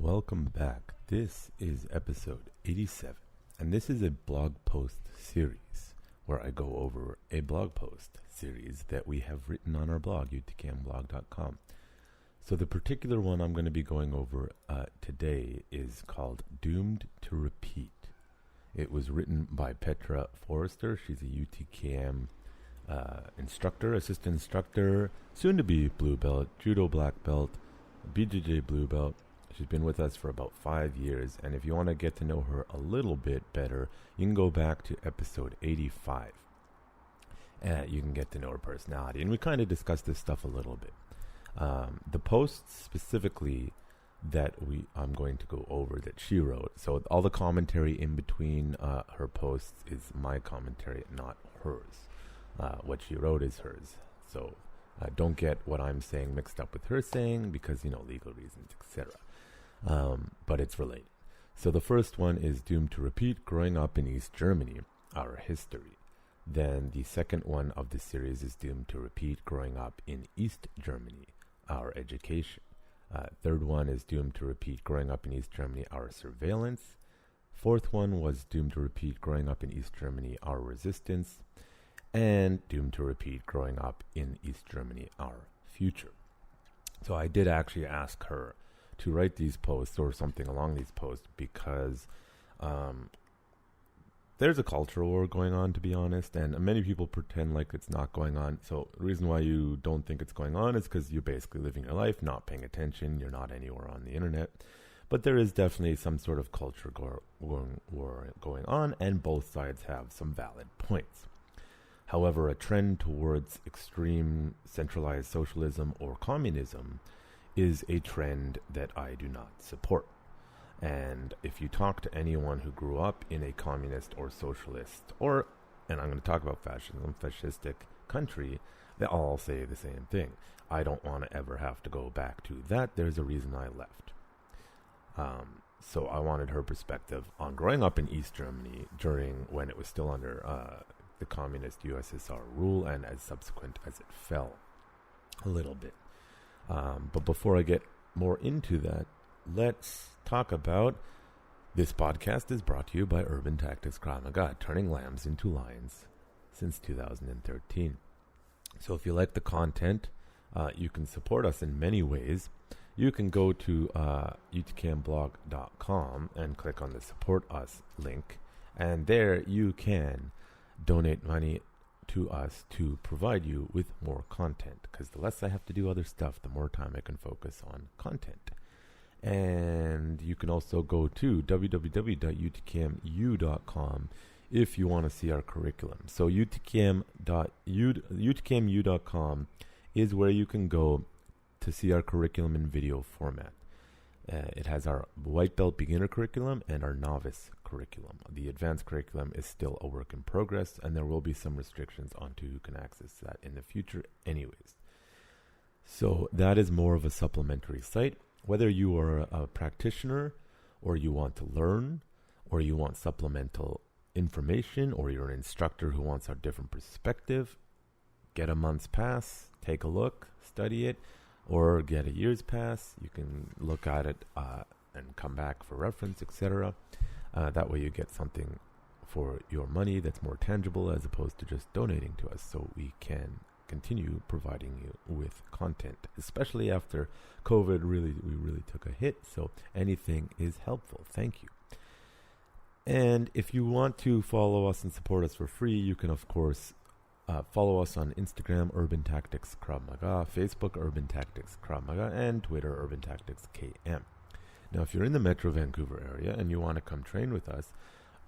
welcome back. This is episode 87, and this is a blog post series where I go over a blog post series that we have written on our blog, UTKMblog.com. So the particular one I'm going to be going over today is called Doomed to Repeat. It was written by Petra Forrester. She's a UTKM instructor, assistant instructor, soon to be blue belt, judo black belt, BJJ blue belt. She's been with us for about 5 years, and if you want to get to know her a little bit better, you can go back to episode 85. You can get to know her personality, and we kind of discussed this stuff a little bit. The posts specifically that I'm going to go over that she wrote, so all the commentary in between her posts is my commentary, not hers. What she wrote is hers. So don't get what I'm saying mixed up with her saying because, legal reasons, etc. But it's related. So the first one is Doomed to Repeat, Growing Up in East Germany, Our History. Then the second one of the series is Doomed to Repeat, Growing Up in East Germany, Our Education. Third one is Doomed to Repeat, Growing Up in East Germany, Our Surveillance. Fourth one was Doomed to Repeat, Growing Up in East Germany, Our Resistance. And Doomed to Repeat, Growing Up in East Germany, Our Future. So I did actually ask her to write these posts or something along these posts because there's a cultural war going on, to be honest, and many people pretend like it's not going on. So the reason why you don't think it's going on is because you're basically living your life, not paying attention, you're not anywhere on the internet. But there is definitely some sort of culture war going on, and both sides have some valid points. However, a trend towards extreme centralized socialism or communism is a trend that I do not support. And if you talk to anyone who grew up in a communist or socialist and I'm going to talk about fascistic country, they all say the same thing. I don't want to ever have to go back to that. There's a reason I left. So I wanted her perspective on growing up in East Germany during when it was still under the communist USSR rule and as subsequent as it fell a little bit. But before I get more into that, let's talk about this podcast is brought to you by Urban Tactics Krav Maga, turning lambs into lions since 2013. So if you like the content, you can support us in many ways. You can go to UTKMblog.com and click on the Support Us link, and there you can donate money to us to provide you with more content, because the less I have to do other stuff, the more time I can focus on content. And you can also go to www.utkmu.com if you want to see our curriculum. So utkmu.com is where you can go to see our curriculum in video format. It has our white belt beginner curriculum and our novice curriculum. The advanced curriculum is still a work in progress, and there will be some restrictions on who can access that in the future anyways. So that is more of a supplementary site. Whether you are a practitioner or you want to learn or you want supplemental information or you're an instructor who wants a different perspective, get a month's pass, take a look, study it, or get a year's pass. You can look at it and come back for reference, etc. That way you get something for your money that's more tangible as opposed to just donating to us, so we can continue providing you with content, especially after COVID. We really took a hit, so anything is helpful. Thank you. And if you want to follow us and support us for free, you can of course follow us on Instagram, Urban Tactics Krav Maga, Facebook, Urban Tactics Krav Maga, and Twitter, Urban Tactics KM. Now, if you're in the Metro Vancouver area and you want to come train with us,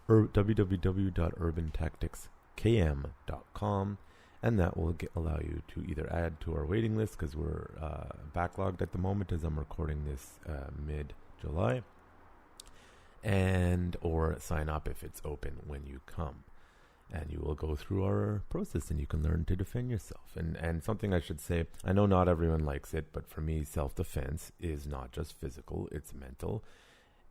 www.urbantacticskm.com, and that will allow you to either add to our waiting list, because we're backlogged at the moment as I'm recording this mid-July, or sign up if it's open when you come. And you will go through our process and you can learn to defend yourself. And something I should say, I know not everyone likes it, but for me, self-defense is not just physical, it's mental,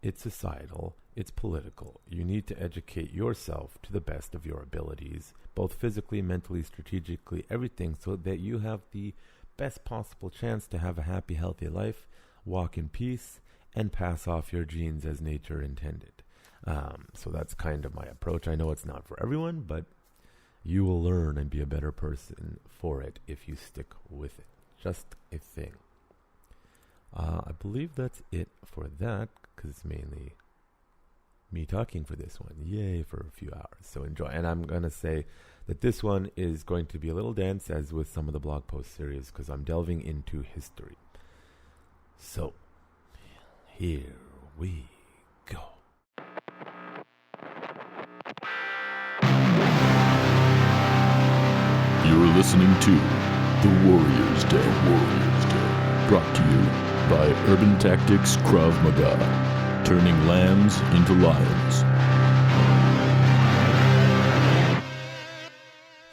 it's societal, it's political. You need to educate yourself to the best of your abilities, both physically, mentally, strategically, everything, so that you have the best possible chance to have a happy, healthy life, walk in peace, and pass off your genes as nature intended. So that's kind of my approach. I know it's not for everyone, but you will learn and be a better person for it if you stick with it. Just a thing. I believe that's it for that, because it's mainly me talking for this one. Yay, for a few hours. So enjoy. And I'm going to say that this one is going to be a little dense, as with some of the blog post series, because I'm delving into history. So, here we go. You're listening to The Warrior's Day. Brought to you by Urban Tactics Krav Maga, turning lambs into lions.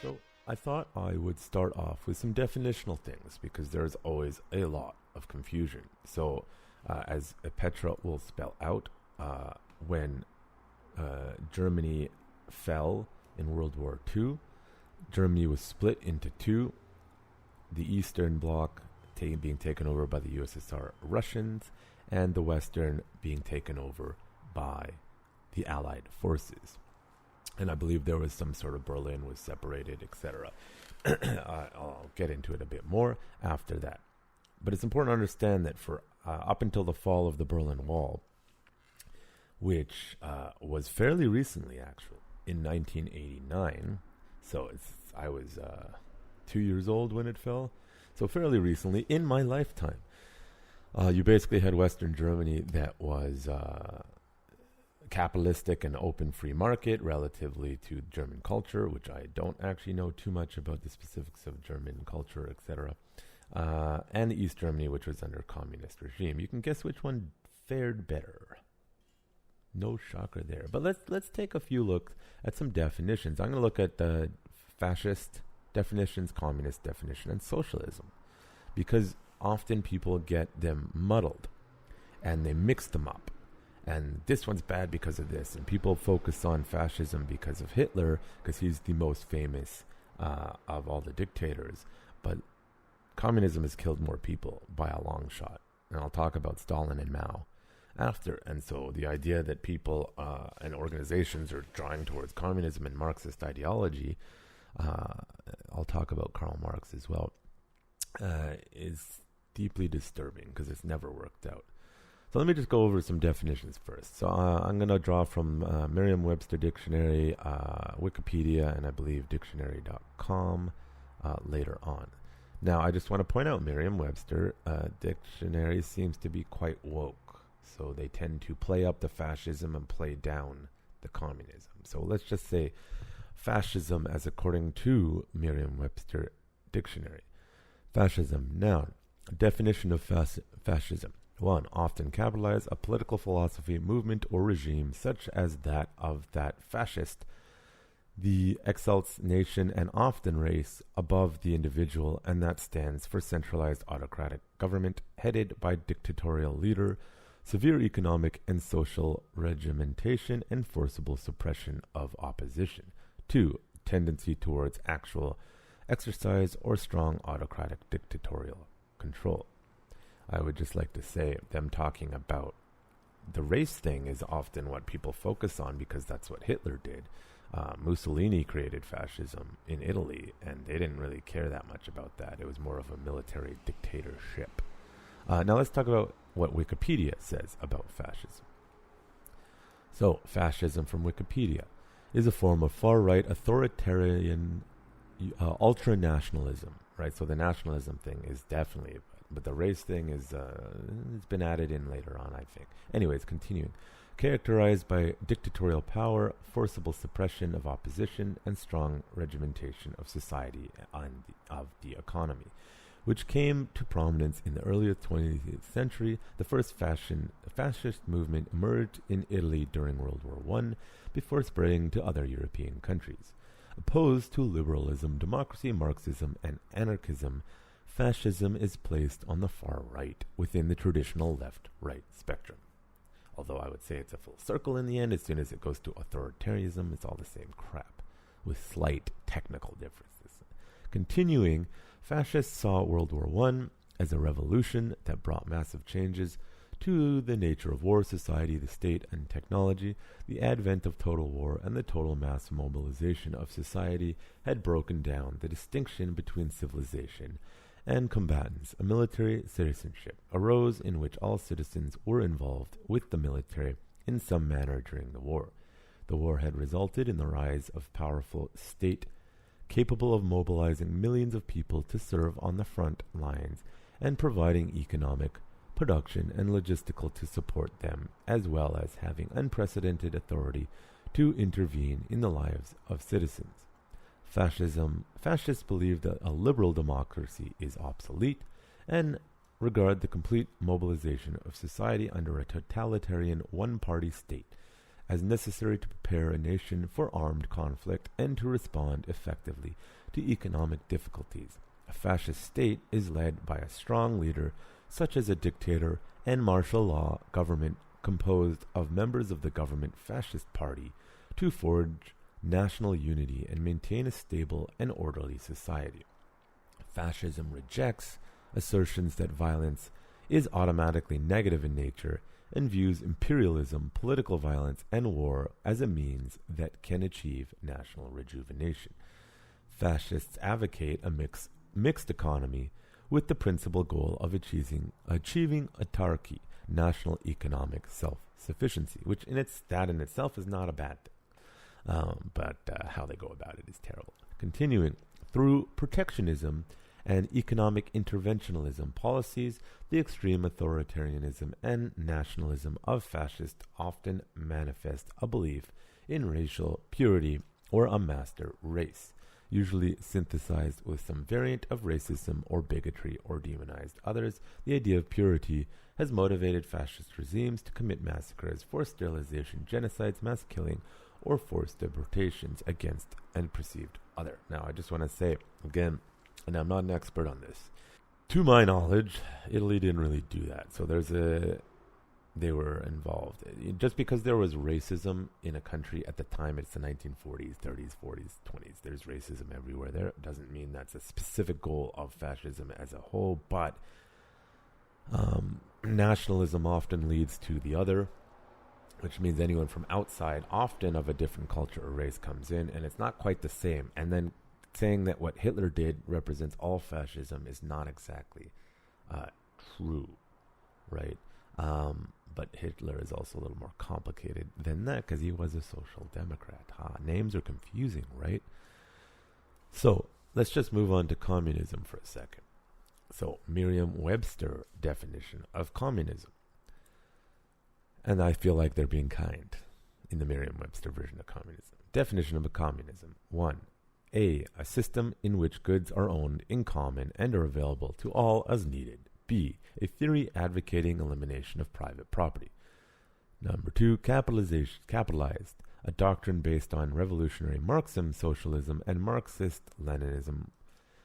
So I thought I would start off with some definitional things, because there's always a lot of confusion. So as Petra will spell out, when Germany fell in World War II, Germany was split into two, the Eastern Bloc being taken over by the USSR Russians, and the Western being taken over by the Allied forces. And I believe there was some sort of Berlin was separated, etc. I'll get into it a bit more after that. But it's important to understand that for up until the fall of the Berlin Wall, which was fairly recently, actually, in 1989, so I was 2 years old when it fell, so fairly recently, in my lifetime, you basically had Western Germany that was capitalistic and open free market relatively to German culture, which I don't actually know too much about the specifics of German culture, etc. And the East Germany, which was under communist regime. You can guess which one fared better. No shocker there. But let's take a few looks at some definitions. I'm going to look at the fascist definitions, communist definition, and socialism, because often people get them muddled and they mix them up. And this one's bad because of this. And people focus on fascism because of Hitler, because he's the most famous of all the dictators. But communism has killed more people by a long shot. And I'll talk about Stalin and Mao after. And so the idea that people and organizations are drawing towards communism and Marxist ideology, I'll talk about Karl Marx as well, is deeply disturbing, because it's never worked out. So let me just go over some definitions first. So I'm going to draw from Merriam-Webster Dictionary, Wikipedia, and I believe dictionary.com later on. Now, I just want to point out Merriam-Webster Dictionary seems to be quite woke. So they tend to play up the fascism and play down the communism. So let's just say fascism as according to Merriam-Webster Dictionary. Fascism, noun. Definition of fascism. 1. Often capitalize a political philosophy, movement, or regime such as that of that fascist. The exalts nation and often race above the individual, and that stands for centralized autocratic government headed by dictatorial leader, severe economic and social regimentation, and forcible suppression of opposition. 2. Tendency towards actual exercise or strong autocratic dictatorial control. I would just like to say, them talking about the race thing is often what people focus on, because that's what Hitler did. Mussolini created fascism in Italy, and they didn't really care that much about that. It was more of a military dictatorship. Now let's talk about what Wikipedia says about fascism. So, fascism from Wikipedia is a form of far-right authoritarian ultra-nationalism, right? So the nationalism thing is definitely, but the race thing is, it's been added in later on, I think. Anyways, continuing. Characterized by dictatorial power, forcible suppression of opposition, and strong regimentation of society and of the economy, which came to prominence in the early 20th century. The first fascist movement emerged in Italy during World War I, before spreading to other European countries. Opposed to liberalism, democracy, Marxism, and anarchism, fascism is placed on the far right within the traditional left-right spectrum. Although I would say it's a full circle in the end. As soon as it goes to authoritarianism, it's all the same crap, with slight technical differences. Continuing, fascists saw World War I as a revolution that brought massive changes to the nature of war, society, the state, and technology, the advent of total war and the total mass mobilization of society had broken down the distinction between civilization and combatants. A military citizenship arose in which all citizens were involved with the military in some manner during the war. The war had resulted in the rise of a powerful state capable of mobilizing millions of people to serve on the front lines and providing economic, production, and logistical to support them, as well as having unprecedented authority to intervene in the lives of citizens. Fascists believe that a liberal democracy is obsolete and regard the complete mobilization of society under a totalitarian one-party state as necessary to prepare a nation for armed conflict and to respond effectively to economic difficulties. A fascist state is led by a strong leader, such as a dictator and martial law government composed of members of the government fascist party, to forge national unity and maintain a stable and orderly society. Fascism rejects assertions that violence is automatically negative in nature and views imperialism, political violence, and war as a means that can achieve national rejuvenation. Fascists advocate a mixed economy with the principal goal of achieving autarky, national economic self-sufficiency, which in itself is not a bad thing. But how they go about it is terrible. Continuing, through protectionism and economic interventionism policies, the extreme authoritarianism and nationalism of fascists often manifest a belief in racial purity or a master race, usually synthesized with some variant of racism or bigotry or demonized others. The idea of purity has motivated fascist regimes to commit massacres, forced sterilization, genocides, mass killing, or forced deportations against and perceived other. Now, I just want to say, again, and I'm not an expert on this, to my knowledge, Italy didn't really do that. So they were involved. Just because there was racism in a country at the time, it's the 1940s, 30s, 40s, 20s. There's racism everywhere there. It doesn't mean that's a specific goal of fascism as a whole, but nationalism often leads to the other, which means anyone from outside, often of a different culture or race, comes in, and it's not quite the same. And then saying that what Hitler did represents all fascism is not exactly true, right? But Hitler is also a little more complicated than that because he was a social democrat. Names are confusing, right? So let's just move on to communism for a second. So Merriam-Webster definition of communism. And I feel like they're being kind in the Merriam-Webster version of communism. Definition of a communism. 1. A system in which goods are owned in common and are available to all as needed. B. A theory advocating elimination of private property. Number 2. Capitalized. A doctrine based on revolutionary Marxism, socialism, and Marxist-Leninism.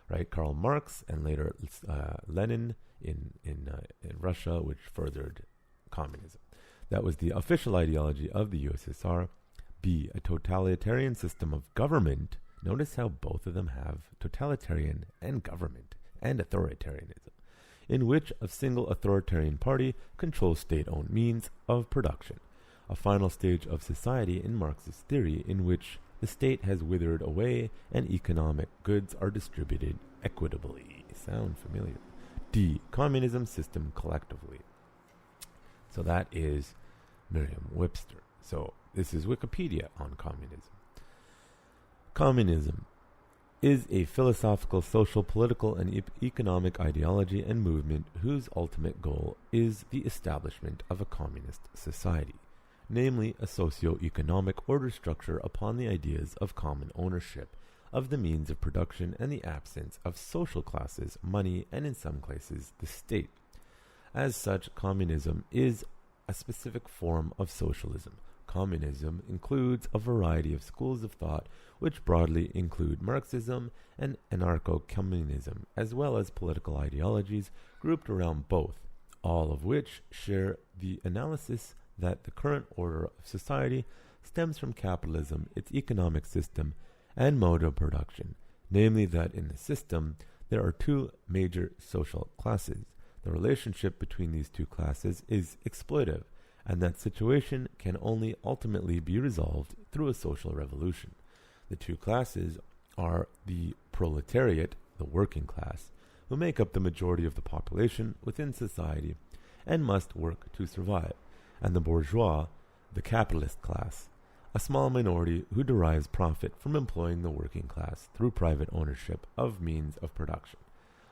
Right? Karl Marx and later Lenin in Russia, which furthered communism. That was the official ideology of the USSR. B. A totalitarian system of government. Notice how both of them have totalitarian and government and authoritarianism, in which a single authoritarian party controls state-owned means of production. A final stage of society in Marxist theory in which the state has withered away and economic goods are distributed equitably. Sound familiar? D. Communism system collectively. So that is Merriam-Webster. So this is Wikipedia on communism. Communism is a philosophical, social, political, and economic ideology and movement whose ultimate goal is the establishment of a communist society, namely a socio-economic order structure upon the ideas of common ownership of the means of production and the absence of social classes, money, and in some cases the state. As such, communism is a specific form of socialism. Communism includes a variety of schools of thought which broadly include Marxism and anarcho-communism, as well as political ideologies grouped around both, all of which share the analysis that the current order of society stems from capitalism, its economic system, and mode of production, namely that in the system there are two major social classes, The relationship between these two classes is exploitive, and that situation can only ultimately be resolved through a social revolution. The two classes are the proletariat, the working class, who make up the majority of the population within society and must work to survive, and the bourgeois, the capitalist class, a small minority who derives profit from employing the working class through private ownership of means of production.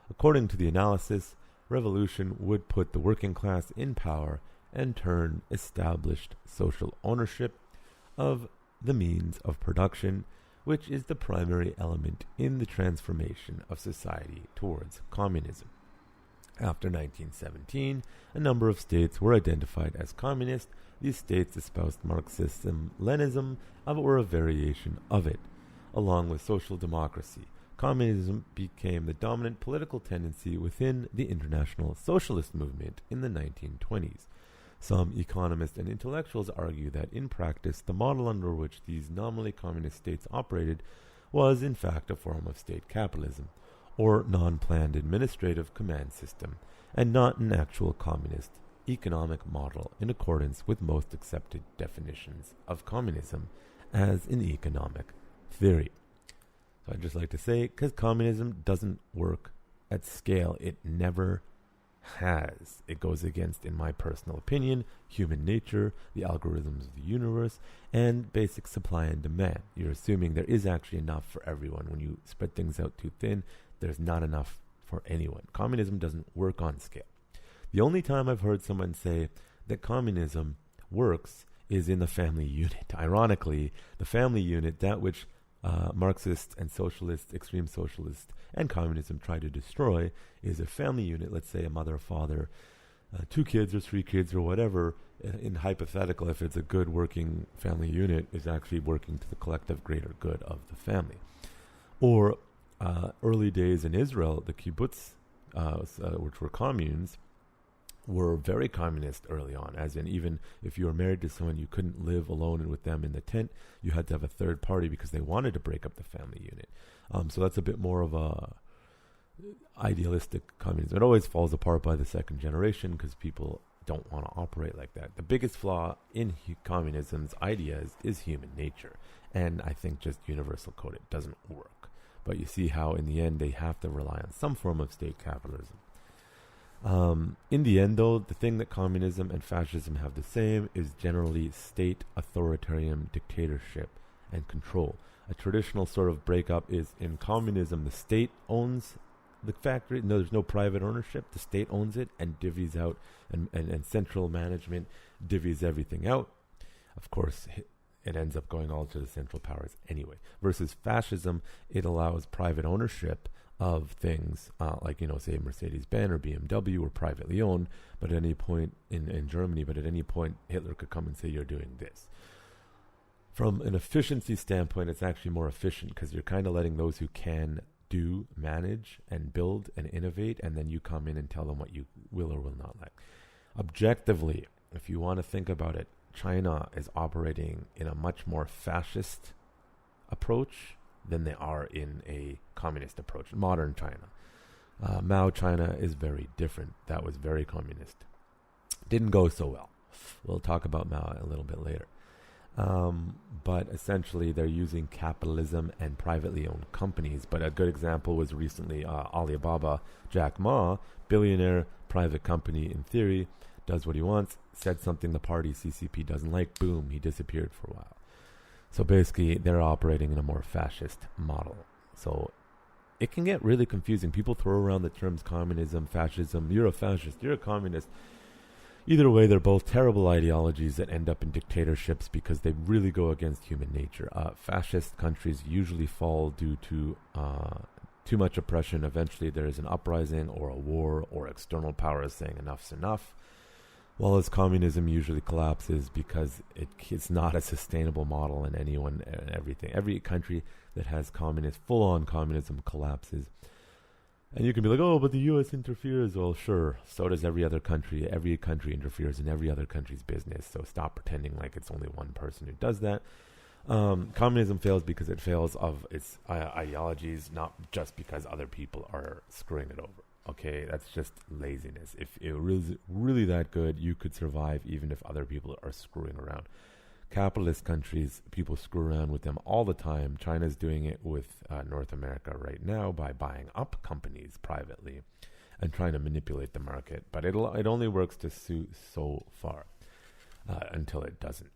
According to the analysis, revolution would put the working class in power and turn established social ownership of the means of production, which is the primary element in the transformation of society towards communism. After 1917, a number of states were identified as communist. These states espoused Marxism-Leninism, or a variation of it. Along with social democracy, communism became the dominant political tendency within the international socialist movement in the 1920s. Some economists and intellectuals argue that in practice, the model under which these nominally communist states operated was in fact a form of state capitalism, or non-planned administrative command system, and not an actual communist economic model in accordance with most accepted definitions of communism as an economic theory. So I'd just like to say, because communism doesn't work at scale, it never has. It goes against, in my personal opinion, human nature, the algorithms of the universe, and basic supply and demand. You're assuming there is actually enough for everyone. When you spread things out too thin, there's not enough for anyone. Communism doesn't work on scale. The only time I've heard someone say that communism works is in the family unit. Ironically, the family unit, that which Marxists and socialists, extreme socialists, and communism try to destroy, is a family unit. Let's say a mother, a father, 2 kids or 3 kids or whatever. In hypothetical, if it's a good working family unit, is actually working to the collective greater good of the family. Or early days in Israel, the kibbutz, which were communes, were very communist early on, as in even if you were married to someone, you couldn't live alone with them in the tent. You had to have a third party because they wanted to break up the family unit. So that's a bit more of a idealistic communism. It always falls apart by the second generation because people don't want to operate like that. The biggest flaw in communism's ideas is human nature, and I think just universal code, it doesn't work. But you see how in the end they have to rely on some form of state capitalism. In the end, though, the thing that communism and fascism have the same is generally state authoritarian dictatorship and control. A traditional sort of breakup is in communism, the state owns the factory. No, there's no private ownership. The state owns it and divvies out, and central management divvies everything out. Of course, it ends up going all to the central powers anyway. Versus fascism, it allows private ownership of things like, say Mercedes-Benz or BMW were privately owned, but at any point in Germany, but at any point Hitler could come and say, you're doing this. From an efficiency standpoint, it's actually more efficient because you're kind of letting those who can do, manage, and build and innovate, and then you come in and tell them what you will or will not like. Objectively, if you want to think about it, China is operating in a much more fascist approach than they are in a communist approach. Modern China. Mao China is very different. That was very communist. Didn't go so well. We'll talk about Mao a little bit later. But essentially they're using capitalism and privately owned companies. But a good example was recently Alibaba, Jack Ma, billionaire, private company in theory, does what he wants, said something the party CCP doesn't like, boom, he disappeared for a while. So basically, they're operating in a more fascist model. So it can get really confusing. People throw around the terms communism, fascism. You're a fascist, you're a communist. Either way, they're both terrible ideologies that end up in dictatorships because they really go against human nature. Fascist countries usually fall due to too much oppression. Eventually, there is an uprising or a war or external powers saying enough's enough. While as communism usually collapses because it's not a sustainable model, and anyone and everything. Every country that has full-on communism collapses. And you can be like, oh, but the U.S. interferes. Well, sure, so does every other country. Every country interferes in every other country's business, so stop pretending like it's only one person who does that. Communism fails because it fails of its ideologies, not just because other people are screwing it over. Okay, that's just laziness. If it was really that good, you could survive even if other people are screwing around. Capitalist countries, people screw around with them all the time. China's doing it with North America right now by buying up companies privately and trying to manipulate the market. But it only works to suit so far until it doesn't.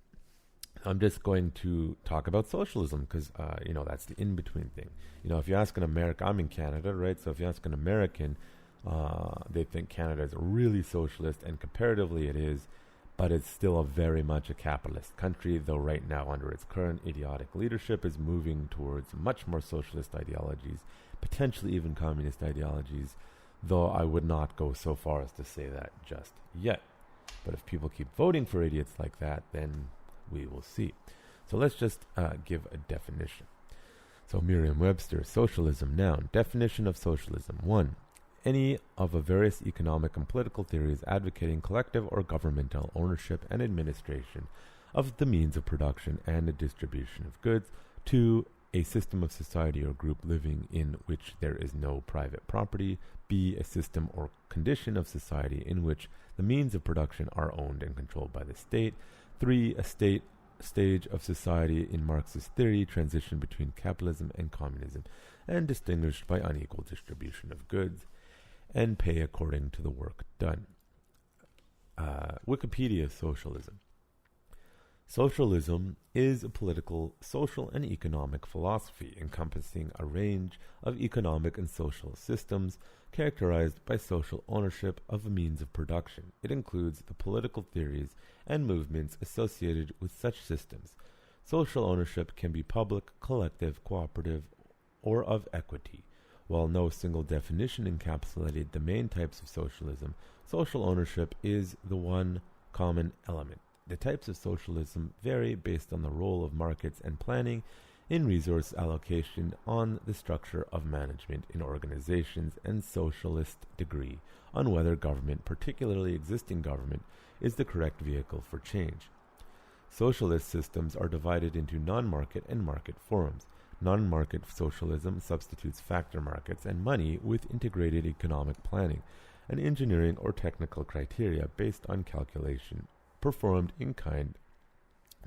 I'm just going to talk about socialism because, that's the in-between thing. If you ask an American, I'm in Canada, right? So if you ask an American, they think Canada is really socialist, and comparatively it is, but it's still very much a capitalist country, though right now under its current idiotic leadership is moving towards much more socialist ideologies, potentially even communist ideologies, though I would not go so far as to say that just yet. But if people keep voting for idiots like that, then we will see. So let's just give a definition. So Merriam-Webster, socialism, noun. Definition of socialism. 1. Any of a various economic and political theories advocating collective or governmental ownership and administration of the means of production and the distribution of goods. 2. A system of society or group living in which there is no private property. B. A system or condition of society in which the means of production are owned and controlled by the state. 3. A stage of society in Marxist theory, transition between capitalism and communism, and distinguished by unequal distribution of goods and pay according to the work done. Wikipedia socialism. Socialism is a political, social, and economic philosophy encompassing a range of economic and social systems characterized by social ownership of a means of production. It includes the political theories and movements associated with such systems. Social ownership can be public, collective, cooperative, or of equity. While no single definition encapsulated the main types of socialism, social ownership is the one common element. The types of socialism vary based on the role of markets and planning in resource allocation, on the structure of management in organizations, and socialist degree on whether government, particularly existing government, is the correct vehicle for change. Socialist systems are divided into non-market and market forms. Non-market socialism substitutes factor markets and money with integrated economic planning and engineering or technical criteria based on calculation performed in kind,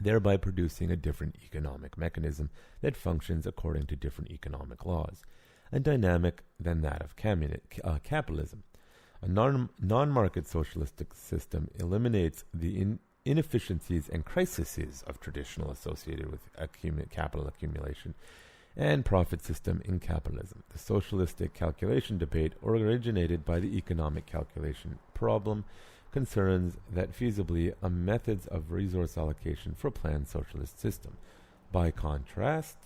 thereby producing a different economic mechanism that functions according to different economic laws, and dynamic than that of capitalism. A non-market socialistic system eliminates the inefficiencies and crises of traditional associated with capital accumulation and profit system in capitalism. The socialistic calculation debate, originated by the economic calculation problem, concerns that feasibly a methods of resource allocation for a planned socialist system. By contrast,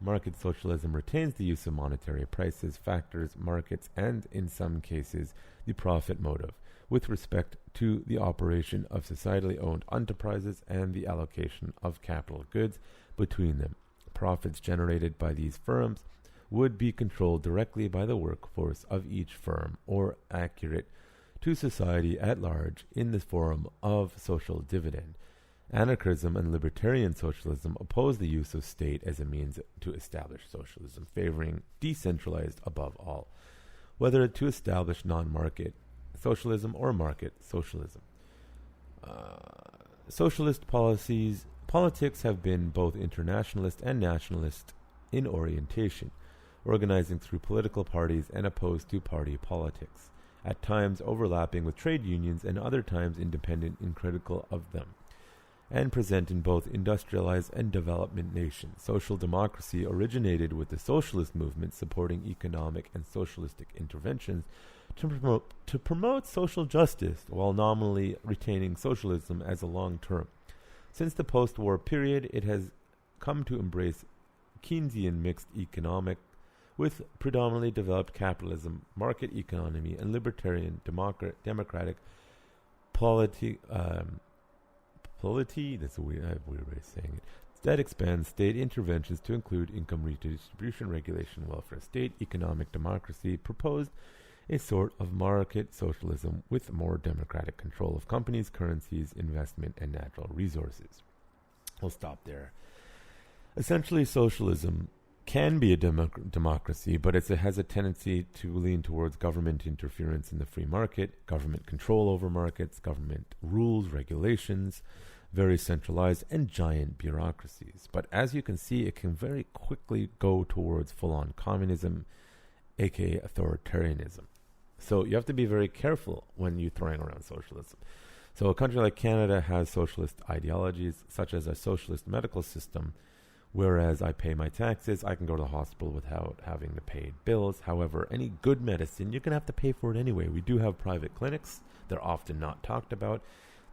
market socialism retains the use of monetary prices, factors, markets, and in some cases the profit motive with respect to the operation of societally owned enterprises and the allocation of capital goods between them. Profits generated by these firms would be controlled directly by the workforce of each firm, or accurate to society at large in the form of social dividend. Anarchism and libertarian socialism oppose the use of state as a means to establish socialism, favoring decentralized above all, whether to establish non-market socialism or market socialism. Socialist politics have been both internationalist and nationalist in orientation, organizing through political parties and opposed to party politics, at times overlapping with trade unions and other times independent and critical of them, and present in both industrialized and development nations. Social democracy originated with the socialist movement supporting economic and socialistic interventions to promote social justice while nominally retaining socialism as a long term. Since the post-war period, it has come to embrace Keynesian mixed economic with predominantly developed capitalism, market economy, and libertarian democratic polity. That's a weird way of saying it. That expands state interventions to include income redistribution, regulation, welfare state, economic democracy, proposed a sort of market socialism with more democratic control of companies, currencies, investment, and natural resources. We'll stop there. Essentially, socialism can be a democracy, but it has a tendency to lean towards government interference in the free market, government control over markets, government rules, regulations, very centralized, and giant bureaucracies. But as you can see, it can very quickly go towards full-on communism, aka authoritarianism. So you have to be very careful when you're throwing around socialism. So a country like Canada has socialist ideologies, such as a socialist medical system, whereas I pay my taxes, I can go to the hospital without having to pay bills. However, any good medicine, you're going to have to pay for it anyway. We do have private clinics. They're often not talked about.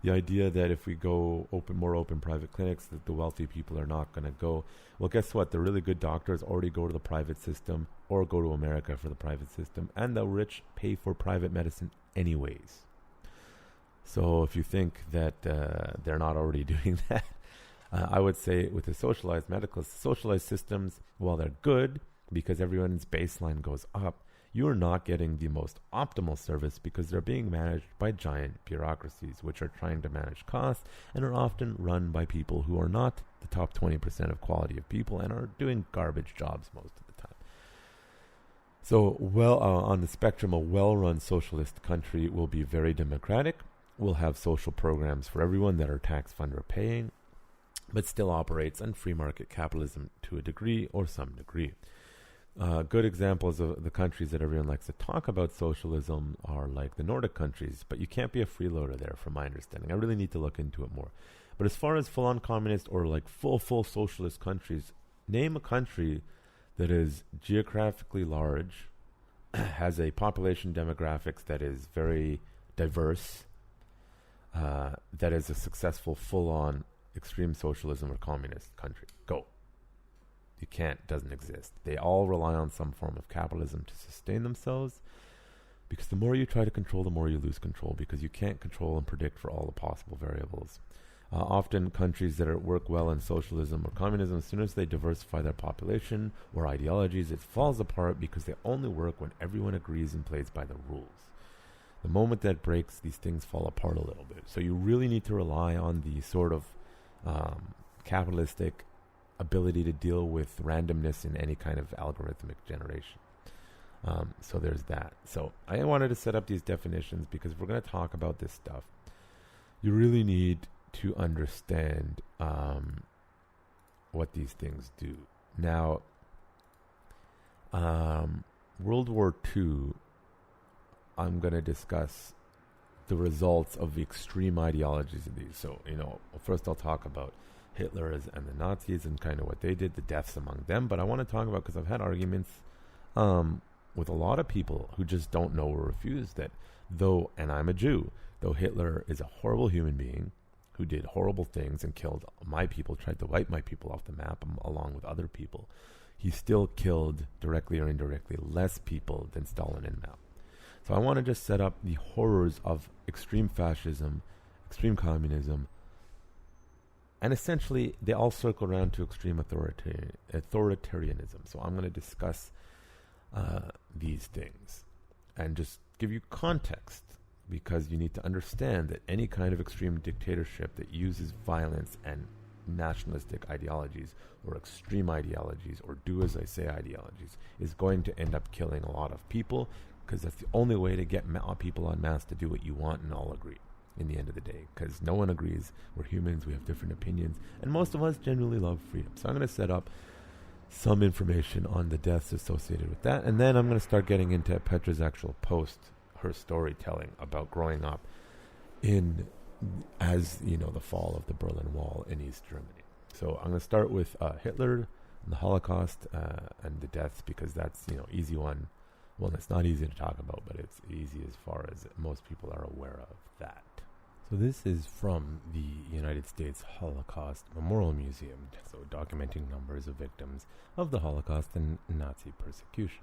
The idea that if we go more open private clinics, that the wealthy people are not going to go. Well, guess what? The really good doctors already go to the private system or go to America for the private system, and the rich pay for private medicine anyways. So if you think that they're not already doing that, I would say with the socialized systems, while they're good because everyone's baseline goes up, you are not getting the most optimal service because they're being managed by giant bureaucracies, which are trying to manage costs and are often run by people who are not the top 20% of quality of people and are doing garbage jobs most of the time. So, on the spectrum, a well-run socialist country will be very democratic, will have social programs for everyone that are tax funder paying, but still operates on free market capitalism to a degree or some degree. Good examples of the countries that everyone likes to talk about socialism are like the Nordic countries, but you can't be a freeloader there from my understanding. I really need to look into it more. But as far as full-on communist or like full socialist countries, name a country that is geographically large, has a population demographics that is very diverse, that is a successful full-on extreme socialism or communist country. Go. You can't, doesn't exist. They all rely on some form of capitalism to sustain themselves, because the more you try to control, the more you lose control, because you can't control and predict for all the possible variables. Often countries that work well in socialism or communism, as soon as they diversify their population or ideologies, it falls apart because they only work when everyone agrees and plays by the rules. The moment that breaks, these things fall apart a little bit. So you really need to rely on the sort of capitalistic ability to deal with randomness in any kind of algorithmic generation. So there's that. So I wanted to set up these definitions because if we're going to talk about this stuff, you really need to understand what these things do. Now, World War II, I'm going to discuss the results of the extreme ideologies of these. So, first I'll talk about Hitler and the Nazis and kind of what they did, the deaths among them. But I want to talk about, because I've had arguments with a lot of people who just don't know or refuse that though, and I'm a Jew, though Hitler is a horrible human being who did horrible things and killed my people, tried to wipe my people off the map along with other people, he still killed directly or indirectly less people than Stalin and Mao. So I want to just set up the horrors of extreme fascism, extreme communism, and essentially they all circle around to extreme authoritarianism. So I'm going to discuss these things and just give you context, because you need to understand that any kind of extreme dictatorship that uses violence and nationalistic ideologies or extreme ideologies or do as I say ideologies is going to end up killing a lot of people, because that's the only way to get people en masse to do what you want and all agree in the end of the day, because no one agrees. We're humans, we have different opinions, and most of us genuinely love freedom. So I'm going to set up some information on the deaths associated with that, and then I'm going to start getting into Petra's actual post, her storytelling about growing up the fall of the Berlin Wall in East Germany. So I'm going to start with Hitler and the Holocaust and the deaths, because that's easy one. Well, it's not easy to talk about, but it's easy as far as most people are aware of that. So this is from the United States Holocaust Memorial Museum, so documenting numbers of victims of the Holocaust and Nazi persecution.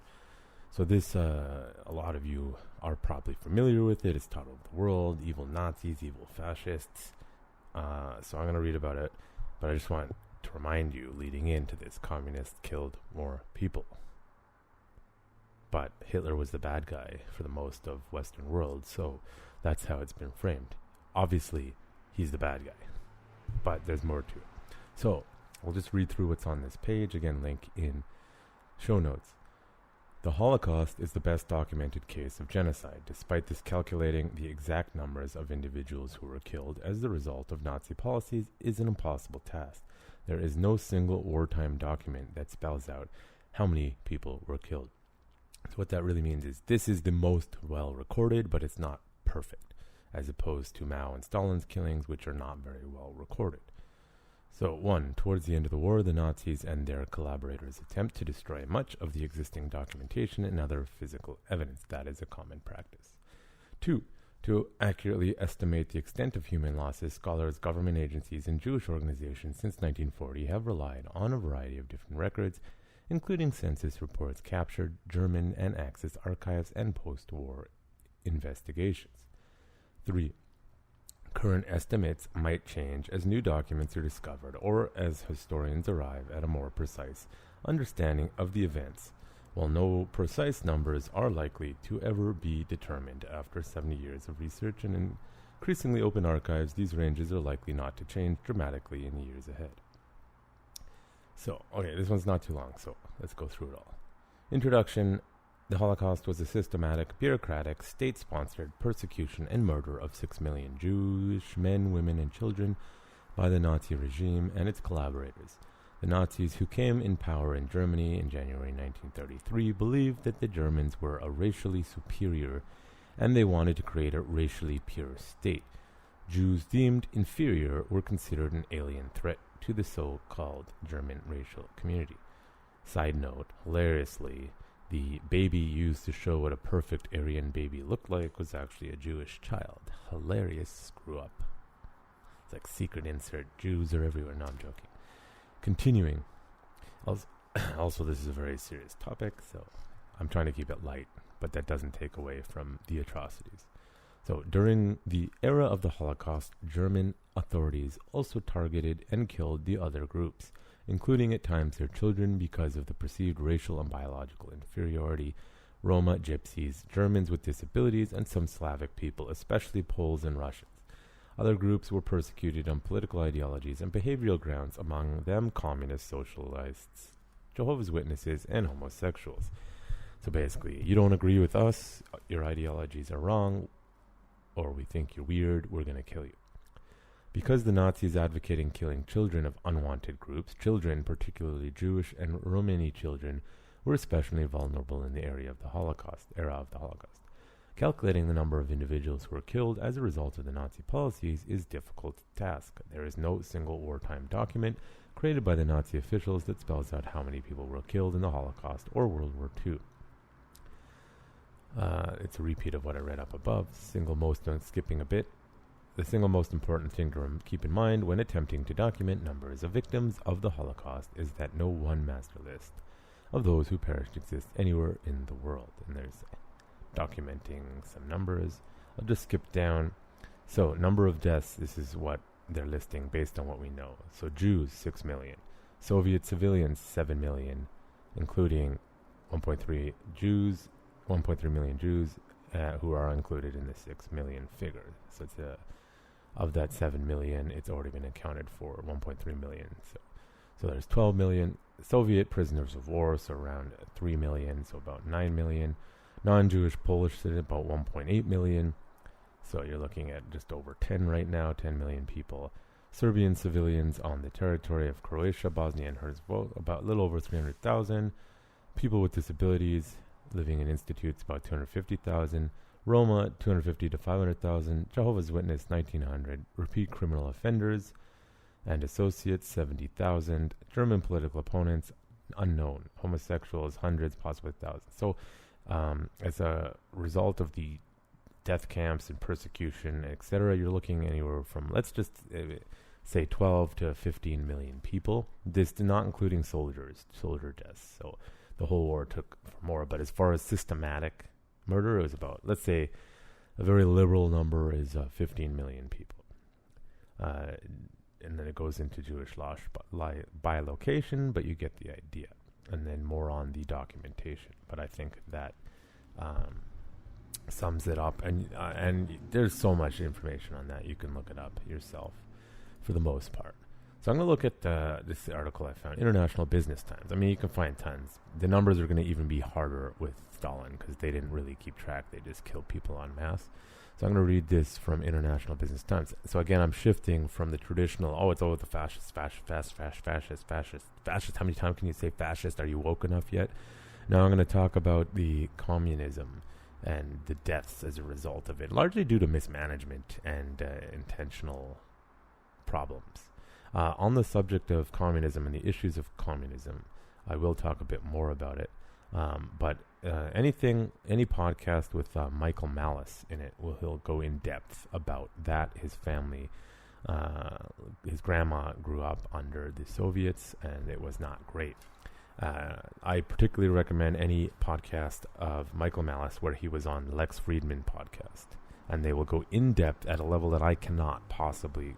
So this, a lot of you are probably familiar with it. It's taught over the world, evil Nazis, evil fascists. So I'm going to read about it, but I just want to remind you, leading into this, communists killed more people. But Hitler was the bad guy for the most of Western world, so that's how it's been framed. Obviously, he's the bad guy, but there's more to it. So we'll just read through what's on this page. Again, link in Show notes. The Holocaust is the best documented case of genocide, despite this calculating the exact numbers of individuals who were killed as the result of Nazi policies is an impossible task. There is no single wartime document that spells out how many people were killed. So what that really means is this is the most well recorded, but it's not perfect, as opposed to Mao and Stalin's killings, which are not very well recorded. So, 1. Towards the end of the war, the Nazis and their collaborators attempt to destroy much of the existing documentation and other physical evidence. That is a common practice. 2. To accurately estimate the extent of human losses, scholars, government agencies, and Jewish organizations since 1940 have relied on a variety of different records, including census reports, captured German and Axis archives, and post-war investigations. 3. Current estimates might change as new documents are discovered or as historians arrive at a more precise understanding of the events, while no precise numbers are likely to ever be determined after 70 years of research and increasingly open archives. These ranges are likely not to change dramatically in the years ahead. So, okay, this one's not too long, so let's go through it all. Introduction. The Holocaust was a systematic, bureaucratic, state-sponsored persecution and murder of 6 million Jewish men, women, and children by the Nazi regime and its collaborators. The Nazis, who came in power in Germany in January 1933, believed that the Germans were a racially superior, and they wanted to create a racially pure state. Jews deemed inferior were considered an alien threat to the so-called German racial community. Side note, hilariously, the baby used to show what a perfect Aryan baby looked like was actually a Jewish child. Hilarious screw up. It's like secret insert. Jews are everywhere. No, I'm joking. Continuing. Also, this is a very serious topic, so I'm trying to keep it light, but that doesn't take away from the atrocities. So, during the era of the Holocaust, German authorities also targeted and killed the other groups, including at times their children because of the perceived racial and biological inferiority. Roma, Gypsies, Germans with disabilities, and some Slavic people, especially Poles and Russians. Other groups were persecuted on political ideologies and behavioral grounds, among them communists, socialists, Jehovah's Witnesses, and homosexuals. So basically, you don't agree with us, your ideologies are wrong, or we think you're weird, we're going to kill you. Because the Nazis advocated killing children of unwanted groups, children, particularly Jewish and Romani children, were especially vulnerable in the era of the Holocaust. Calculating the number of individuals who were killed as a result of the Nazi policies is a difficult task. There is no single wartime document created by the Nazi officials that spells out how many people were killed in the Holocaust or World War II. It's a repeat of what I read up above. Skipping a bit. The single most important thing to keep in mind when attempting to document numbers of victims of the Holocaust is that no one master list of those who perished exists anywhere in the world. And there's documenting some numbers. I'll just skip down. So, number of deaths, this is what they're listing based on what we know. So, Jews, 6 million. Soviet civilians, 7 million, including 1.3 million Jews who are included in the 6 million figure. So, it's of that 7 million, it's already been accounted for 1.3 million. So there's 12 million Soviet prisoners of war, so around 3 million, so about 9 million. Non-Jewish Polish citizens, about 1.8 million. So you're looking at just over 10 right now, 10 million people. Serbian civilians on the territory of Croatia, Bosnia, and Herzegovina, about a little over 300,000. People with disabilities living in institutes, about 250,000. Roma, 250 to 500,000. Jehovah's Witness, 1,900. Repeat criminal offenders and associates, 70,000. German political opponents, unknown. Homosexuals, hundreds, possibly thousands. So, as a result of the death camps and persecution, etc., you're looking anywhere from, let's just say 12 to 15 million people. This not including soldier deaths. So the whole war took more. But as far as systematic murder, it was about, let's say, a very liberal number is 15 million people. And then it goes into Jewish law by location, but you get the idea. And then more on the documentation. But I think that sums it up. And there's so much information on that. You can look it up yourself for the most part. So I'm going to look at this article I found, International Business Times. I mean, you can find tons. The numbers are going to even be harder with Stalin because they didn't really keep track. They just killed people en masse. So I'm going to read this from International Business Times. So again, I'm shifting from the traditional, it's all the fascist. How many times can you say fascist? Are you woke enough yet? Now I'm going to talk about the communism and the deaths as a result of it, largely due to mismanagement and intentional problems. On the subject of communism and the issues of communism, I will talk a bit more about it. But any podcast with Michael Malice in it, he'll go in depth about that. His family, his grandma grew up under the Soviets, and it was not great. I particularly recommend any podcast of Michael Malice where he was on Lex Friedman podcast, and they will go in depth at a level that I cannot possibly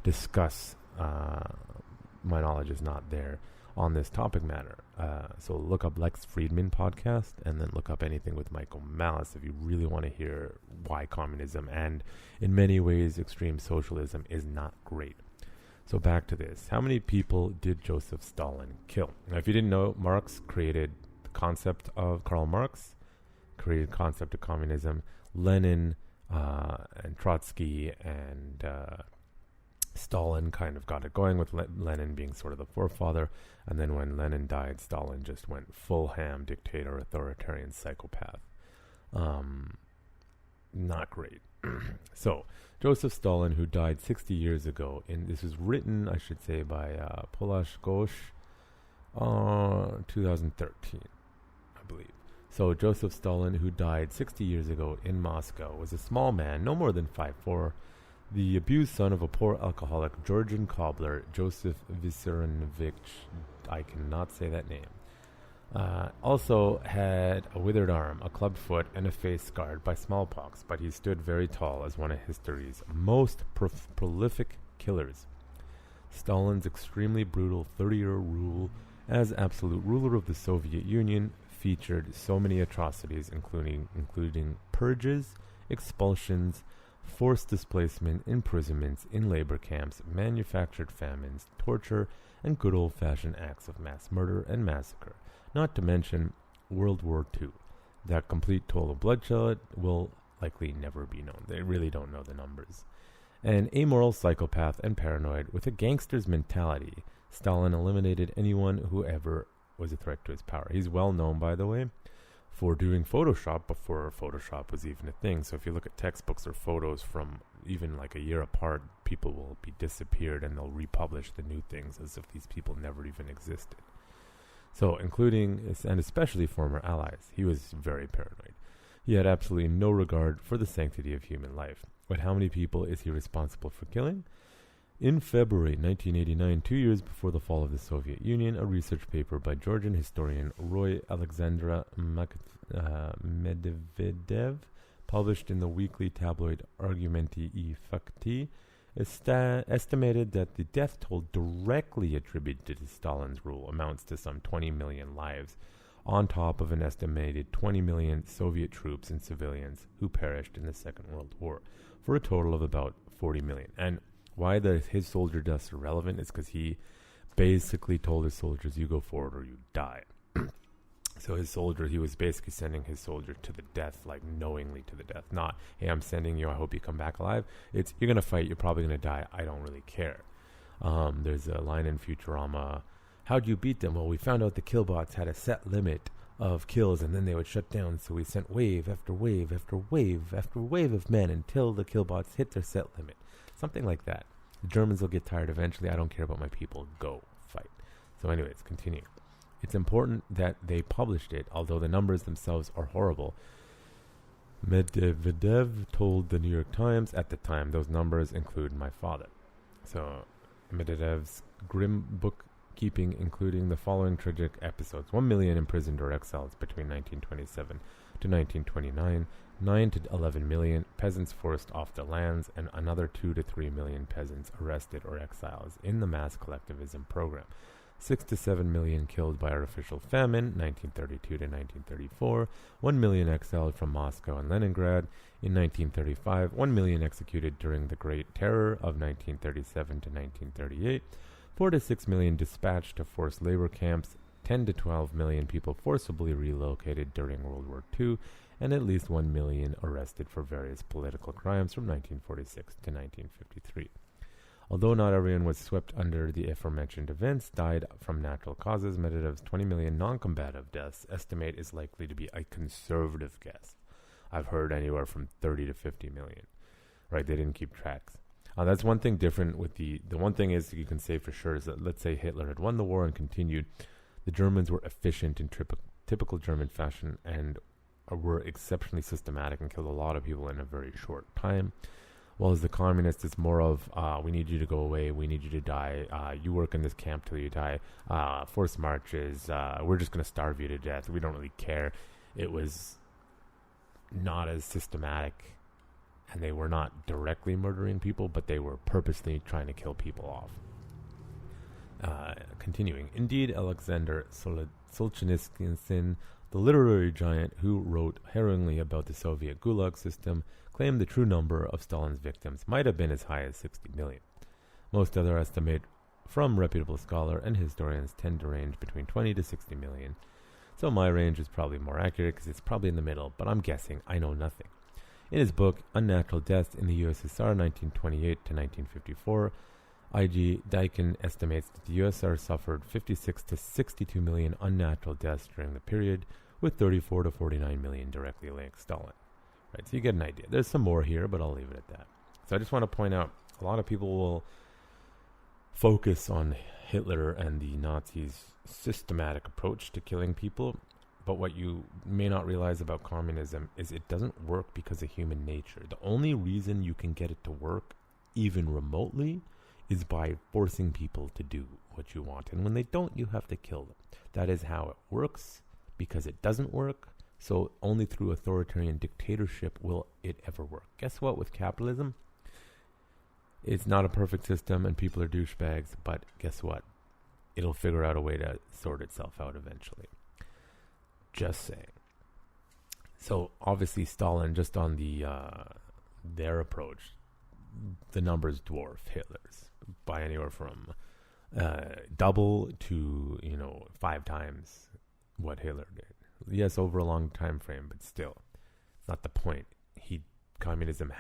discuss. My knowledge is not there on this topic matter. So look up Lex Friedman podcast and then look up anything with Michael Malice if you really want to hear why communism and in many ways extreme socialism is not great. So back to this. How many people did Joseph Stalin kill? Now, if you didn't know, Karl Marx created the concept of communism. Lenin and Trotsky and Stalin kind of got it going, with Lenin being sort of the forefather. And then when Lenin died, Stalin just went full ham dictator, authoritarian psychopath. Not great. So, Joseph Stalin, who died 60 years ago, this was written, I should say, by Polash Gosh, 2013, I believe. So, Joseph Stalin, who died 60 years ago in Moscow, was a small man, no more than 5'4", the abused son of a poor alcoholic Georgian cobbler, Joseph Vissarionovich. I cannot say that name. Also had a withered arm, a clubbed foot, and a face scarred by smallpox, but he stood very tall as one of history's most prolific killers. Stalin's extremely brutal 30-year rule as absolute ruler of the Soviet Union featured so many atrocities, including purges, expulsions, forced displacement, imprisonments in labor camps, manufactured famines, torture, and good old-fashioned acts of mass murder and massacre. Not to mention World War II. That complete toll of bloodshed will likely never be known. They really don't know the numbers. An amoral psychopath and paranoid with a gangster's mentality, Stalin eliminated anyone who ever was a threat to his power. He's well known, by the way, for doing Photoshop before Photoshop was even a thing. So if you look at textbooks or photos from even like a year apart, people will be disappeared and they'll republish the new things as if these people never even existed. So including and especially former allies, he was very paranoid. He had absolutely no regard for the sanctity of human life. But how many people is he responsible for killing? In February 1989, 2 years before the fall of the Soviet Union, a research paper by Georgian historian Roy Alexandra Medvedev, published in the weekly tabloid Argumenty i Fakti, estimated that the death toll directly attributed to Stalin's rule amounts to some 20 million lives, on top of an estimated 20 million Soviet troops and civilians who perished in the Second World War, for a total of about 40 million. And why his soldier deaths are relevant is because he basically told his soldiers, you go forward or you die. So he was basically sending his soldier to the death, like knowingly to the death. Not, hey, I'm sending you, I hope you come back alive. It's, you're going to fight, you're probably going to die, I don't really care. There's a line in Futurama, how'd you beat them? Well, we found out the killbots had a set limit of kills, and then they would shut down, so we sent wave after wave after wave after wave of men until the killbots hit their set limit. Something like that. The Germans will get tired eventually. I don't care about my people. Go fight. So anyways, continue. It's important that they published it, although the numbers themselves are horrible. Medvedev told the New York Times at the time, those numbers include my father. So Medvedev's grim bookkeeping, including the following tragic episodes: 1 million imprisoned or exiled between 1927 to 1929, 9 to 11 million peasants forced off their lands, and another 2 to 3 million peasants arrested or exiles in the mass collectivism program. 6 to 7 million killed by artificial famine, 1932 to 1934, 1 million exiled from Moscow and Leningrad in 1935, 1 million executed during the Great Terror of 1937 to 1938, 4 to 6 million dispatched to forced labor camps, 10 to 12 million people forcibly relocated during World War II, and at least 1 million arrested for various political crimes from 1946 to 1953. Although not everyone was swept under the aforementioned events died from natural causes, Medvedev's 20 million non-combative deaths estimate is likely to be a conservative guess. I've heard anywhere from 30 to 50 million. Right, they didn't keep tracks. That's one thing different with the one thing is you can say for sure is that let's say Hitler had won the war and continued, the Germans were efficient in typical German fashion and were exceptionally systematic and killed a lot of people in a very short time. Whereas the communists, it's more of, we need you to go away, we need you to die, you work in this camp till you die, forced marches, we're just going to starve you to death, we don't really care. It was not as systematic, and they were not directly murdering people, but they were purposely trying to kill people off. Continuing. Indeed, Alexander Solzhenitsyn, the literary giant who wrote harrowingly about the Soviet Gulag system, claimed the true number of Stalin's victims might have been as high as 60 million. Most other estimates from reputable scholars and historians tend to range between 20 to 60 million. So my range is probably more accurate because it's probably in the middle, but I'm guessing. I know nothing. In his book, Unnatural Deaths in the USSR 1928 to 1954, I.G. Daikin estimates that the USSR suffered 56 to 62 million unnatural deaths during the period, with 34 to 49 million directly linked to Stalin. Right, so you get an idea. There's some more here, but I'll leave it at that. So I just want to point out, a lot of people will focus on Hitler and the Nazis' systematic approach to killing people, but what you may not realize about communism is it doesn't work because of human nature. The only reason you can get it to work, even remotely, is by forcing people to do what you want. And when they don't, you have to kill them. That is how it works, because it doesn't work. So only through authoritarian dictatorship will it ever work. Guess what? With capitalism, it's not a perfect system and people are douchebags, but guess what? It'll figure out a way to sort itself out eventually. Just saying. So obviously Stalin, just on the their approach, the numbers dwarf Hitler's by anywhere from double to 5 times what Hitler did. Yes, over a long time frame, but still, it's not the point. Communism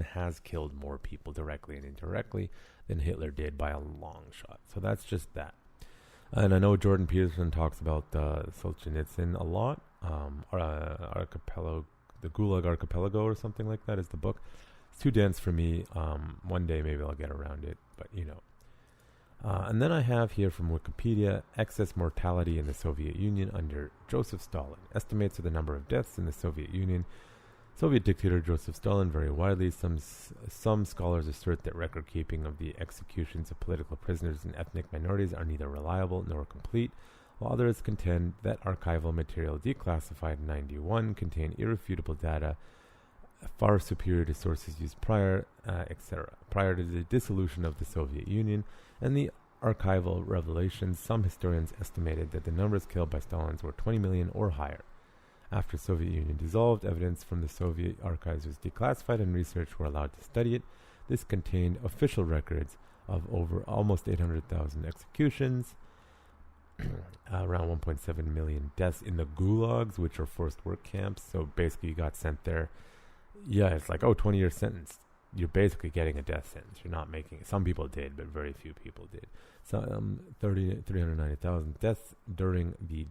has killed more people directly and indirectly than Hitler did by a long shot. So that's just that. And I know Jordan Peterson talks about Solzhenitsyn a lot. Archipelago, the Gulag Archipelago or something like that is the book. It's too dense for me. One day maybe I'll get around it, but and then I have here from Wikipedia, excess mortality in the Soviet Union under Joseph Stalin. Estimates of the number of deaths in the Soviet Union. Soviet dictator Joseph Stalin vary widely. Some scholars assert that record keeping of the executions of political prisoners and ethnic minorities are neither reliable nor complete, while others contend that archival material declassified in 1991 contain irrefutable data far superior to sources used prior to the dissolution of the Soviet Union and the archival revelations. Some historians estimated that the numbers killed by Stalin were 20 million or higher. After Soviet Union dissolved, evidence from the Soviet archives was declassified and researchers were allowed to study it. This contained official records of over almost 800,000 executions, around 1.7 million deaths in the gulags, which are forced work camps. So basically you got sent there. Yeah, it's like, 20-year sentence. You're basically getting a death sentence. You're not making it. Some people did, but very few people did. So 390,000 deaths during the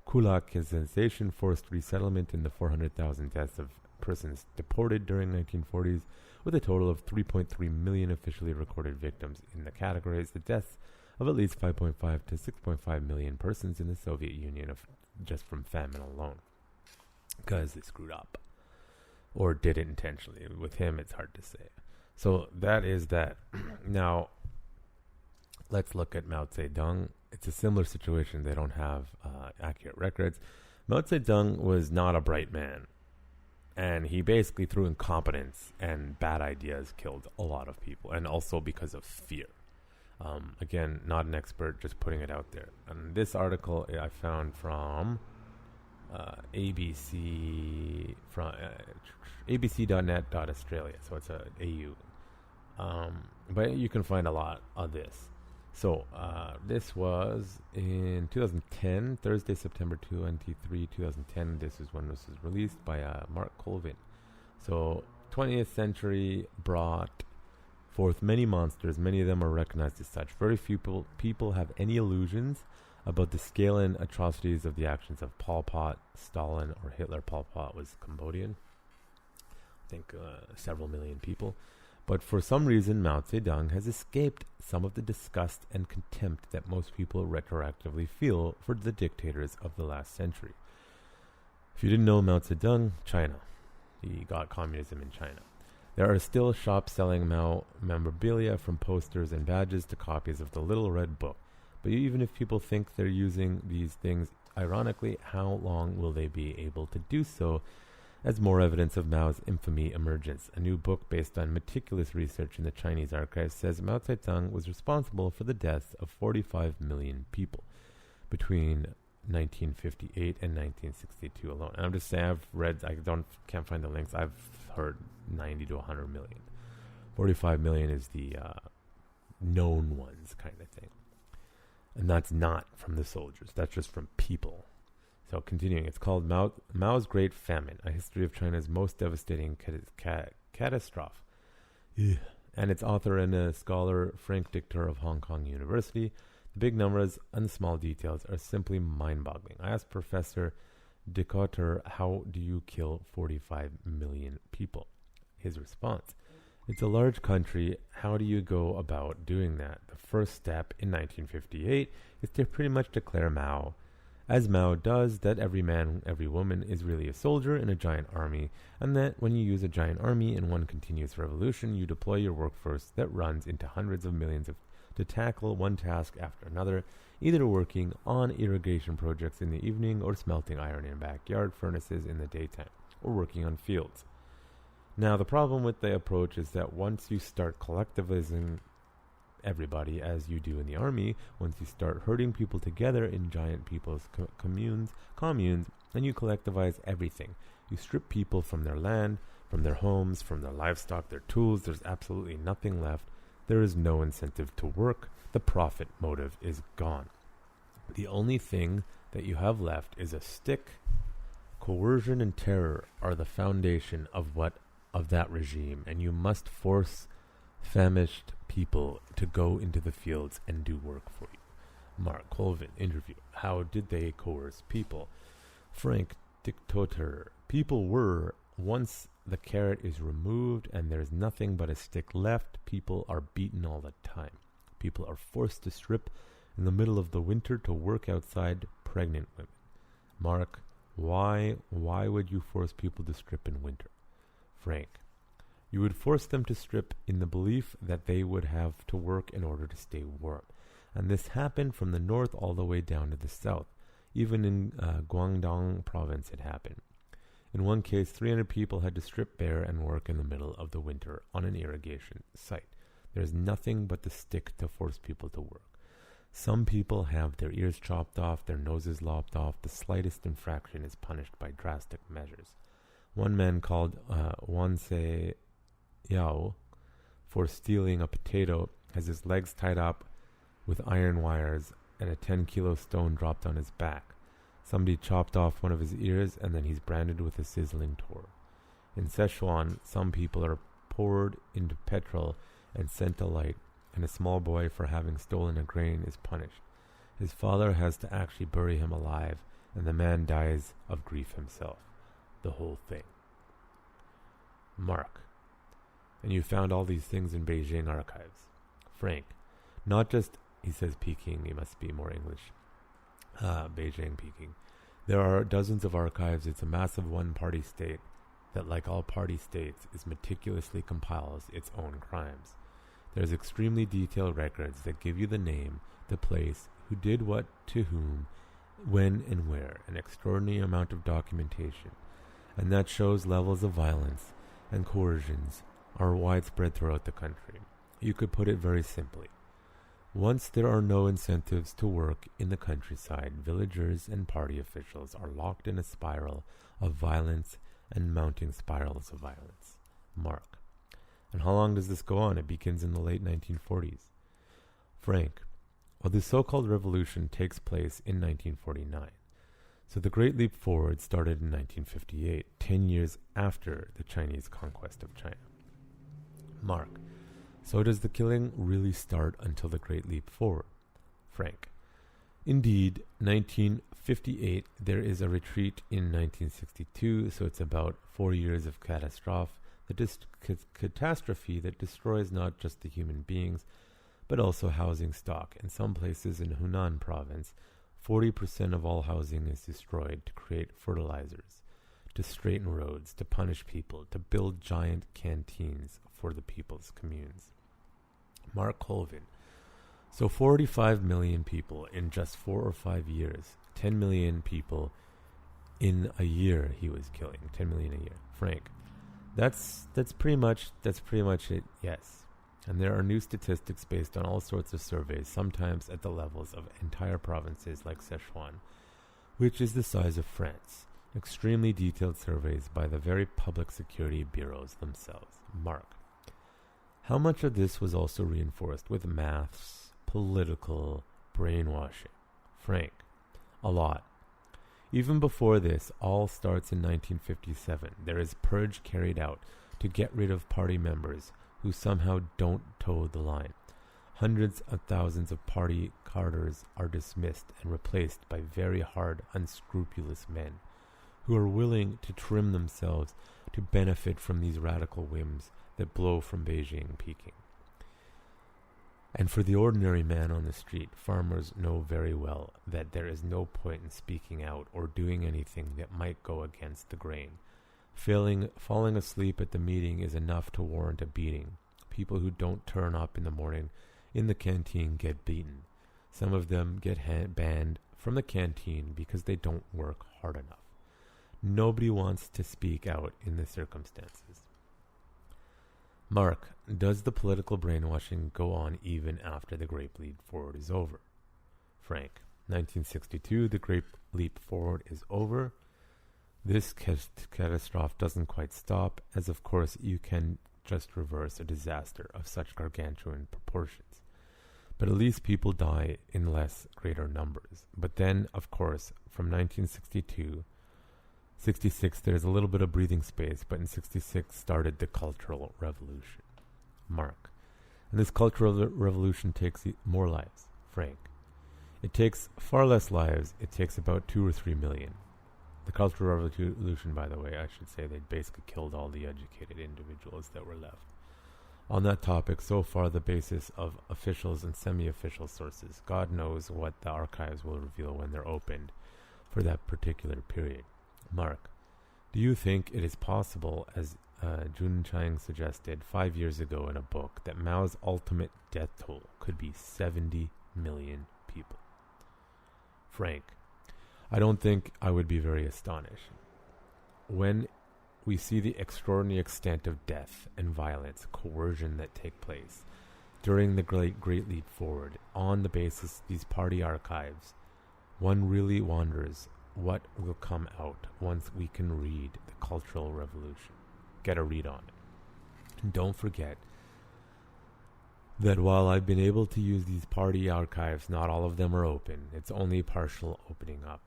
dekulakization, forced resettlement, and the 400,000 deaths of persons deported during 1940s, with a total of 3.3 million officially recorded victims in the categories. The deaths of at least 5.5 to 6.5 million persons in the Soviet Union just from famine alone, because they screwed up. Or did it intentionally. With him, it's hard to say. So that is that. Now, let's look at Mao Zedong. It's a similar situation. They don't have accurate records. Mao Zedong was not a bright man. And he basically, through incompetence and bad ideas, killed a lot of people. And also because of fear. Again, not an expert, just putting it out there. And this article I found from ABC from abc.net.australia, so it's a AU But you can find a lot of this. So this was in 2010, Thursday, September 23, 2010. This is when this was released by Mark Colvin. So 20th century brought forth many monsters. Many of them are recognized as such. Very few people have any illusions about the scale and atrocities of the actions of Pol Pot, Stalin, or Hitler. Pol Pot was Cambodian. I think several million people. But for some reason, Mao Zedong has escaped some of the disgust and contempt that most people retroactively feel for the dictators of the last century. If you didn't know Mao Zedong, China. He got communism in China. There are still shops selling Mao memorabilia, from posters and badges to copies of the Little Red Book. But even if people think they're using these things ironically, how long will they be able to do so as more evidence of Mao's infamy emerges? A new book based on meticulous research in the Chinese archives says Mao Zedong was responsible for the deaths of 45 million people between 1958 and 1962 alone. And I'm just saying, I've read, can't find the links, I've heard 90 to 100 million. 45 million is the known ones kind of thing. And that's not from the soldiers, that's just from people. So continuing, it's called Mao's Great Famine, a history of China's most devastating catastrophe. And its author and scholar, Frank Dichter of Hong Kong University. The big numbers and the small details are simply mind-boggling. I asked Professor Dichter, how do you kill 45 million people? His response, it's a large country. How do you go about doing that? The first step in 1958 is to pretty much declare Mao, as Mao does, that every man, every woman is really a soldier in a giant army, and that when you use a giant army in one continuous revolution, you deploy your workforce that runs into hundreds of millions to tackle one task after another, either working on irrigation projects in the evening or smelting iron in backyard furnaces in the daytime, or working on fields. Now, the problem with the approach is that once you start collectivizing everybody, as you do in the army, once you start herding people together in giant people's communes, and you collectivize everything. You strip people from their land, from their homes, from their livestock, their tools. There's absolutely nothing left. There is no incentive to work. The profit motive is gone. The only thing that you have left is a stick. Coercion and terror are the foundation of that regime, and you must force famished people to go into the fields and do work for you. Mark Colvin interview. How did they coerce people? Frank Dichter. People were, once the carrot is removed and there's nothing but a stick left, people are beaten all the time. People are forced to strip in the middle of the winter to work outside, pregnant women. Mark, why would you force people to strip in winter? Frank, you would force them to strip in the belief that they would have to work in order to stay warm. And this happened from the north all the way down to the south. Even in Guangdong province it happened. In one case, 300 people had to strip bare and work in the middle of the winter on an irrigation site. There's nothing but the stick to force people to work. Some people have their ears chopped off, their noses lopped off. The slightest infraction is punished by drastic measures. One man called Wan Se Yao for stealing a potato has his legs tied up with iron wires and a 10-kilo stone dropped on his back. Somebody chopped off one of his ears and then he's branded with a sizzling tor. In Sichuan, some people are poured into petrol and sent alight, and a small boy for having stolen a grain is punished. His father has to actually bury him alive, and the man dies of grief himself. The whole thing. Mark. And you found all these things in Beijing archives. Frank. Not just, he says Peking, he must be more English. Beijing, Peking. There are dozens of archives. It's a massive one-party state that, like all party states, is meticulously compiles its own crimes. There's extremely detailed records that give you the name, the place, who did what to whom, when and where, an extraordinary amount of documentation. And that shows levels of violence and coercions are widespread throughout the country. You could put it very simply. Once there are no incentives to work in the countryside, villagers and party officials are locked in a spiral of violence and mounting spirals of violence. Mark. And how long does this go on? It begins in the late 1940s. Frank, well, the so-called revolution takes place in 1949. So the Great Leap Forward started in 1958, 10 years after the Chinese conquest of China. Mark, so does the killing really start until the Great Leap Forward? Frank, indeed, 1958, there is a retreat in 1962, so it's about 4 years of catastrophe that destroys not just the human beings, but also housing stock. In some places in Hunan province, 40% of all housing is destroyed to create fertilizers, to straighten roads, to punish people, to build giant canteens for the people's communes. Mark Colvin. So 45 million people in just 4 or 5 years, 10 million people in a year he was killing, 10 million a year. Frank. That's pretty much it, yes. And there are new statistics based on all sorts of surveys, sometimes at the levels of entire provinces like Sichuan, which is the size of France. Extremely detailed surveys by the very public security bureaus themselves. Mark. How much of this was also reinforced with maths, political, brainwashing? Frank. A lot. Even before this, all starts in 1957. There is purge carried out to get rid of party members who somehow don't toe the line. Hundreds of thousands of party cadres are dismissed and replaced by very hard, unscrupulous men who are willing to trim themselves to benefit from these radical whims that blow from Beijing Peking. And for the ordinary man on the street, farmers know very well that there is no point in speaking out or doing anything that might go against the grain. Falling asleep at the meeting is enough to warrant a beating. People who don't turn up in the morning in the canteen get beaten. Some of them get banned from the canteen because they don't work hard enough. Nobody wants to speak out in the circumstances. Mark, does the political brainwashing go on even after the Great Leap Forward is over? Frank, 1962, the Great Leap Forward is over. This catastrophe doesn't quite stop, as of course you can just reverse a disaster of such gargantuan proportions. But at least people die in less greater numbers. But then, of course, from 1966, there's a little bit of breathing space, but in 66 started the Cultural Revolution. Mark. And this Cultural Revolution takes more lives. Frank. It takes far less lives. It takes about 2 or 3 million. The Cultural Revolution, by the way, I should say, they basically killed all the educated individuals that were left. On that topic, so far the basis of officials and semi-official sources. God knows what the archives will reveal when they're opened for that particular period. Mark, do you think it is possible, as Jun Chang suggested 5 years ago in a book, that Mao's ultimate death toll could be 70 million people? Frank, I don't think I would be very astonished. When we see the extraordinary extent of death and violence, coercion that take place during the Great Leap Forward, on the basis of these party archives, one really wonders what will come out once we can read the Cultural Revolution. Get a read on it. And don't forget that while I've been able to use these party archives, not all of them are open. It's only partial opening up.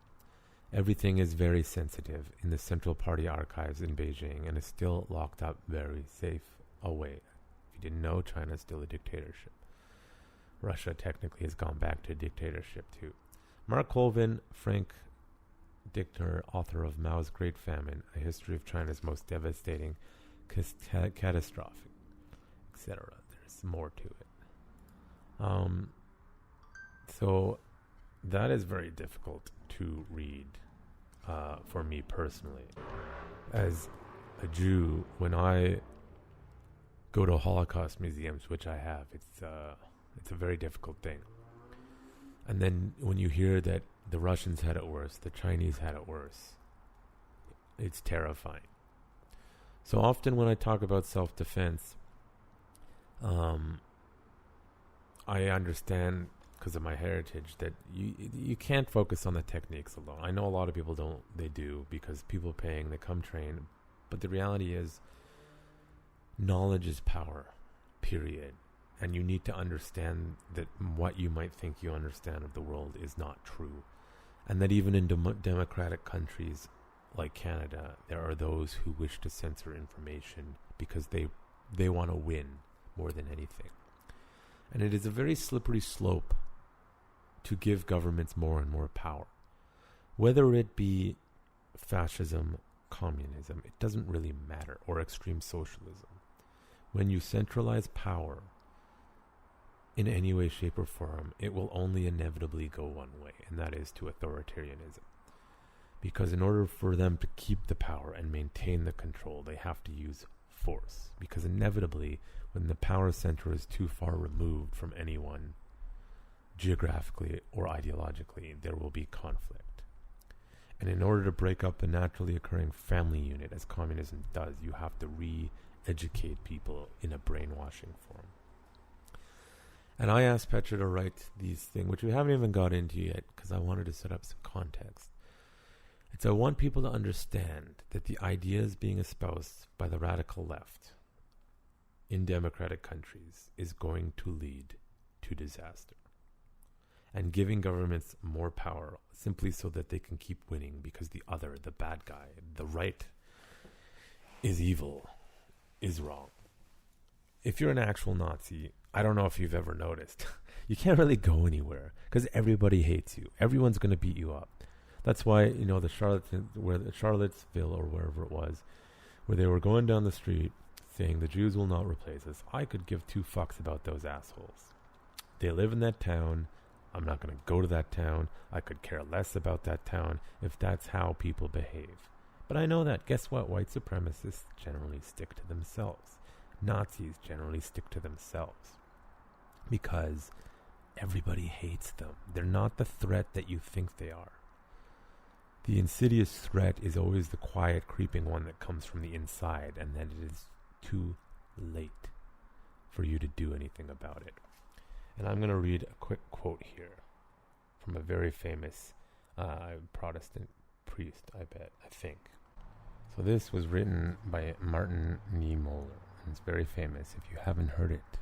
Everything is very sensitive in the Central Party archives in Beijing and is still locked up very safe away. If you didn't know, China is still a dictatorship. Russia technically has gone back to dictatorship too. Mark Colvin, Frank Dichter, author of Mao's Great Famine, A History of China's Most Devastating Catastrophe, etc. There's more to it. So that is very difficult to read for me personally. As a Jew, when I go to Holocaust museums, which I have, it's a very difficult thing. And then when you hear that the Russians had it worse, the Chinese had it worse, it's terrifying. So often when I talk about self-defense, I understand, because of my heritage, that you can't focus on the techniques alone. I know a lot of people they do, because people paying, they come train. But the reality is, knowledge is power, period. And you need to understand that what you might think you understand of the world is not true. And that even in democratic countries like Canada, there are those who wish to censor information because they want to win more than anything. And it is a very slippery slope to give governments more and more power. Whether it be fascism, communism, it doesn't really matter, or extreme socialism. When you centralize power in any way, shape, or form, it will only inevitably go one way, and that is to authoritarianism. Because in order for them to keep the power and maintain the control, they have to use force. Because inevitably, when the power center is too far removed from anyone, geographically or ideologically, there will be conflict. And in order to break up the naturally occurring family unit, as communism does, you have to re-educate people in a brainwashing form. And I asked Petra to write these things, which we haven't even got into yet, because I wanted to set up some context. I want people to understand that the ideas being espoused by the radical left in democratic countries is going to lead to disaster. And giving governments more power simply so that they can keep winning because the other, the bad guy, the right is evil, is wrong. If you're an actual Nazi, I don't know if you've ever noticed, you can't really go anywhere because everybody hates you. Everyone's going to beat you up. That's why, the Charlottesville or wherever it was, where they were going down the street saying the Jews will not replace us. I could give two fucks about those assholes. They live in that town. I'm not going to go to that town. I could care less about that town if that's how people behave. But I know that, guess what? White supremacists generally stick to themselves. Nazis generally stick to themselves. Because everybody hates them. They're not the threat that you think they are. The insidious threat is always the quiet, creeping one that comes from the inside, and then it is too late for you to do anything about it. And I'm going to read a quick quote here from a very famous Protestant priest, I think. So this was written by Martin Niemöller, and it's very famous. If you haven't heard it,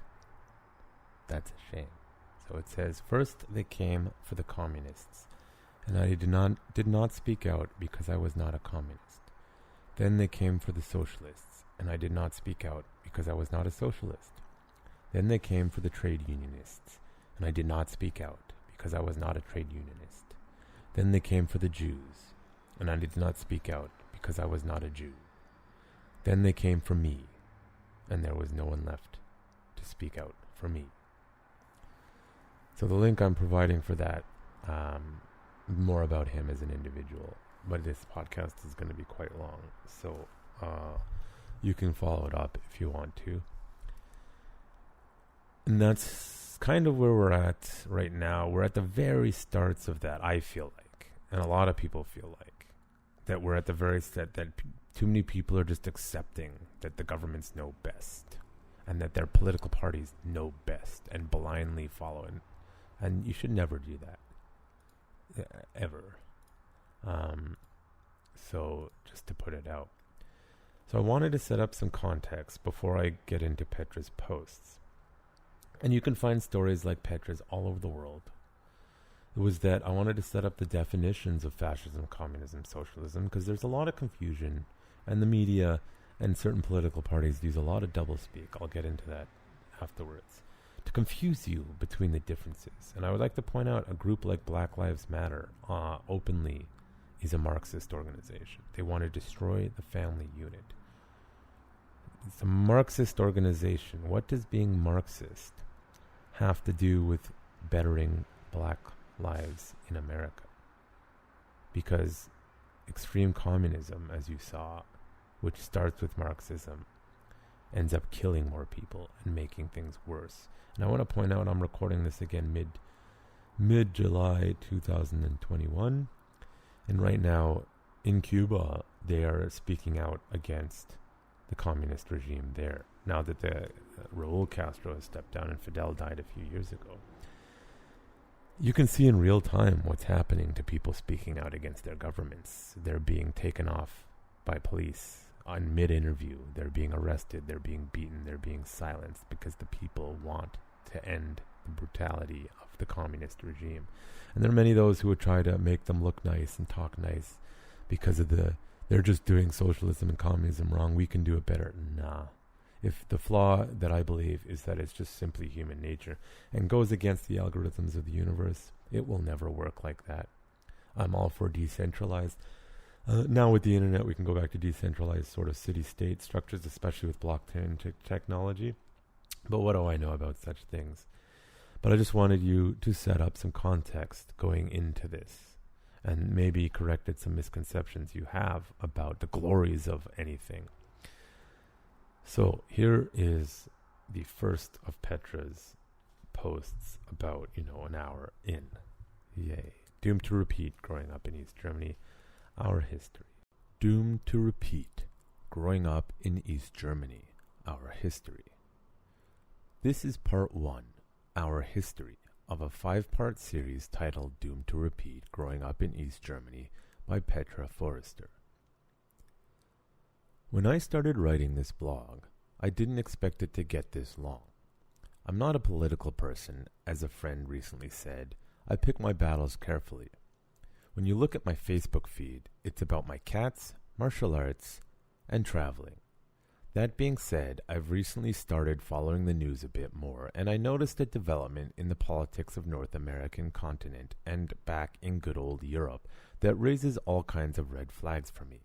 that's a shame. So it says, "First they came for the communists, and I did not speak out because I was not a communist. Then they came for the socialists, and I did not speak out because I was not a socialist. Then they came for the trade unionists, and I did not speak out because I was not a trade unionist. Then they came for the Jews, and I did not speak out because I was not a Jew. Then they came for me, and there was no one left to speak out for me." So the link I'm providing for that, more about him as an individual, but this podcast is going to be quite long, so you can follow it up if you want to. And that's kind of where we're at right now. We're at the very starts of that, I feel like, and a lot of people feel like, that we're at the very start, that too many people are just accepting that the governments know best, and that their political parties know best, and blindly follow it. And you should never do that. Ever. So just to put it out. So I wanted to set up some context before I get into Petra's posts. And you can find stories like Petra's all over the world. It was that I wanted to set up the definitions of fascism, communism, socialism, because there's a lot of confusion, and the media and certain political parties use a lot of doublespeak. I'll get into that afterwards, to confuse you between the differences. And I would like to point out a group like Black Lives Matter openly is a Marxist organization. They want to destroy the family unit. It's a Marxist organization. What does being Marxist have to do with bettering black lives in America? Because extreme communism, as you saw, which starts with Marxism, ends up killing more people and making things worse. And I want to point out, I'm recording this again mid-July 2021, and right now in Cuba they are speaking out against the communist regime there, now that the Raul Castro has stepped down and Fidel died a few years ago. You can see in real time what's happening to people speaking out against their governments. They're being taken off by police on mid-interview, they're being arrested, they're being beaten, they're being silenced because the people want to end the brutality of the communist regime. And there are many of those who would try to make them look nice and talk nice because of they're just doing socialism and communism wrong, we can do it better. Nah. If the flaw that I believe is that it's just simply human nature and goes against the algorithms of the universe, it will never work like that. I'm all for decentralized. Now with the internet, we can go back to decentralized sort of city-state structures, especially with blockchain technology. But what do I know about such things? But I just wanted you to set up some context going into this and maybe corrected some misconceptions you have about the glories of anything. So here is the first of Petra's posts about, an hour in. Yay. Doomed to repeat, growing up in East Germany. Our history. Doomed to repeat, growing up in East Germany. Our history. This is part 1, our history, of a 5-part series titled Doomed to Repeat, Growing Up in East Germany by Petra Forrester. When I started writing this blog, I didn't expect it to get this long. I'm not a political person, as a friend recently said. I pick my battles carefully. When you look at my Facebook feed, it's about my cats, martial arts, and traveling. That being said, I've recently started following the news a bit more, and I noticed a development in the politics of North American continent and back in good old Europe that raises all kinds of red flags for me.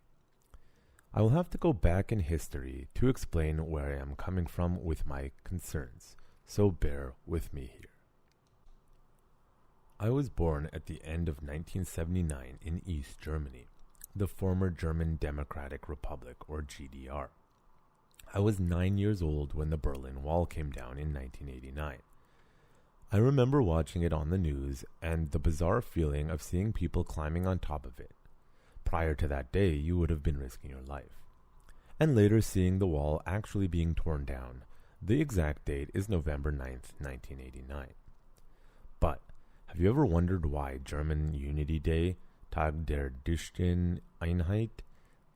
I will have to go back in history to explain where I am coming from with my concerns, so bear with me here. I was born at the end of 1979 in East Germany, the former German Democratic Republic, or GDR. I was 9 years old when the Berlin Wall came down in 1989. I remember watching it on the news and the bizarre feeling of seeing people climbing on top of it. Prior to that day, you would have been risking your life. And later seeing the wall actually being torn down. The exact date is November 9th, 1989. But have you ever wondered why German Unity Day, Tag der Deutschen Einheit,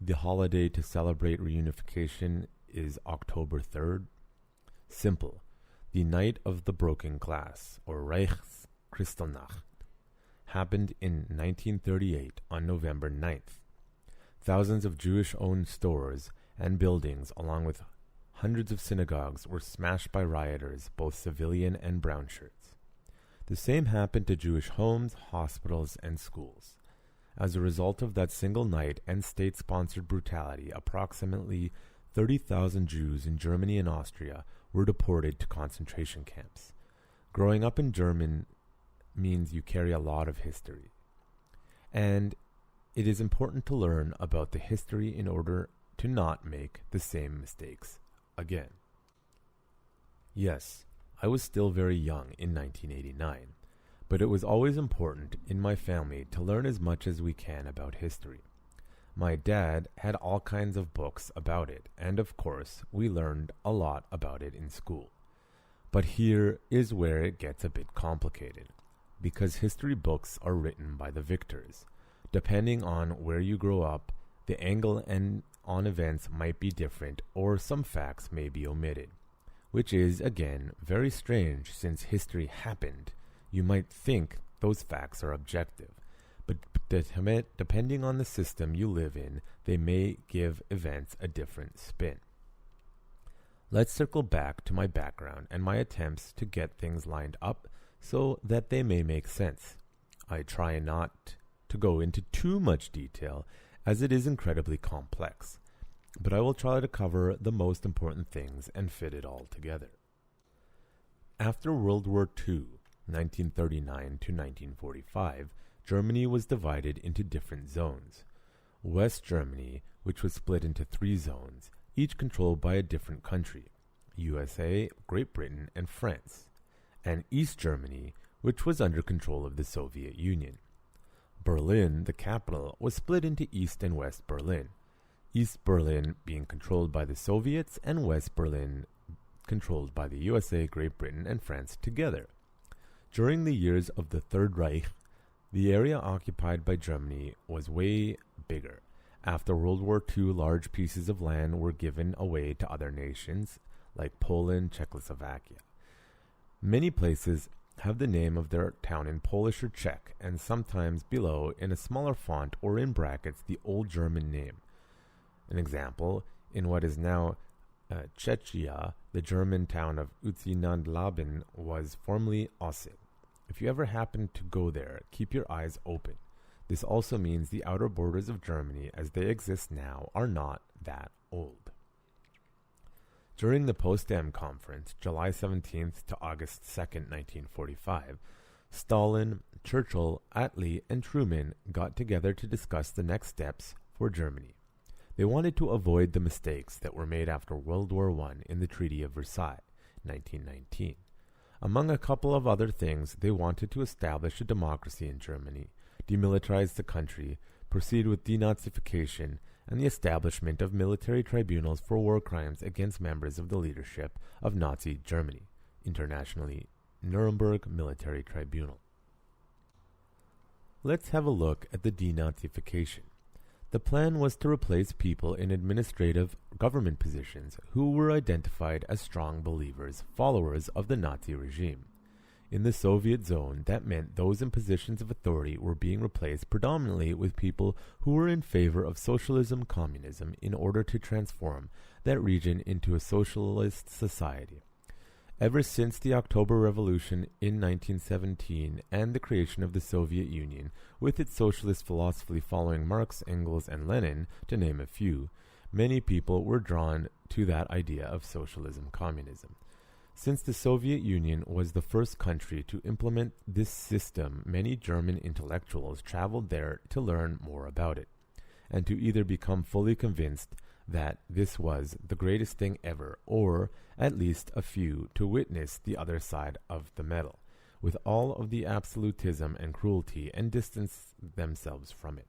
the holiday to celebrate reunification, is October 3rd? Simple. The Night of the Broken Glass, or Reichskristallnacht, happened in 1938 on November 9th. Thousands of Jewish-owned stores and buildings, along with hundreds of synagogues, were smashed by rioters, both civilian and brown shirts. The same happened to Jewish homes, hospitals, and schools. As a result of that single night and state-sponsored brutality, approximately 30,000 Jews in Germany and Austria were deported to concentration camps. Growing up in German means you carry a lot of history. And it is important to learn about the history in order to not make the same mistakes again. Yes, I was still very young in 1989, but it was always important in my family to learn as much as we can about history. My dad had all kinds of books about it, and of course, we learned a lot about it in school. But here is where it gets a bit complicated, because history books are written by the victors. Depending on where you grow up, the angle on events might be different, or some facts may be omitted, which is, again, very strange since history happened. You might think those facts are objective, but depending on the system you live in, they may give events a different spin. Let's circle back to my background and my attempts to get things lined up so that they may make sense. I try not to go into too much detail as it is incredibly complex, but I will try to cover the most important things and fit it all together. After World War II, 1939 to 1945, Germany was divided into different zones. West Germany, which was split into 3 zones, each controlled by a different country, USA, Great Britain, and France, and East Germany, which was under control of the Soviet Union. Berlin, the capital, was split into East and West Berlin, East Berlin being controlled by the Soviets and West Berlin controlled by the USA, Great Britain, and France together. During the years of the Third Reich, the area occupied by Germany was way bigger, After World War II, large pieces of land were given away to other nations, like Poland, Czechoslovakia. Many places have the name of their town in Polish or Czech, and sometimes below, in a smaller font or in brackets, the old German name. An example, in what is now Czechia, the German town of Uzinandlaben was formerly Ossig. If you ever happen to go there, keep your eyes open. This also means the outer borders of Germany as they exist now are not that old. During the Potsdam Conference, July 17th to August 2nd, 1945, Stalin, Churchill, Attlee, and Truman got together to discuss the next steps for Germany. They wanted to avoid the mistakes that were made after World War I in the Treaty of Versailles, 1919. Among a couple of other things, they wanted to establish a democracy in Germany, demilitarize the country, proceed with denazification, and the establishment of military tribunals for war crimes against members of the leadership of Nazi Germany, internationally Nuremberg Military Tribunal. Let's have a look at the denazification. The plan was to replace people in administrative government positions who were identified as strong believers, followers of the Nazi regime. In the Soviet zone, that meant those in positions of authority were being replaced predominantly with people who were in favor of socialism, communism, in order to transform that region into a socialist society. Ever since the October Revolution in 1917 and the creation of the Soviet Union, with its socialist philosophy following Marx, Engels, and Lenin, to name a few, many people were drawn to that idea of socialism, communism. Since the Soviet Union was the first country to implement this system, many German intellectuals traveled there to learn more about it, and to either become fully convinced that this was the greatest thing ever, or at least a few to witness the other side of the medal, with all of the absolutism and cruelty, and distance themselves from it.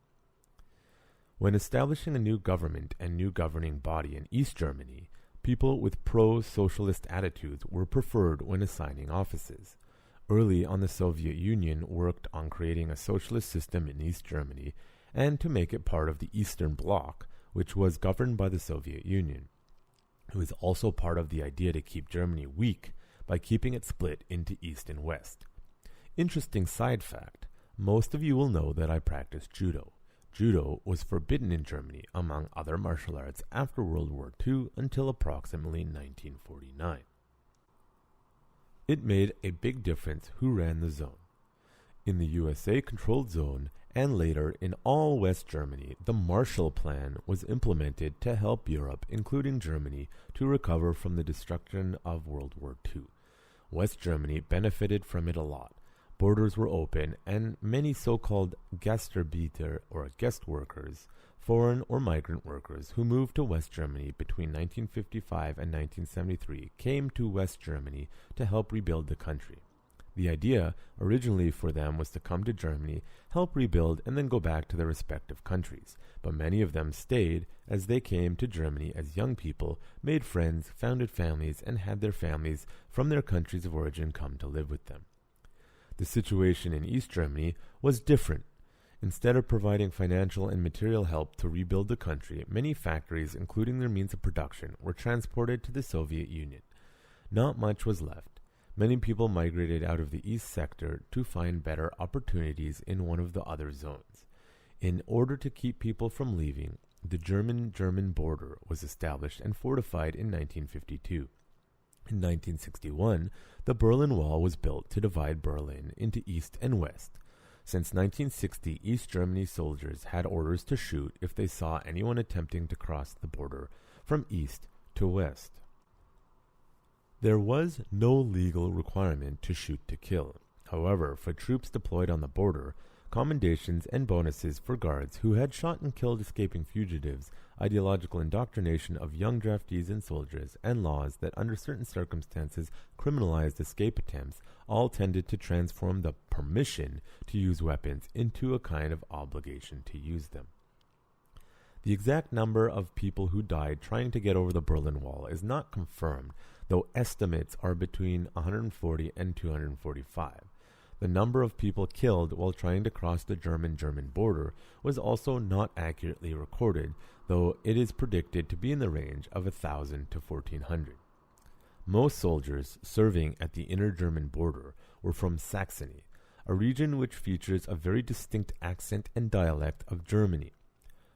When establishing a new government and new governing body in East Germany, people with pro-socialist attitudes were preferred when assigning offices. Early on, the Soviet Union worked on creating a socialist system in East Germany and to make it part of the Eastern Bloc, which was governed by the Soviet Union. It was also part of the idea to keep Germany weak by keeping it split into East and West. Interesting side fact, most of you will know that I practice judo. Judo was forbidden in Germany, among other martial arts, after World War II until approximately 1949. It made a big difference who ran the zone. In the USA-controlled zone, and later in all West Germany, the Marshall Plan was implemented to help Europe, including Germany, to recover from the destruction of World War II. West Germany benefited from it a lot. Borders were open, and many so-called Gastarbeiter, or guest workers, foreign or migrant workers who moved to West Germany between 1955 and 1973 came to West Germany to help rebuild the country. The idea originally for them was to come to Germany, help rebuild, and then go back to their respective countries. But many of them stayed as they came to Germany as young people, made friends, founded families, and had their families from their countries of origin come to live with them. The situation in East Germany was different. Instead of providing financial and material help to rebuild the country, many factories, including their means of production, were transported to the Soviet Union. Not much was left. Many people migrated out of the East sector to find better opportunities in one of the other zones. In order to keep people from leaving, the German-German border was established and fortified in 1952. In 1961, the Berlin Wall was built to divide Berlin into East and West. Since 1960, East Germany soldiers had orders to shoot if they saw anyone attempting to cross the border from east to west. There was no legal requirement to shoot to kill. However, for troops deployed on the border, commendations and bonuses for guards who had shot and killed escaping fugitives, ideological indoctrination of young draftees and soldiers, and laws that under certain circumstances criminalized escape attempts all tended to transform the permission to use weapons into a kind of obligation to use them. The exact number of people who died trying to get over the Berlin Wall is not confirmed, though estimates are between 140 and 245. The number of people killed while trying to cross the German border was also not accurately recorded, though it is predicted to be in the range of 1,000 to 1,400. Most soldiers serving at the inner German border were from Saxony, a region which features a very distinct accent and dialect of Germany.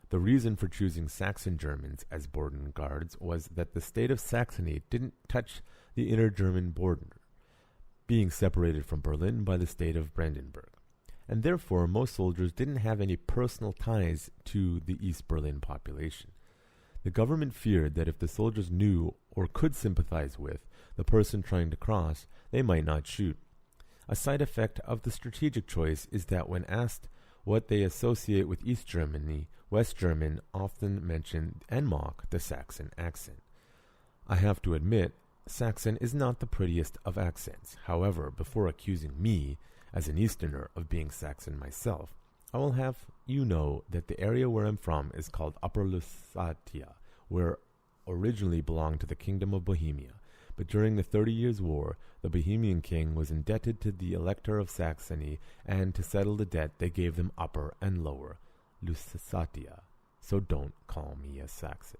The reason for choosing Saxon Germans as border guards was that the state of Saxony didn't touch the inner German border, being separated from Berlin by the state of Brandenburg, and therefore most soldiers didn't have any personal ties to the East Berlin population. The government feared that if the soldiers knew or could sympathize with the person trying to cross, they might not shoot. A side effect of the strategic choice is that when asked what they associate with East Germany, West German often mention and mock the Saxon accent. I have to admit, Saxon is not the prettiest of accents. However, before accusing me, as an Easterner, of being Saxon myself, I will have you know that the area where I'm from is called Upper Lusatia, where originally belonged to the Kingdom of Bohemia. But during the 30 Years' War, the Bohemian king was indebted to the Elector of Saxony, and to settle the debt they gave them Upper and Lower Lusatia. So don't call me a Saxon.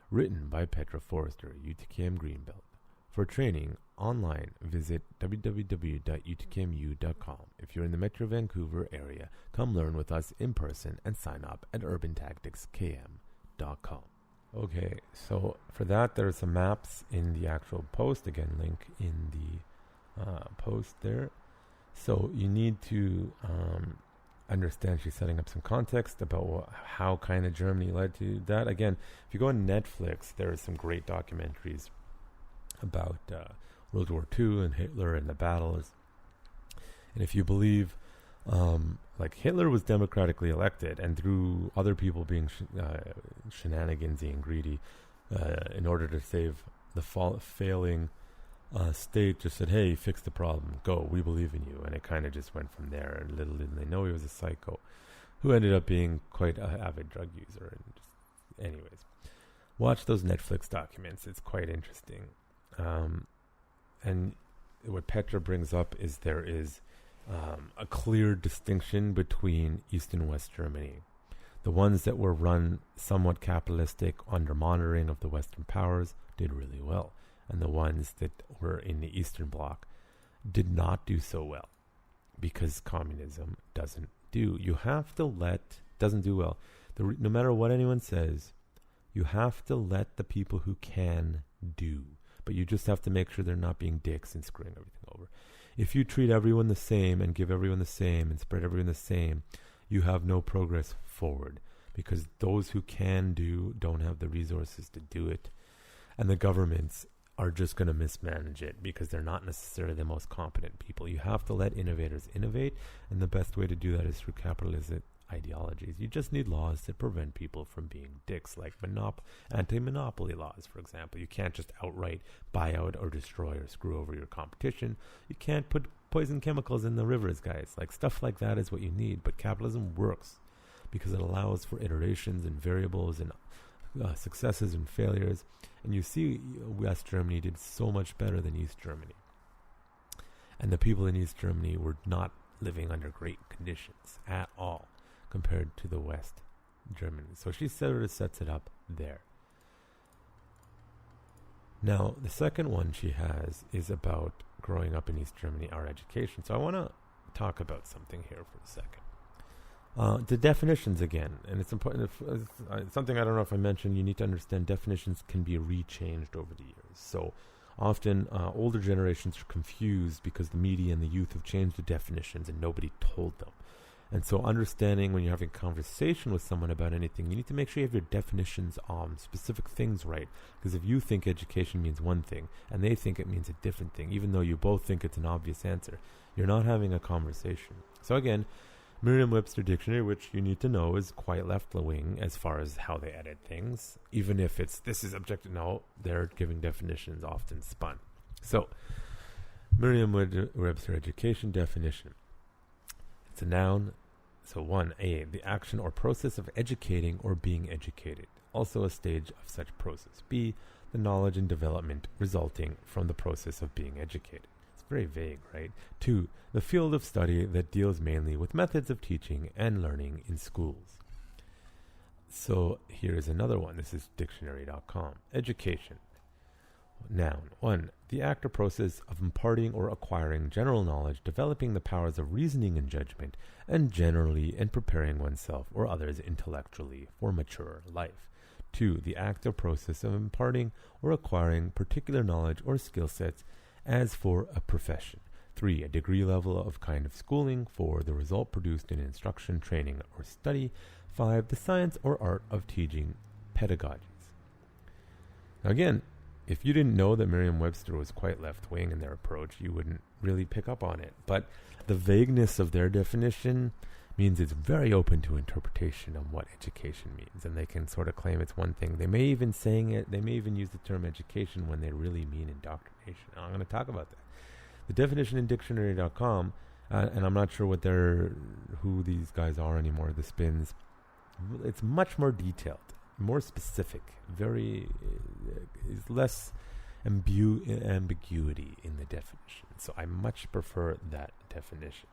Written by Petra Forrester, UTKM Greenbelt. For training online, visit www.utkmu.com. If you're in the Metro Vancouver area, come learn with us in person and sign up at urbantacticskm.com. Okay, so for that, there are some maps in the actual post. Again, link in the post there. So you need to understand she's setting up some context about how kind of Germany led to that. Again, if you go on Netflix, there are some great documentaries about World War II and Hitler and the battles. And if you believe, like Hitler was democratically elected, and through other people being shenanigansy and greedy, in order to save the failing state, just said, hey, fix the problem, go, we believe in you. And it kind of just went from there, and little did they know he was a psycho who ended up being quite an avid drug user. And just, anyways, watch those Netflix documents, it's quite interesting. And what Petra brings up is there is a clear distinction between East and West Germany. The ones that were run somewhat capitalistic under monitoring of the Western powers did really well, and the ones that were in the Eastern Bloc did not do so well, because communism doesn't do. You have to doesn't do well. No matter what anyone says, you have to let the people who can do. But you just have to make sure they're not being dicks and screwing everything over. If you treat everyone the same and give everyone the same and spread everyone the same, you have no progress forward, because those who can do don't have the resources to do it. And the governments are just going to mismanage it because they're not necessarily the most competent people. You have to let innovators innovate, and the best way to do that is through capitalist ideologies. You just need laws that prevent people from being dicks, like anti-monopoly laws, for example. You can't just outright buy out or destroy or screw over your competition. You can't put poison chemicals in the rivers, guys. Like, stuff like that is what you need. But capitalism works because it allows for iterations and variables and successes and failures. And you see West Germany did so much better than East Germany. And the people in East Germany were not living under great conditions at all compared to the West Germany. So she sort of sets it up there. Now, the second one she has is about growing up in East Germany, our education. So I want to talk about something here for a second. The definitions again, and it's important. It's something I don't know if I mentioned. You need to understand definitions can be rechanged over the years. So often older generations are confused because the media and the youth have changed the definitions and nobody told them. And so understanding when you're having a conversation with someone about anything, you need to make sure you have your definitions on specific things right. Because if you think education means one thing and they think it means a different thing, even though you both think it's an obvious answer, you're not having a conversation. So again, Merriam-Webster Dictionary, which you need to know, is quite left-wing as far as how they edit things. Even if this is objective, no, they're giving definitions often spun. So, Merriam-Webster education definition. It's a noun. So 1A, the action or process of educating or being educated. Also a stage of such process. B, the knowledge and development resulting from the process of being educated. It's Very vague, right? 2, the field of study that deals mainly with methods of teaching and learning in schools. So here's another one. This is dictionary.com. Education. Noun. 1, the act or process of imparting or acquiring general knowledge, developing the powers of reasoning and judgment, and generally in preparing oneself or others intellectually for mature life. 2, the act or process of imparting or acquiring particular knowledge or skill sets as for a profession. 3, a degree level of kind of schooling. 4, the result produced in instruction, training, or study. 5, the science or art of teaching, pedagogies. Now again, if you didn't know that Merriam-Webster was quite left-wing in their approach, you wouldn't really pick up on it. But the vagueness of their definition means it's very open to interpretation of what education means, and they can sort of claim it's one thing. They may even use the term education when they really mean indoctrination. And I'm going to talk about that. The definition in dictionary.com, and I'm not sure who these guys are anymore, the spins, it's much more detailed, more specific, is less ambiguity in the definition. So I much prefer that definition.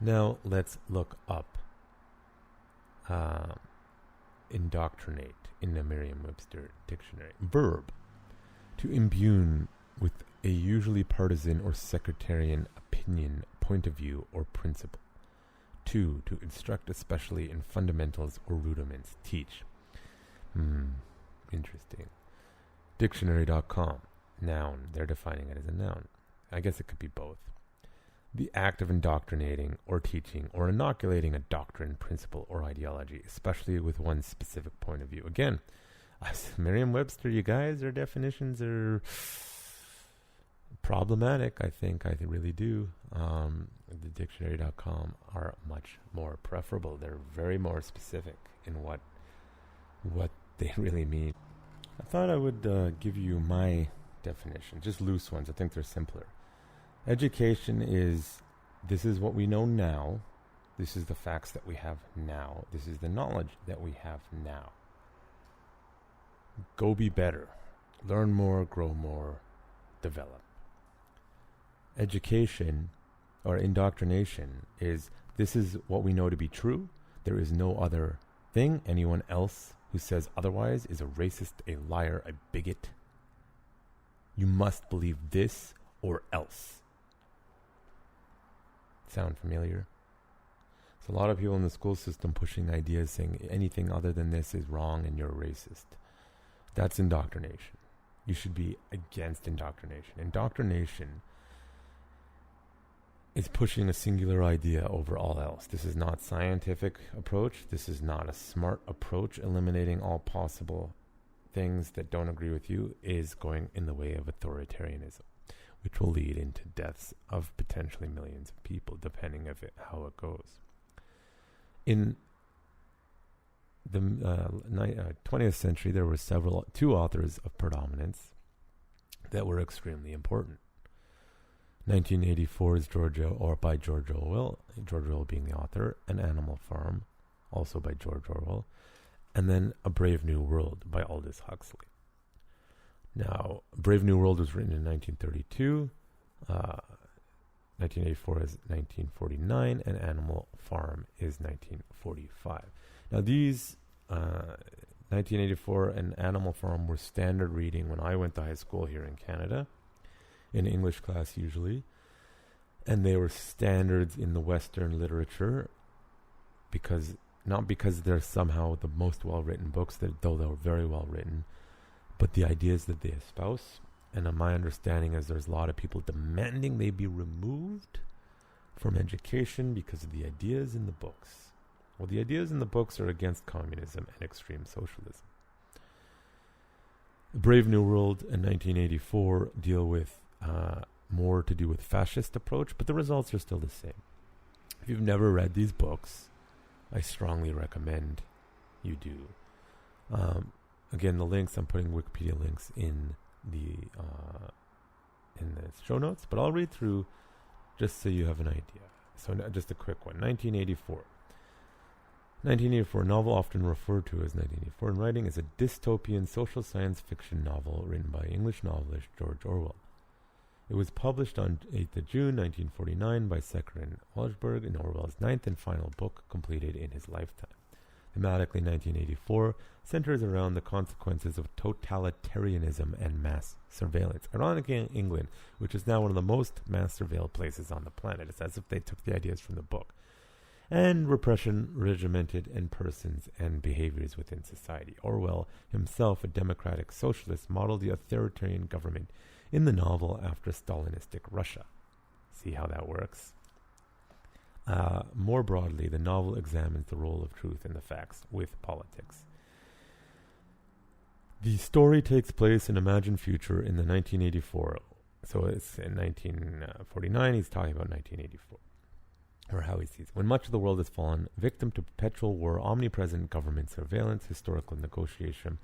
Now let's look up indoctrinate in the Merriam-Webster dictionary. Verb, to imbue with a usually partisan or sectarian opinion, point of view, or principle. 2, to instruct especially in fundamentals or rudiments, teach. Interesting. Dictionary.com. Noun. They're defining it as a noun. I guess it could be both. The act of indoctrinating or teaching or inoculating a doctrine, principle, or ideology, especially with one specific point of view. Again, Merriam-Webster, you guys, their definitions are problematic, I think. I really do. The dictionary.com are much more preferable. They're very more specific in what they really mean. I thought I would give you my definition, just loose ones. I think they're simpler. Education this is what we know now. This is the facts that we have now. This is the knowledge that we have now. Go be better. Learn more, grow more, develop. Education or indoctrination this is what we know to be true. There is no other thing. Anyone else who says otherwise is a racist, a liar, a bigot. You must believe this or else. Sound familiar? There's a lot of people in the school system pushing ideas saying anything other than this is wrong and you're a racist. That's indoctrination. You should be against indoctrination. Indoctrination is pushing a singular idea over all else. This is not scientific approach. This is not a smart approach. Eliminating all possible things that don't agree with you is going in the way of authoritarianism, which will lead into deaths of potentially millions of people, depending on how it goes. In the 20th century, there were two authors of predominance that were extremely important. 1984 is by George Orwell, George Orwell being the author, An Animal Farm, also by George Orwell, and then A Brave New World by Aldous Huxley. Now, Brave New World was written in 1932, 1984 is 1949, and Animal Farm is 1945. Now, these 1984 and Animal Farm were standard reading when I went to high school here in Canada, in English class usually, and they were standards in the Western literature not because they're somehow the most well-written books, though they were very well-written, but the ideas that they espouse. And my understanding is there's a lot of people demanding they be removed from education because of the ideas in the books. Well, the ideas in the books are against communism and extreme socialism. Brave New World in 1984 deal with more to do with fascist approach, but the results are still the same. If you've never read these books, I strongly recommend you do. Again, the links, I'm putting Wikipedia links in the show notes, but I'll read through just so you have an idea. So just a quick one. 1984, novel often referred to as 1984 in writing, is a dystopian social science fiction novel written by English novelist George Orwell. It was published on 8th of June 1949 by Secker and Wallsburg in Orwell's ninth and final book, completed in his lifetime. Thematically, 1984 centers around the consequences of totalitarianism and mass surveillance. Ironically, in England, which is now one of the most mass surveilled places on the planet, it's as if they took the ideas from the book. And repression regimented in persons and behaviors within society. Orwell, himself a democratic socialist, modeled the authoritarian government in the novel after Stalinistic Russia. See how that works? More broadly, the novel examines the role of truth and the facts with politics. The story takes place in imagined future in the 1984. So it's in 1949. He's talking about 1984. Or how he sees it. When much of the world has fallen victim to perpetual war, omnipresent government surveillance, historical negotiation,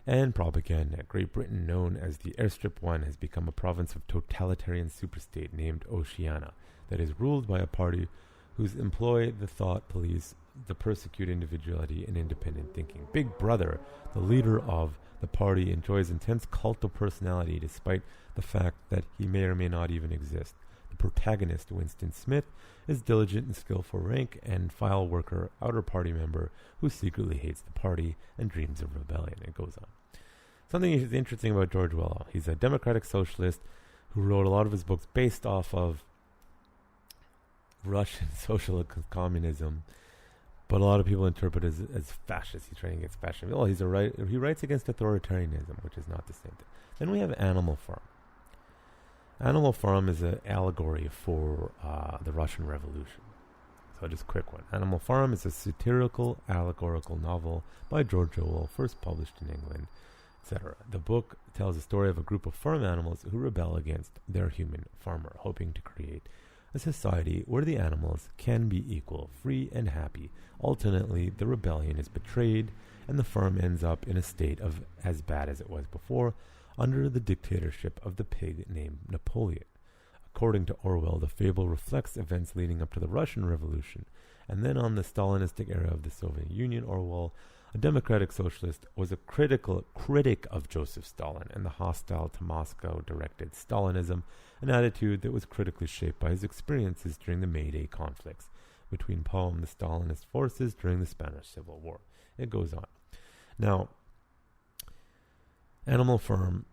and propaganda, Great Britain, known as the Airstrip One, has become a province of totalitarian superstate named Oceania that is ruled by a party whose employ the thought police, the persecute individuality and independent thinking. Big Brother, the leader of the party, enjoys intense cult of personality despite the fact that he may or may not even exist. The protagonist, Winston Smith, is diligent and skillful rank and file worker, outer party member who secretly hates the party and dreams of rebellion. It goes on. Something interesting about George Orwell. He's a democratic socialist who wrote a lot of his books based off of Russian social communism, but a lot of people interpret it as fascist. He's trying against fascism. Well, he writes against authoritarianism, which is not the same thing. Then we have Animal Farm. Animal Farm is an allegory for the Russian Revolution. So just a quick one. Animal Farm is a satirical, allegorical novel by George Orwell, first published in England, etc. The book tells the story of a group of farm animals who rebel against their human farmer, hoping to create a society where the animals can be equal, free, and happy. Ultimately, the rebellion is betrayed, and the farm ends up in a state of as bad as it was before, under the dictatorship of the pig named Napoleon. According to Orwell, the fable reflects events leading up to the Russian Revolution, and then on the Stalinistic era of the Soviet Union. Orwell, a democratic socialist, was a critic of Joseph Stalin and the hostile to Moscow-directed Stalinism, an attitude that was critically shaped by his experiences during the May Day conflicts between Poe and the Stalinist forces during the Spanish Civil War. It goes on. Now, Animal Farm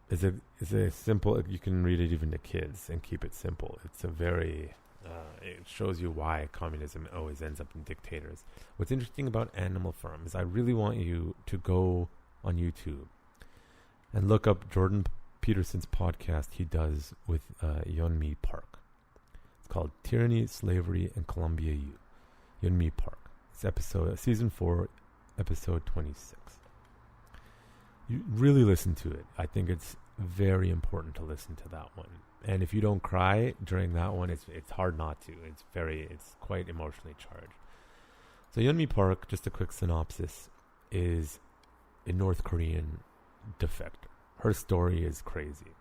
is a simple. You can read it even to kids and keep it simple. It's a very it shows you why communism always ends up in dictators. What's interesting about Animal Farm is I really want you to go on YouTube and look up Jordan Peterson's podcast he does with Yeonmi Park. It's called Tyranny, Slavery, and Columbia U. Yeonmi Park. It's season 4, episode 26. You really listen to it. I think it's very important to listen to that one. And if you don't cry during that one, it's hard not to. It's quite emotionally charged. So Yeonmi Park, just a quick synopsis, is a North Korean defector. Her story is crazy.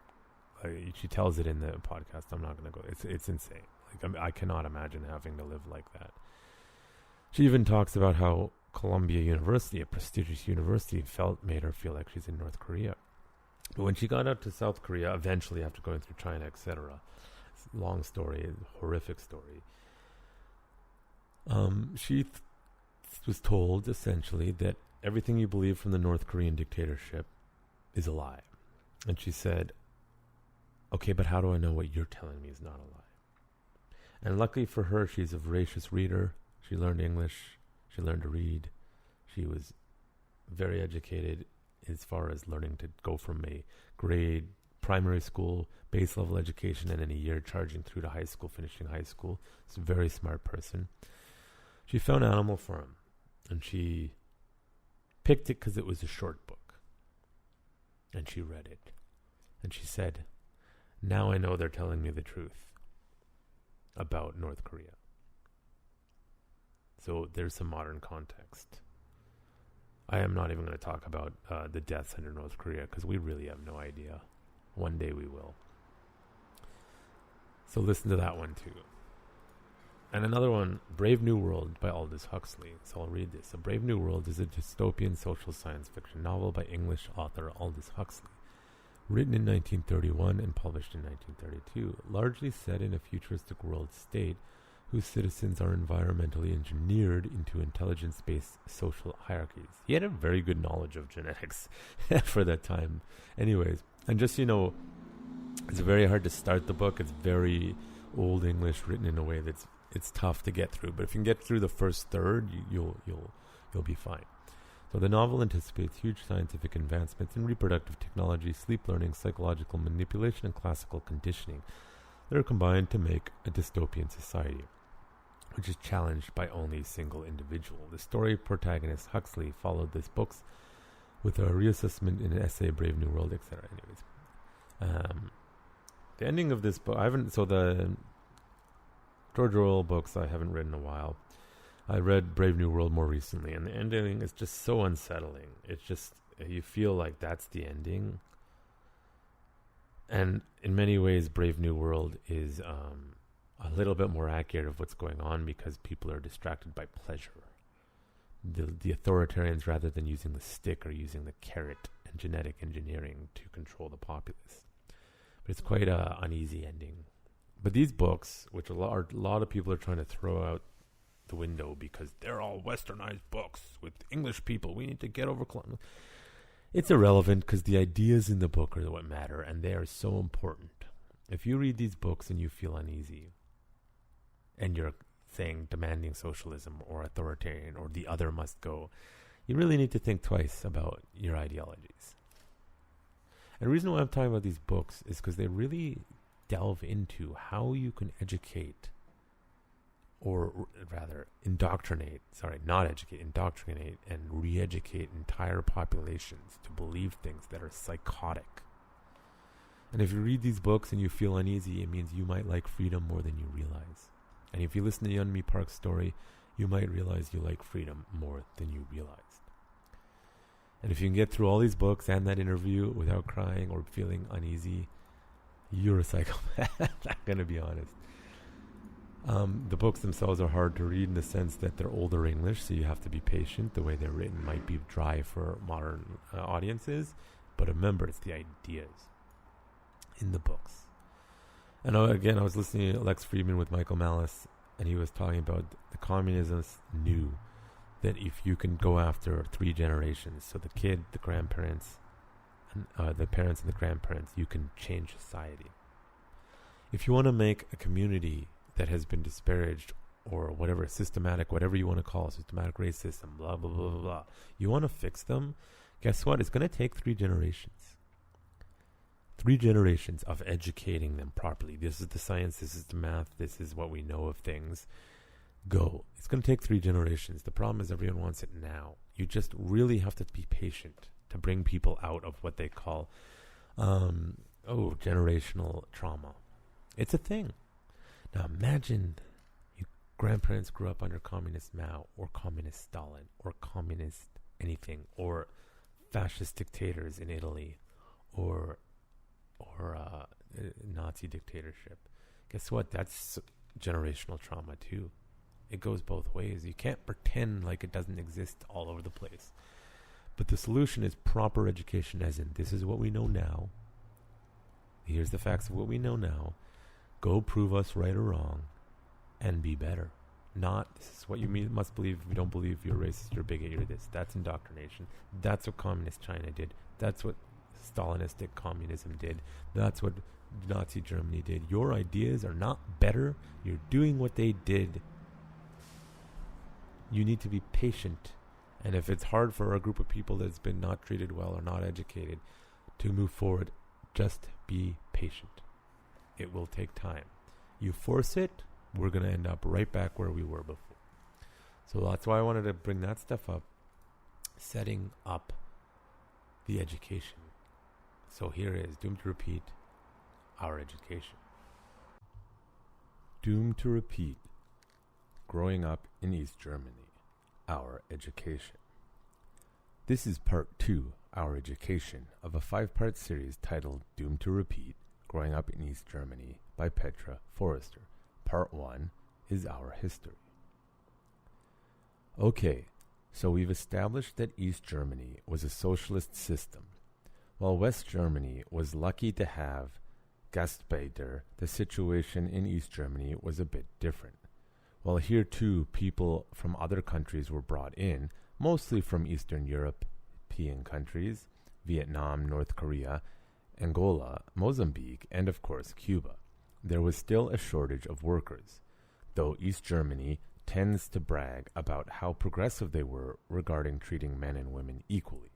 She tells it in the podcast. I'm not going to go. It's insane. I cannot imagine having to live like that. She even talks about how Columbia University, a prestigious university, made her feel like she's in North Korea. But when she got out to South Korea, eventually after going through China, etc., long story, horrific story, she was told essentially that everything you believe from the North Korean dictatorship is a lie. And she said, okay, but how do I know what you're telling me is not a lie? And luckily for her, she's a voracious reader. She learned English. She learned to read. She was very educated as far as learning to go from a grade primary school, base level education, and in a year charging through to high school, finishing high school. She's a very smart person. She found Animal Farm, and she picked it because it was a short book. And she read it. And she said, now I know they're telling me the truth about North Korea. So there's some modern context. I am not even going to talk about the deaths under North Korea because we really have no idea. One day we will. So listen to that one too. And another one, Brave New World by Aldous Huxley. So I'll read this. A Brave New World is a dystopian social science fiction novel by English author Aldous Huxley, Written in 1931 and published in 1932, largely set in a futuristic world state whose citizens are environmentally engineered into intelligence-based social hierarchies. He had a very good knowledge of genetics for that time. Anyways, and just, it's very hard to start the book. It's very old English, written in a way that's it's tough to get through. But if you can get through the first third, you'll be fine. So the novel anticipates huge scientific advancements in reproductive technology, sleep learning, psychological manipulation, and classical conditioning that are combined to make a dystopian society, which is challenged by only a single individual. The story protagonist Huxley followed these books with a reassessment in an essay, Brave New World, etc. Anyways, the ending of this book, the George Orwell books I haven't read in a while. I read Brave New World more recently, and the ending is just so unsettling. It's just, you feel like that's the ending. And in many ways, Brave New World is a little bit more accurate of what's going on because people are distracted by pleasure. The authoritarians, rather than using the stick, are using the carrot and genetic engineering to control the populace. But it's quite an uneasy ending. But these books, which a lot of people are trying to throw out the window because they're all westernized books with English people, we need to get over it's irrelevant because the ideas in the book are what matter, and they are so important. If you read these books and you feel uneasy and you're saying demanding socialism or authoritarian or the other must go, you really need to think twice about your ideologies. And the reason why I'm talking about these books is because they really delve into how you can educate, or rather indoctrinate and re-educate entire populations to believe things that are psychotic. And if you read these books and you feel uneasy, it means you might like freedom more than you realize. And if you listen to Yeonmi Park's story, you might realize you like freedom more than you realized. And if you can get through all these books and that interview without crying or feeling uneasy, you're a psychopath. I'm going to be honest. The books themselves are hard to read in the sense that they're older English, so you have to be patient. The way they're written might be dry for modern audiences, but remember, it's the ideas in the books. And again, I was listening to Lex Friedman with Michael Malice, and he was talking about the communists knew that if you can go after 3 generations, so the kid, the grandparents, and the parents and the grandparents, you can change society. If you want to make a community that has been disparaged or whatever, systematic, whatever you want to call it, systematic racism, blah, blah, blah, blah, blah, you want to fix them, guess what? It's going to take 3 generations. 3 generations of educating them properly. This is the science, this is the math, this is what we know of things. Go. It's going to take 3 generations. The problem is everyone wants it now. You just really have to be patient to bring people out of what they call generational trauma. It's a thing. Now imagine your grandparents grew up under communist Mao or communist Stalin or communist anything or fascist dictators in Italy or Nazi dictatorship. Guess what? That's generational trauma too. It goes both ways. You can't pretend like it doesn't exist all over the place. But the solution is proper education, as in this is what we know now. Here's the facts of what we know now. Go prove us right or wrong and be better. Not, this is what you must believe. If you don't believe, you're racist, you're bigot, you're this. That's indoctrination. That's what communist China did. That's what Stalinistic communism did. That's what Nazi Germany did. Your ideas are not better. You're doing what they did. You need to be patient. And if it's hard for a group of people that's been not treated well or not educated to move forward, just be patient. It will take time. You force it, we're going to end up right back where we were before. So that's why I wanted to bring that stuff up. Setting up the education. So here it is, doomed to repeat, our education. Doomed to repeat, growing up in East Germany, our education. This is part 2, our education, of a 5-part series titled Doomed to Repeat, Growing Up in East Germany by Petra Forrester. Part 1 is our history. Okay, so we've established that East Germany was a socialist system While West Germany was lucky to have Gastarbeiter, the situation in East Germany was a bit different. While here too people from other countries were brought in, mostly from Eastern European countries, Vietnam, North Korea, Angola, Mozambique, and of course Cuba, there was still a shortage of workers, though East Germany tends to brag about how progressive they were regarding treating men and women equally.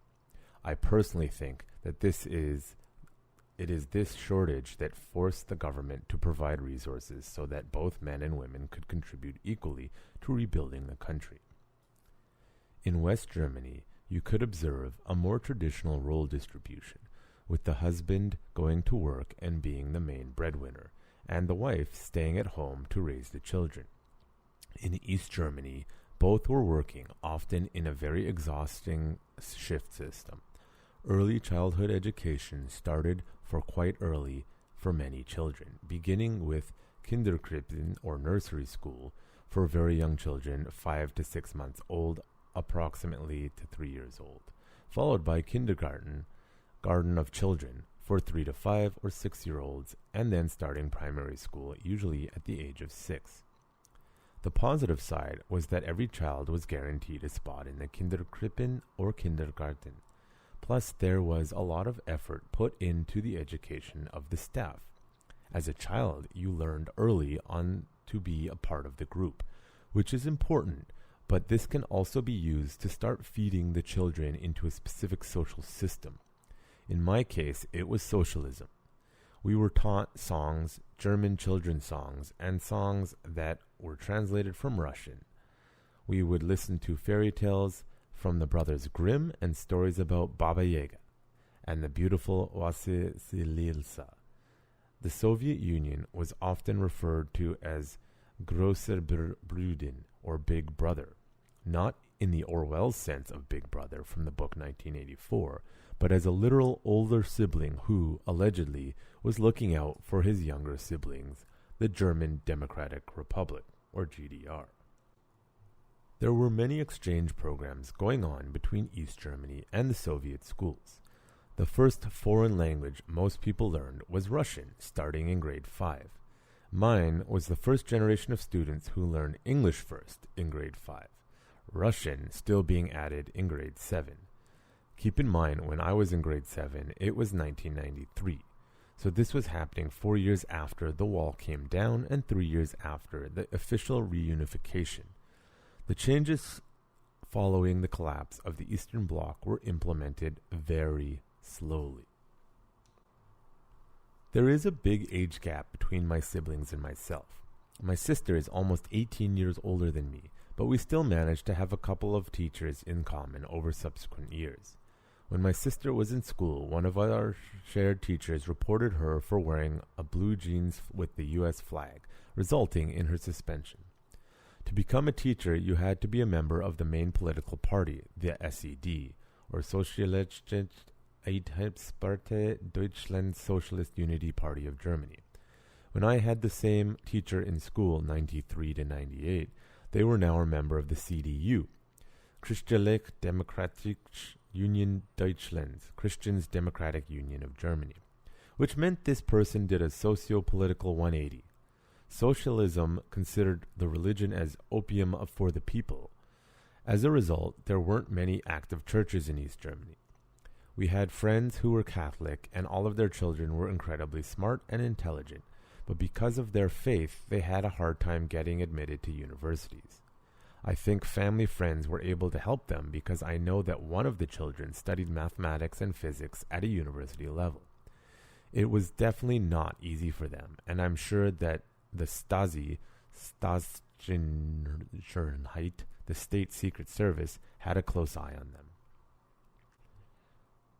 I personally think that it is this shortage that forced the government to provide resources so that both men and women could contribute equally to rebuilding the country. In West Germany, you could observe a more traditional role distribution, with the husband going to work and being the main breadwinner, and the wife staying at home to raise the children. In East Germany, both were working, often in a very exhausting shift system. Early childhood education started for quite early for many children, beginning with Kinderkrippen or nursery school for very young children 5 to 6 months old, approximately to 3 years old, followed by kindergarten, garden of children, for 3 to 5 or 6-year-olds, and then starting primary school, usually at the age of 6. The positive side was that every child was guaranteed a spot in the Kinderkrippen or kindergarten. Plus, there was a lot of effort put into the education of the staff. As a child, you learned early on to be a part of the group, which is important, but this can also be used to start feeding the children into a specific social system. In my case, it was socialism. We were taught songs, German children's songs, and songs that were translated from Russian. We would listen to fairy tales from the Brothers Grimm and stories about Baba Yaga and the beautiful Vasilisa. The Soviet Union was often referred to as Großer Brüder, or Big Brother, not in the Orwell sense of Big Brother from the book 1984, but as a literal older sibling who, allegedly, was looking out for his younger siblings, the German Democratic Republic, or GDR. There were many exchange programs going on between East Germany and the Soviet schools. The first foreign language most people learned was Russian, starting in grade 5. Mine was the first generation of students who learned English first in grade 5, Russian still being added in grade 7. Keep in mind, when I was in grade 7, it was 1993. So this was happening 4 years after the wall came down and 3 years after the official reunification. The changes following the collapse of the Eastern Bloc were implemented very slowly. There is a big age gap between my siblings and myself. My sister is almost 18 years older than me, but we still managed to have a couple of teachers in common over subsequent years. When my sister was in school, one of our shared teachers reported her for wearing a blue jeans with the U.S. flag, resulting in her suspension. To become a teacher, you had to be a member of the main political party, the SED, or Sozialistische Einheitspartei Deutschland Socialist Unity Party of Germany. When I had the same teacher in school, 93 to 98, they were now a member of the CDU, Christliche Demokratische Union Deutschlands, Christians Democratic Union of Germany, which meant this person did a socio-political 180. Socialism considered the religion as opium for the people. As a result, there weren't many active churches in East Germany. We had friends who were Catholic, and all of their children were incredibly smart and intelligent, but because of their faith, they had a hard time getting admitted to universities. I think family friends were able to help them because I know that one of the children studied mathematics and physics at a university level. It was definitely not easy for them, and I'm sure that the Stasi, Staatssicherheit, the State Secret Service, had a close eye on them.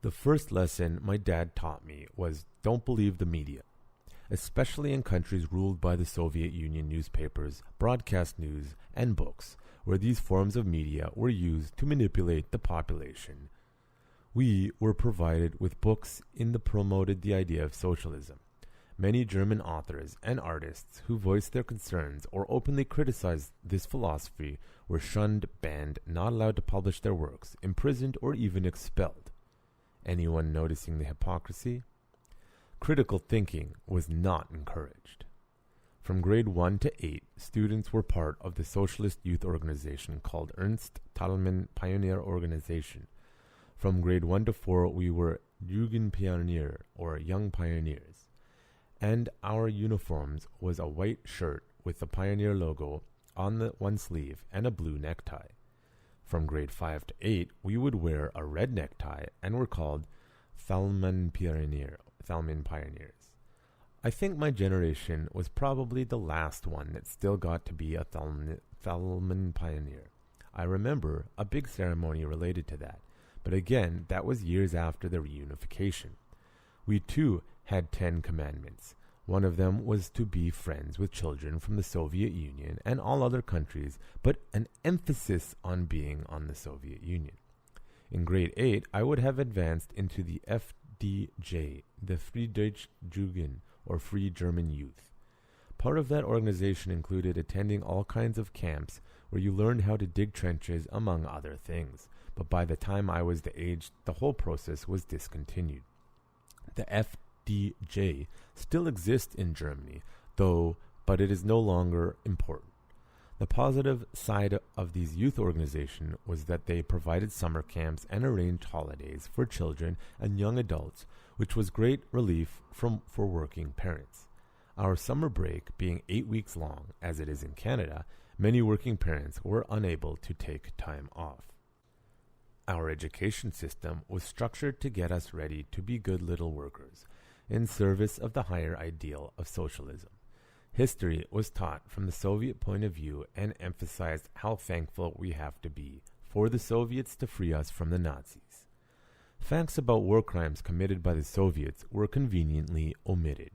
The first lesson my dad taught me was don't believe the media, especially in countries ruled by the Soviet Union newspapers, broadcast news, and books, where these forms of media were used to manipulate the population. We were provided with books that promoted the idea of socialism. Many German authors and artists who voiced their concerns or openly criticized this philosophy were shunned, banned, not allowed to publish their works, imprisoned, or even expelled. Anyone noticing the hypocrisy? Critical thinking was not encouraged. From grade 1 to 8, students were part of the socialist youth organization called Ernst Thälmann Pioneer Organization. From grade 1 to 4, we were Jugendpionier, or Young Pioneers. And our uniforms was a white shirt with the Pioneer logo on the one sleeve and a blue necktie. From grade 5 to 8, we would wear a red necktie and were called Thälmann Pioneers. I think my generation was probably the last one that still got to be a Thälmann Pioneer. I remember a big ceremony related to that, but again, that was years after the reunification. We too had 10 commandments. One of them was to be friends with children from the Soviet Union and all other countries, but an emphasis on being on the Soviet Union. In grade 8, I would have advanced into the FDJ, the Friedrich Jugend, or Free German Youth. Part of that organization included attending all kinds of camps where you learned how to dig trenches, among other things. But by the time I was the age, the whole process was discontinued. The FDJ still exists in Germany, but it is no longer important. The positive side of these youth organizations was that they provided summer camps and arranged holidays for children and young adults, which was great relief for working parents. Our summer break being 8 weeks long, as it is in Canada, many working parents were unable to take time off. Our education system was structured to get us ready to be good little workers, in service of the higher ideal of socialism. History was taught from the Soviet point of view and emphasized how thankful we have to be for the Soviets to free us from the Nazis. Facts about war crimes committed by the Soviets were conveniently omitted.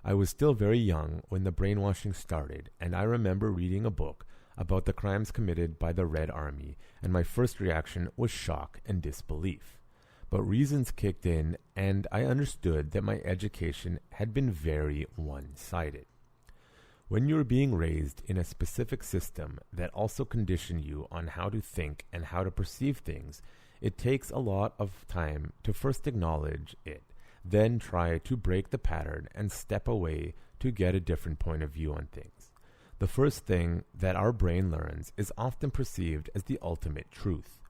I was still very young when the brainwashing started, and I remember reading a book about the crimes committed by the Red Army, and my first reaction was shock and disbelief. But reasons kicked in, and I understood that my education had been very one-sided. When you're being raised in a specific system that also conditioned you on how to think and how to perceive things, it takes a lot of time to first acknowledge it, then try to break the pattern and step away to get a different point of view on things. The first thing that our brain learns is often perceived as the ultimate truth.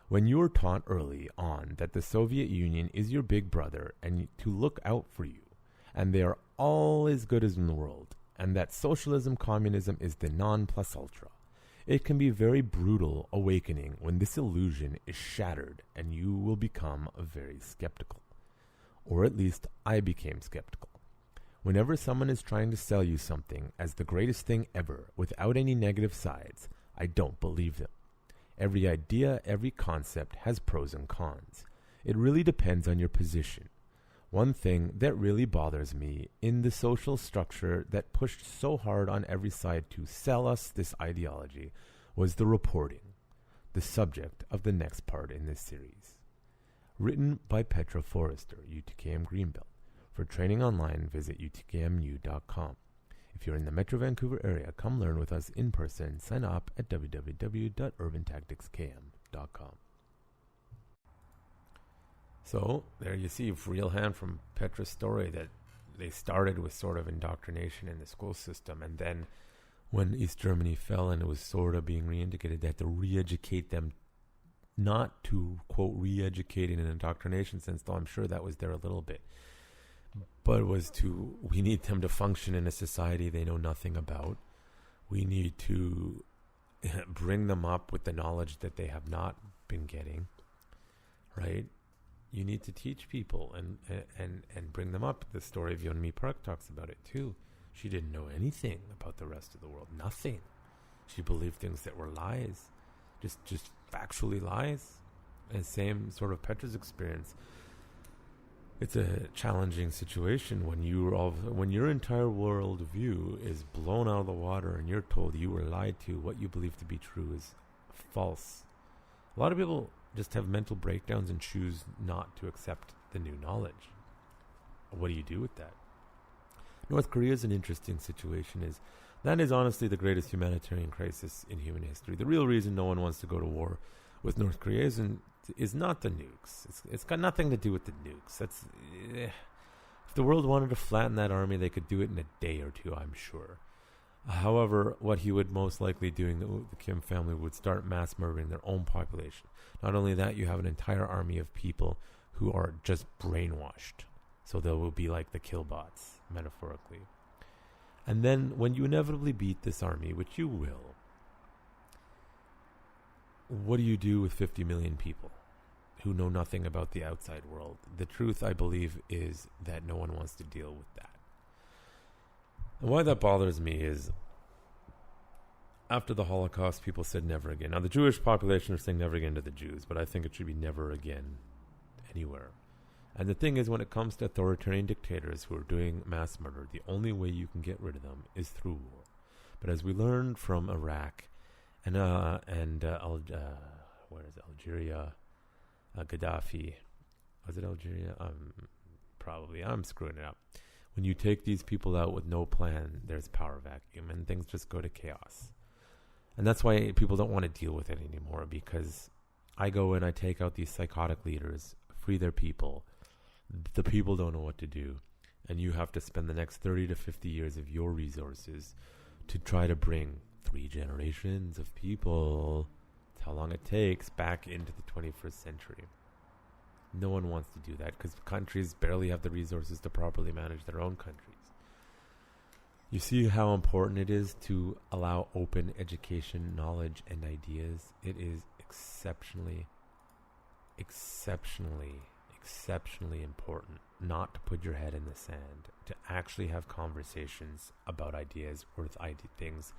When you are taught early on that the Soviet Union is your big brother and to look out for you, and they are all as good as in the world, and that socialism, communism is the non plus ultra, it can be very brutal awakening when this illusion is shattered and you will become very skeptical. Or at least I became skeptical. Whenever someone is trying to sell you something as the greatest thing ever without any negative sides, I don't believe them. Every idea, every concept has pros and cons. It really depends on your position. One thing that really bothers me in the social structure that pushed so hard on every side to sell us this ideology was the reporting, the subject of the next part in this series. Written by Petra Forrester, UTKM Greenbelt. For training online, visit utkmu.com. If you're in the Metro Vancouver area, come learn with us in person. Sign up at www.urbantacticskm.com. So, there you see real hand from Petra's story that they started with sort of indoctrination in the school system, and then when East Germany fell and it was sort of being re-indicated, they had to re-educate them, not to, quote, re-educate in an indoctrination sense, though I'm sure that was there a little bit, but it was to, we need them to function in a society they know nothing about. We need to bring them up with the knowledge that they have not been getting, right? You need to teach people and bring them up. The story of Yeonmi Park talks about it too. She didn't know anything about the rest of the world. Nothing. She believed things that were lies. Just factually lies. And same sort of Petra's experience. It's a challenging situation when your entire world view is blown out of the water and you're told you were lied to, what you believe to be true is false. A lot of people just have mental breakdowns and choose not to accept the new knowledge. What do you do with that? North Korea is an interesting situation. That is honestly the greatest humanitarian crisis in human history. The real reason no one wants to go to war with North Korea is not the nukes. It's got nothing to do with the nukes. If the world wanted to flatten that army, they could do it in a day or two, I'm sure. However, what he would most likely do, the Kim family would start mass murdering their own population. Not only that, you have an entire army of people who are just brainwashed. So they will be like the killbots, metaphorically. And then when you inevitably beat this army, which you will, what do you do with 50 million people who know nothing about the outside world? The truth, I believe, is that no one wants to deal with that. And why that bothers me is, after the Holocaust, people said never again. Now, the Jewish population are saying never again to the Jews, but I think it should be never again anywhere. And the thing is, when it comes to authoritarian dictators who are doing mass murder, the only way you can get rid of them is through war. But as we learned from Iraq and where is Algeria? Gaddafi. Was it Algeria? Probably. I'm screwing it up. When you take these people out with no plan, there's power vacuum and things just go to chaos. And that's why people don't want to deal with it anymore, because I go in, I take out these psychotic leaders, free their people. The people don't know what to do. And you have to spend the next 30 to 50 years of your resources to try to bring 3 generations of people, that's how long it takes, back into the 21st century. No one wants to do that because countries barely have the resources to properly manage their own countries. You see how important it is to allow open education, knowledge, and ideas. It is exceptionally important not to put your head in the sand, to actually have conversations about ideas or things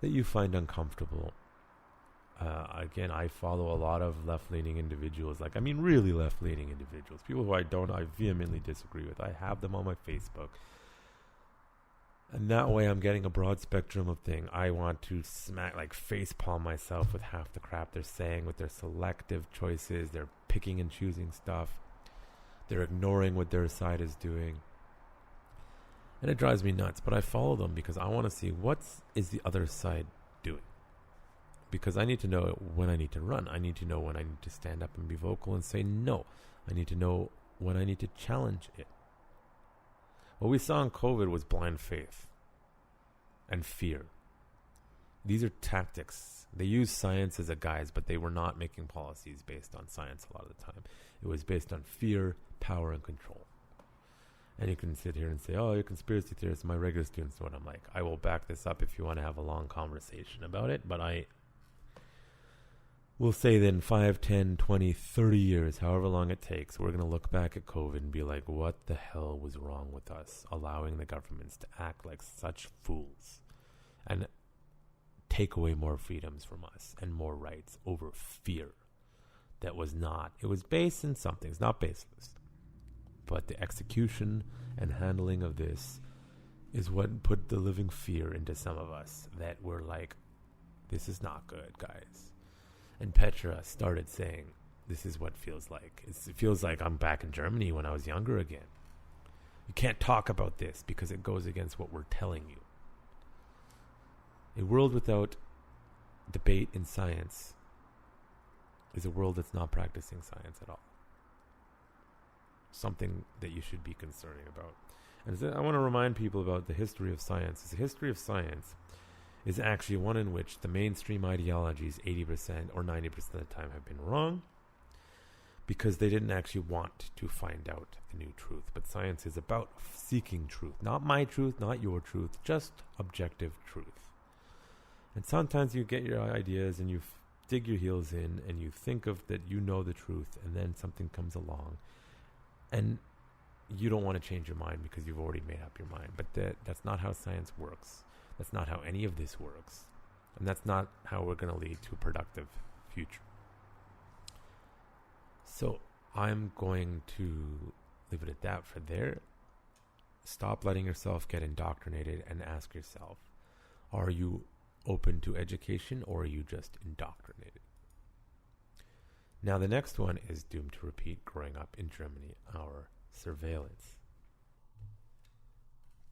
that you find uncomfortable. Again, I follow a lot of left-leaning individuals, really left-leaning individuals, people who I vehemently disagree with. I have them on my Facebook. And that way I'm getting a broad spectrum of things. I want to facepalm myself with half the crap they're saying, with their selective choices. They're picking and choosing stuff. They're ignoring what their side is doing. And it drives me nuts, but I follow them because I want to see what is the other side doing. Because I need to know when I need to run. I need to know when I need to stand up and be vocal and say no. I need to know when I need to challenge it. What we saw in COVID was blind faith and fear. These are tactics. They use science as a guise, but they were not making policies based on science a lot of the time. It was based on fear, power, and control. And you can sit here and say, oh, you're conspiracy theorists. My regular students know what I'm like. I will back this up if you want to have a long conversation about it, but I will say that in 5, 10, 20, 30 years, however long it takes, we're going to look back at COVID and be like, what the hell was wrong with us, allowing the governments to act like such fools and take away more freedoms from us and more rights over fear. That was not, it was based in something, it's not baseless. But the execution and handling of this is what put the living fear into some of us, that we're like, this is not good, guys. And Petra started saying, this is what it feels like. It feels like I'm back in Germany when I was younger again. You can't talk about this because it goes against what we're telling you. A world without debate in science is a world that's not practicing science at all. Something that you should be concerning about. And so I want to remind people about the history of science. The history of science is actually one in which the mainstream ideologies 80% or 90% of the time have been wrong because they didn't actually want to find out the new truth. But science is about seeking truth. Not my truth, not your truth, just objective truth. And sometimes you get your ideas and you dig your heels in and you think of that you know the truth, and then something comes along and you don't want to change your mind because you've already made up your mind. But that's not how science works. That's not how any of this works. And that's not how we're going to lead to a productive future. So I'm going to leave it at that for there. Stop letting yourself get indoctrinated and ask yourself, are you open to education or are you just indoctrinated? Now the next one is doomed to repeat, growing up in Germany, our surveillance.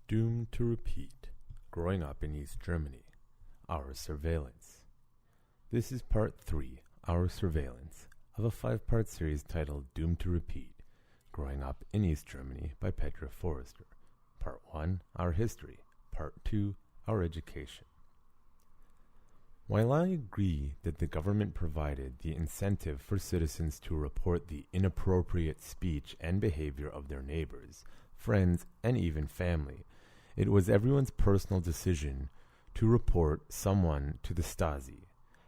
Doomed to repeat, growing up in East Germany, our surveillance. This is part 3 our surveillance of a 5-part series titled Doomed to Repeat, Growing Up in East Germany by Petra Forrester. Part 1, Our History. Part 2, Our Education. While I agree that the government provided the incentive for citizens to report the inappropriate speech and behavior of their neighbors, friends, and even family, it was everyone's personal decision to report someone to the Stasi,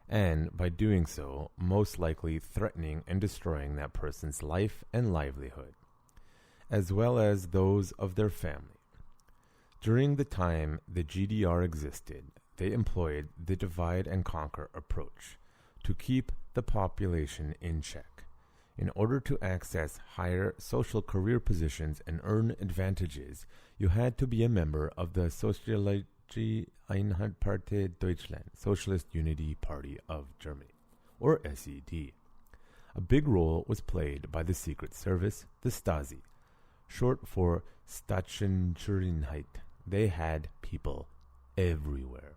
and by doing so, most likely threatening and destroying that person's life and livelihood, as well as those of their family. During the time the GDR existed, they employed the divide and conquer approach to keep the population in check. In order to access higher social career positions and earn advantages, you had to be a member of the Sozialistische Einheitspartei Deutschland, Socialist Unity Party of Germany, or SED. A big role was played by the Secret Service, the Stasi, short for Staatsgeheimdienst. They had people everywhere.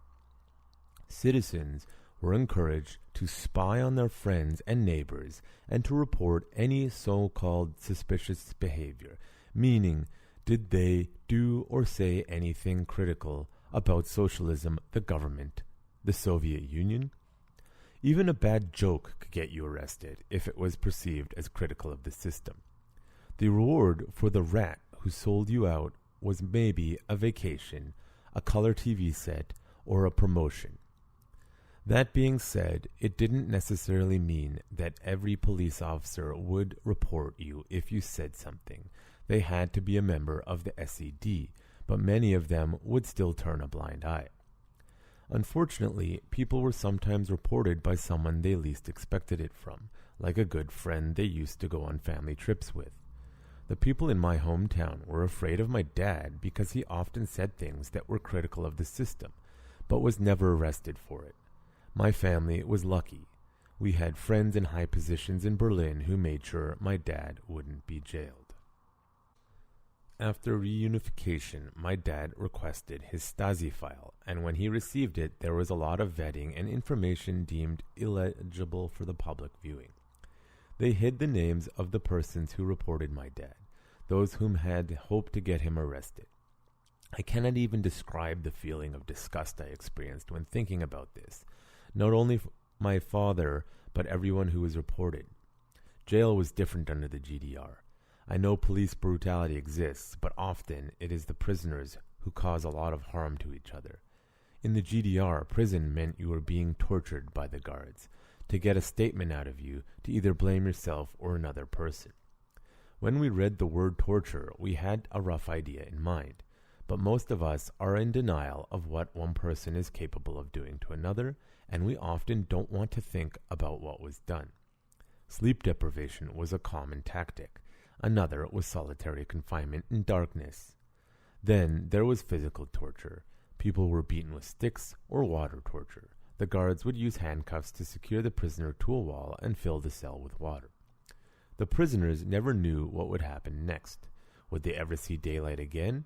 Citizens were encouraged to spy on their friends and neighbors and to report any so-called suspicious behavior, meaning did they do or say anything critical about socialism, the government, the Soviet Union? Even a bad joke could get you arrested if it was perceived as critical of the system. The reward for the rat who sold you out was maybe a vacation, a color TV set, or a promotion. That being said, it didn't necessarily mean that every police officer would report you if you said something. They had to be a member of the SED, but many of them would still turn a blind eye. Unfortunately, people were sometimes reported by someone they least expected it from, like a good friend they used to go on family trips with. The people in my hometown were afraid of my dad because he often said things that were critical of the system, but was never arrested for it. My family was lucky. We had friends in high positions in Berlin who made sure my dad wouldn't be jailed. After reunification, my dad requested his Stasi file, and when he received it, there was a lot of vetting and information deemed illegible for the public viewing. They hid the names of the persons who reported my dad, those whom had hoped to get him arrested. I cannot even describe the feeling of disgust I experienced when thinking about this. Not only my father, but everyone who was reported. Jail was different under the GDR. I know police brutality exists, but often it is the prisoners who cause a lot of harm to each other. In the GDR, prison meant you were being tortured by the guards to get a statement out of you to either blame yourself or another person. When we read the word torture, we had a rough idea in mind, but most of us are in denial of what one person is capable of doing to another, and we often don't want to think about what was done. Sleep deprivation was a common tactic. Another was solitary confinement in darkness. Then there was physical torture. People were beaten with sticks or water torture. The guards would use handcuffs to secure the prisoner to a wall and fill the cell with water. The prisoners never knew what would happen next. Would they ever see daylight again?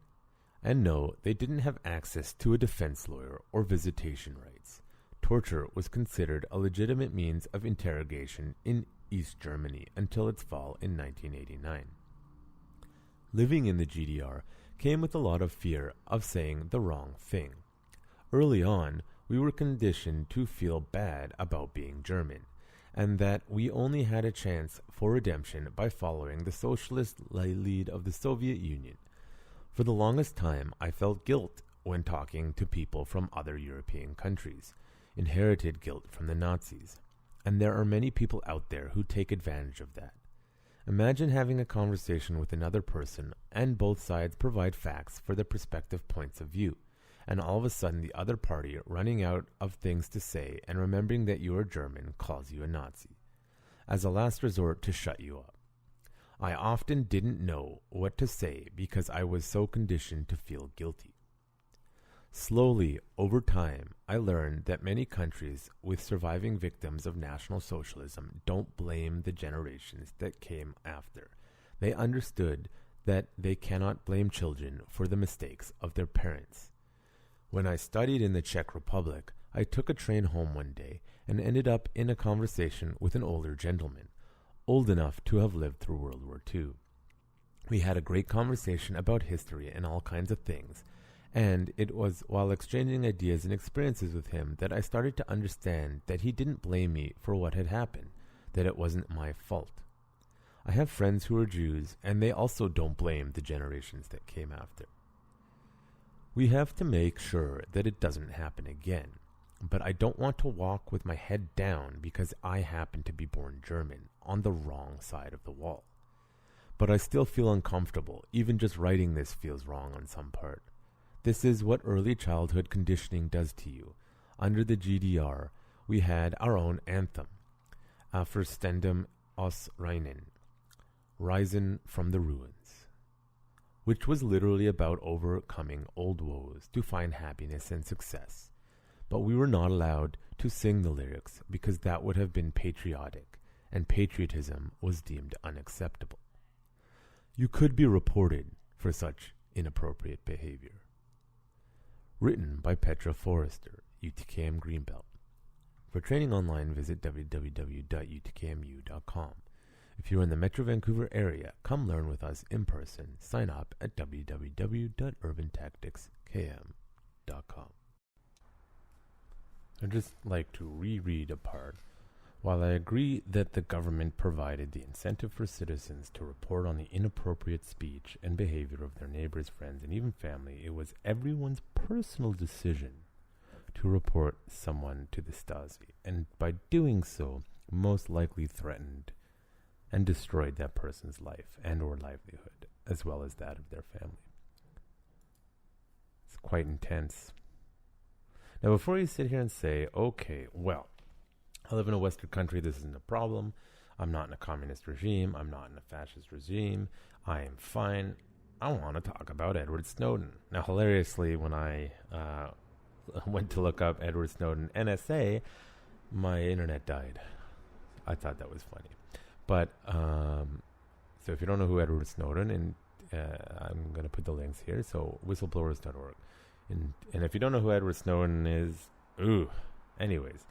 And no, they didn't have access to a defense lawyer or visitation rights. Torture was considered a legitimate means of interrogation in East Germany until its fall in 1989. Living in the GDR came with a lot of fear of saying the wrong thing. Early on, we were conditioned to feel bad about being German, and that we only had a chance for redemption by following the socialist lead of the Soviet Union. For the longest time, I felt guilt when talking to people from other European countries, inherited guilt from the Nazis, and there are many people out there who take advantage of that. Imagine having a conversation with another person and both sides provide facts for their prospective points of view, and all of a sudden the other party running out of things to say and remembering that you are German calls you a Nazi, as a last resort to shut you up. I often didn't know what to say because I was so conditioned to feel guilty. Slowly, over time, I learned that many countries with surviving victims of National Socialism don't blame the generations that came after. They understood that they cannot blame children for the mistakes of their parents. When I studied in the Czech Republic, I took a train home one day and ended up in a conversation with an older gentleman, old enough to have lived through World War II. We had a great conversation about history and all kinds of things, and it was while exchanging ideas and experiences with him that I started to understand that he didn't blame me for what had happened, that it wasn't my fault. I have friends who are Jews, and they also don't blame the generations that came after. We have to make sure that it doesn't happen again, but I don't want to walk with my head down because I happen to be born German on the wrong side of the wall. But I still feel uncomfortable. Even just writing this feels wrong on some part. This is what early childhood conditioning does to you. Under the GDR, we had our own anthem, Verstendem aus Reinen, Risen from the Ruins, which was literally about overcoming old woes to find happiness and success. But we were not allowed to sing the lyrics because that would have been patriotic, and patriotism was deemed unacceptable. You could be reported for such inappropriate behavior. Written by Petra Forrester, UTKM Greenbelt. For training online, visit www.utkmu.com. If you're in the Metro Vancouver area, come learn with us in person. Sign up at www.urbantacticskm.com. I'd just like to reread a part. While I agree that the government provided the incentive for citizens to report on the inappropriate speech and behavior of their neighbors, friends, and even family, it was everyone's personal decision to report someone to the Stasi, and by doing so, most likely threatened and destroyed that person's life and or livelihood, as well as that of their family. It's quite intense. Now, before you sit here and say, okay, well, I live in a Western country, this isn't a problem. I'm not in a communist regime. I'm not in a fascist regime. I am fine. I want to talk about Edward Snowden. Now, hilariously, when I went to look up Edward Snowden NSA, my internet died. I thought that was funny. But, so if you don't know who Edward Snowden, and I'm going to put the links here, so whistleblowers.org. And if you don't know who Edward Snowden is, anyways.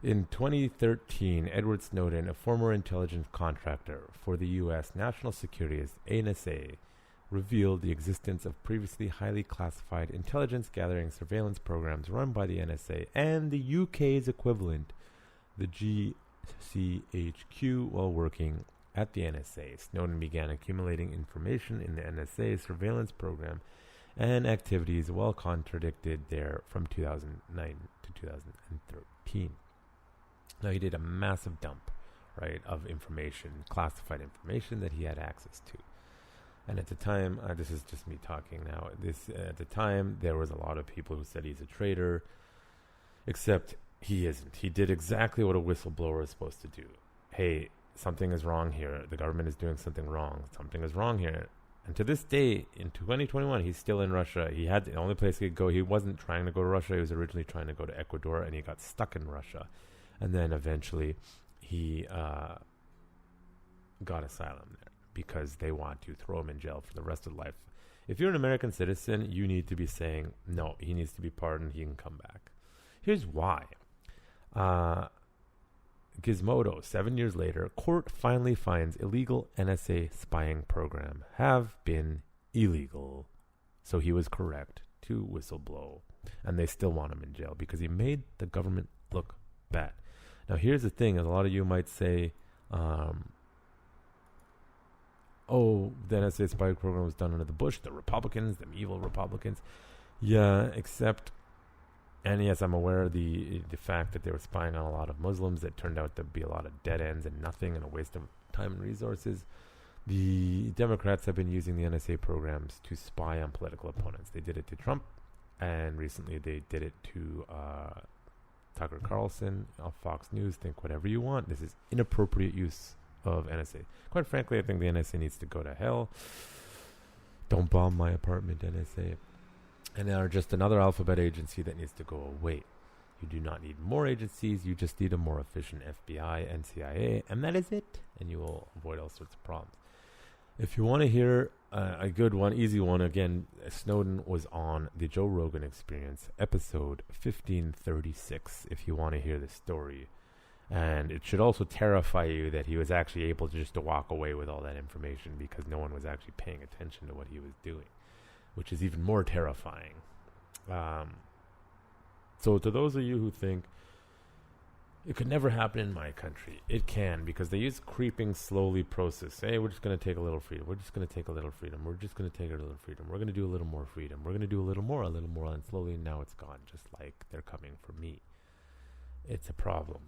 In 2013, Edward Snowden, a former intelligence contractor for the U.S. National Security NSA, revealed the existence of previously highly classified intelligence gathering surveillance programs run by the NSA and the UK's equivalent, the GCHQ, while working at the NSA. Snowden began accumulating information in the NSA surveillance program and activities while contradicted there from 2009 to 2013. Now, he did a massive dump, right, of information, classified information that he had access to. And at the time, this is just me talking now, at the time, there was a lot of people who said he's a traitor, except he isn't. He did exactly what a whistleblower is supposed to do. Hey, something is wrong here. The government is doing something wrong. Something is wrong here. And to this day, in 2021, he's still in Russia. He had the only place he could go. He wasn't trying to go to Russia. He was originally trying to go to Ecuador, and he got stuck in Russia. And then eventually he got asylum there because they want to throw him in jail for the rest of life. If you're an American citizen, you need to be saying, no, he needs to be pardoned. He can come back. Here's why. Gizmodo, 7 years later, court finally finds illegal NSA spying program have been illegal. So he was correct to whistleblow. And they still want him in jail because he made the government look bad. Now, here's the thing. A lot of you might say, the NSA spy program was done under the Bush, the Republicans, the evil Republicans. Yeah, except, and yes, I'm aware of the fact that they were spying on a lot of Muslims that turned out to be a lot of dead ends and nothing and a waste of time and resources. The Democrats have been using the NSA programs to spy on political opponents. They did it to Trump, and recently they did it to Tucker Carlson of Fox News. Think whatever you want. This is inappropriate use of NSA. Quite frankly, I think the NSA needs to go to hell. Don't bomb my apartment, NSA. And they are just another alphabet agency that needs to go away. You do not need more agencies. You just need a more efficient FBI and CIA, and that is it. And you will avoid all sorts of problems. If you want to hear a good one, easy one, again, Snowden was on the Joe Rogan Experience, episode 1536, if you want to hear the story. And it should also terrify you that he was actually able to walk away with all that information because no one was actually paying attention to what he was doing, which is even more terrifying. So to those of you who think it could never happen in my country, it can, because they use creeping slowly process. Hey, we're just going to take a little freedom. We're just going to take a little freedom. We're just going to take a little freedom. We're going to do a little more freedom. We're going to do a little more, and slowly now it's gone, just like they're coming for me. It's a problem.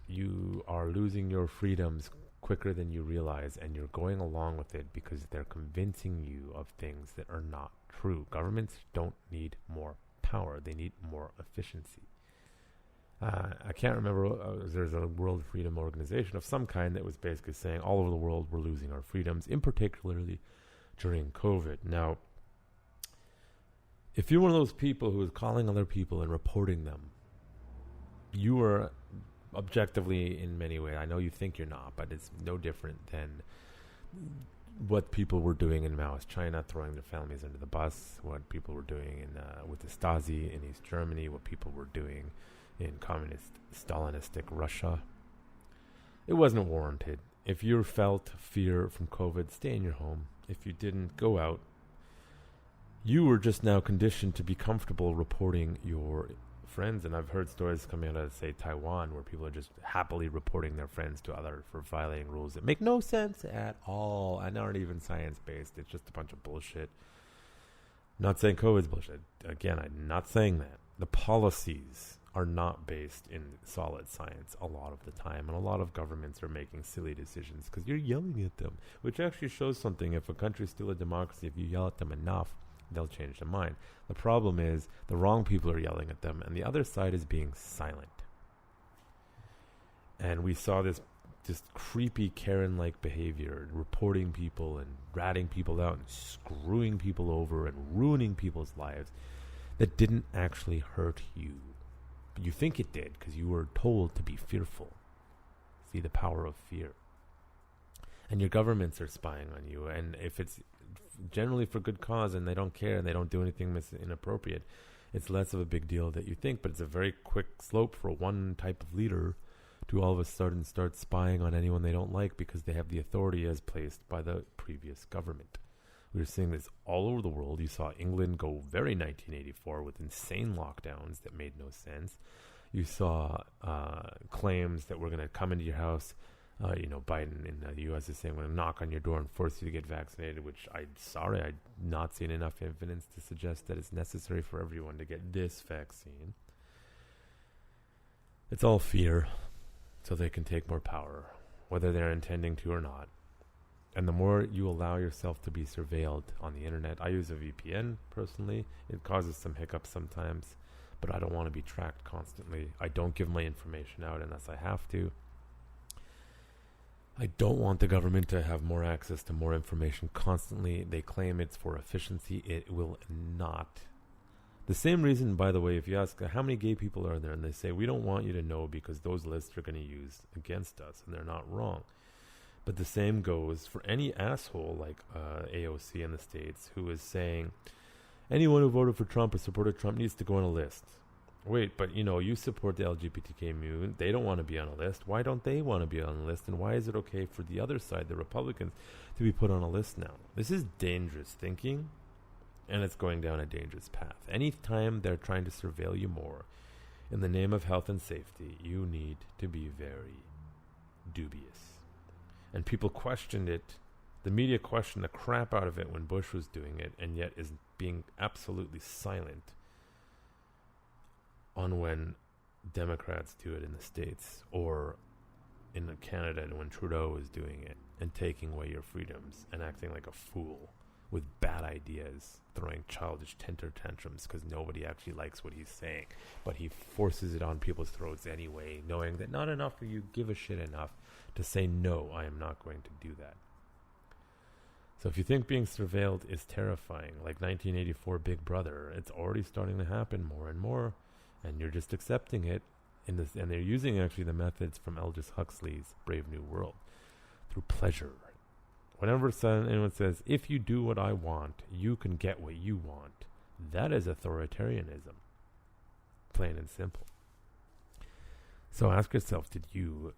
You are losing your freedoms quicker than you realize, and you're going along with it because they're convincing you of things that are not true. Governments don't need more power. They need more efficiency. I can't remember, there's a World Freedom Organization of some kind that was basically saying all over the world we're losing our freedoms, in particularly during COVID. Now, if you're one of those people who is calling other people and reporting them, you are objectively in many ways, I know you think you're not, but it's no different than what people were doing in Maoist China, throwing their families under the bus, what people were doing with the Stasi in East Germany, what people were doing in communist Stalinistic Russia. It wasn't warranted. If you felt fear from COVID, stay in your home. If you didn't, go out. You were just now conditioned to be comfortable reporting your friends, and I've heard stories coming out of, say, Taiwan, where people are just happily reporting their friends to others for violating rules that make no sense at all and aren't even science-based. It's just a bunch of bullshit. Not saying COVID's bullshit. Again, I'm not saying that. The policies are not based in solid science a lot of the time, and a lot of governments are making silly decisions because you're yelling at them, which actually shows something. If a country's still a democracy, if you yell at them enough, they'll change their mind. The problem is the wrong people are yelling at them, and the other side is being silent. And we saw this just creepy Karen-like behavior, reporting people and ratting people out and screwing people over and ruining people's lives that didn't actually hurt you. But you think it did because you were told to be fearful. See the power of fear. And your governments are spying on you, and if it's generally for good cause and they don't care and they don't do anything inappropriate, it's less of a big deal that you think, but it's a very quick slope for one type of leader to all of a sudden start spying on anyone they don't like because they have the authority as placed by the previous government. We're seeing this all over the world. You saw England go very 1984 with insane lockdowns that made no sense. You saw claims that we're going to come into your house. Biden in the U.S. is saying we're going to knock on your door and force you to get vaccinated, which I've not seen enough evidence to suggest that it's necessary for everyone to get this vaccine. It's all fear, so they can take more power, whether they're intending to or not. And the more you allow yourself to be surveilled on the internet, I use a VPN personally. It causes some hiccups sometimes, but I don't want to be tracked constantly. I don't give my information out unless I have to. I don't want the government to have more access to more information constantly. They claim it's for efficiency. It will not. The same reason, by the way, if you ask how many gay people are there, and they say, we don't want you to know because those lists are going to use against us, and they're not wrong. But the same goes for any asshole like AOC in the States who is saying anyone who voted for Trump or supported Trump needs to go on a list. Wait, but you support the LGBTQ movement. They don't want to be on a list. Why don't they want to be on a list? And why is it okay for the other side, the Republicans, to be put on a list now? This is dangerous thinking, and it's going down a dangerous path. Anytime they're trying to surveil you more in the name of health and safety, you need to be very dubious. And people questioned it. The media questioned the crap out of it when Bush was doing it, and yet is being absolutely silent on when Democrats do it in the States or in Canada when Trudeau is doing it and taking away your freedoms and acting like a fool with bad ideas, throwing childish temper tantrums because nobody actually likes what he's saying. But he forces it on people's throats anyway, knowing that not enough of you give a shit enough to say, no, I am not going to do that. So if you think being surveilled is terrifying, like 1984 Big Brother, it's already starting to happen more and more, and you're just accepting it. And they're using actually the methods from Aldous Huxley's Brave New World. through pleasure. Whenever anyone says, if you do what I want, you can get what you want, that is authoritarianism. Plain and simple. So ask yourself, did you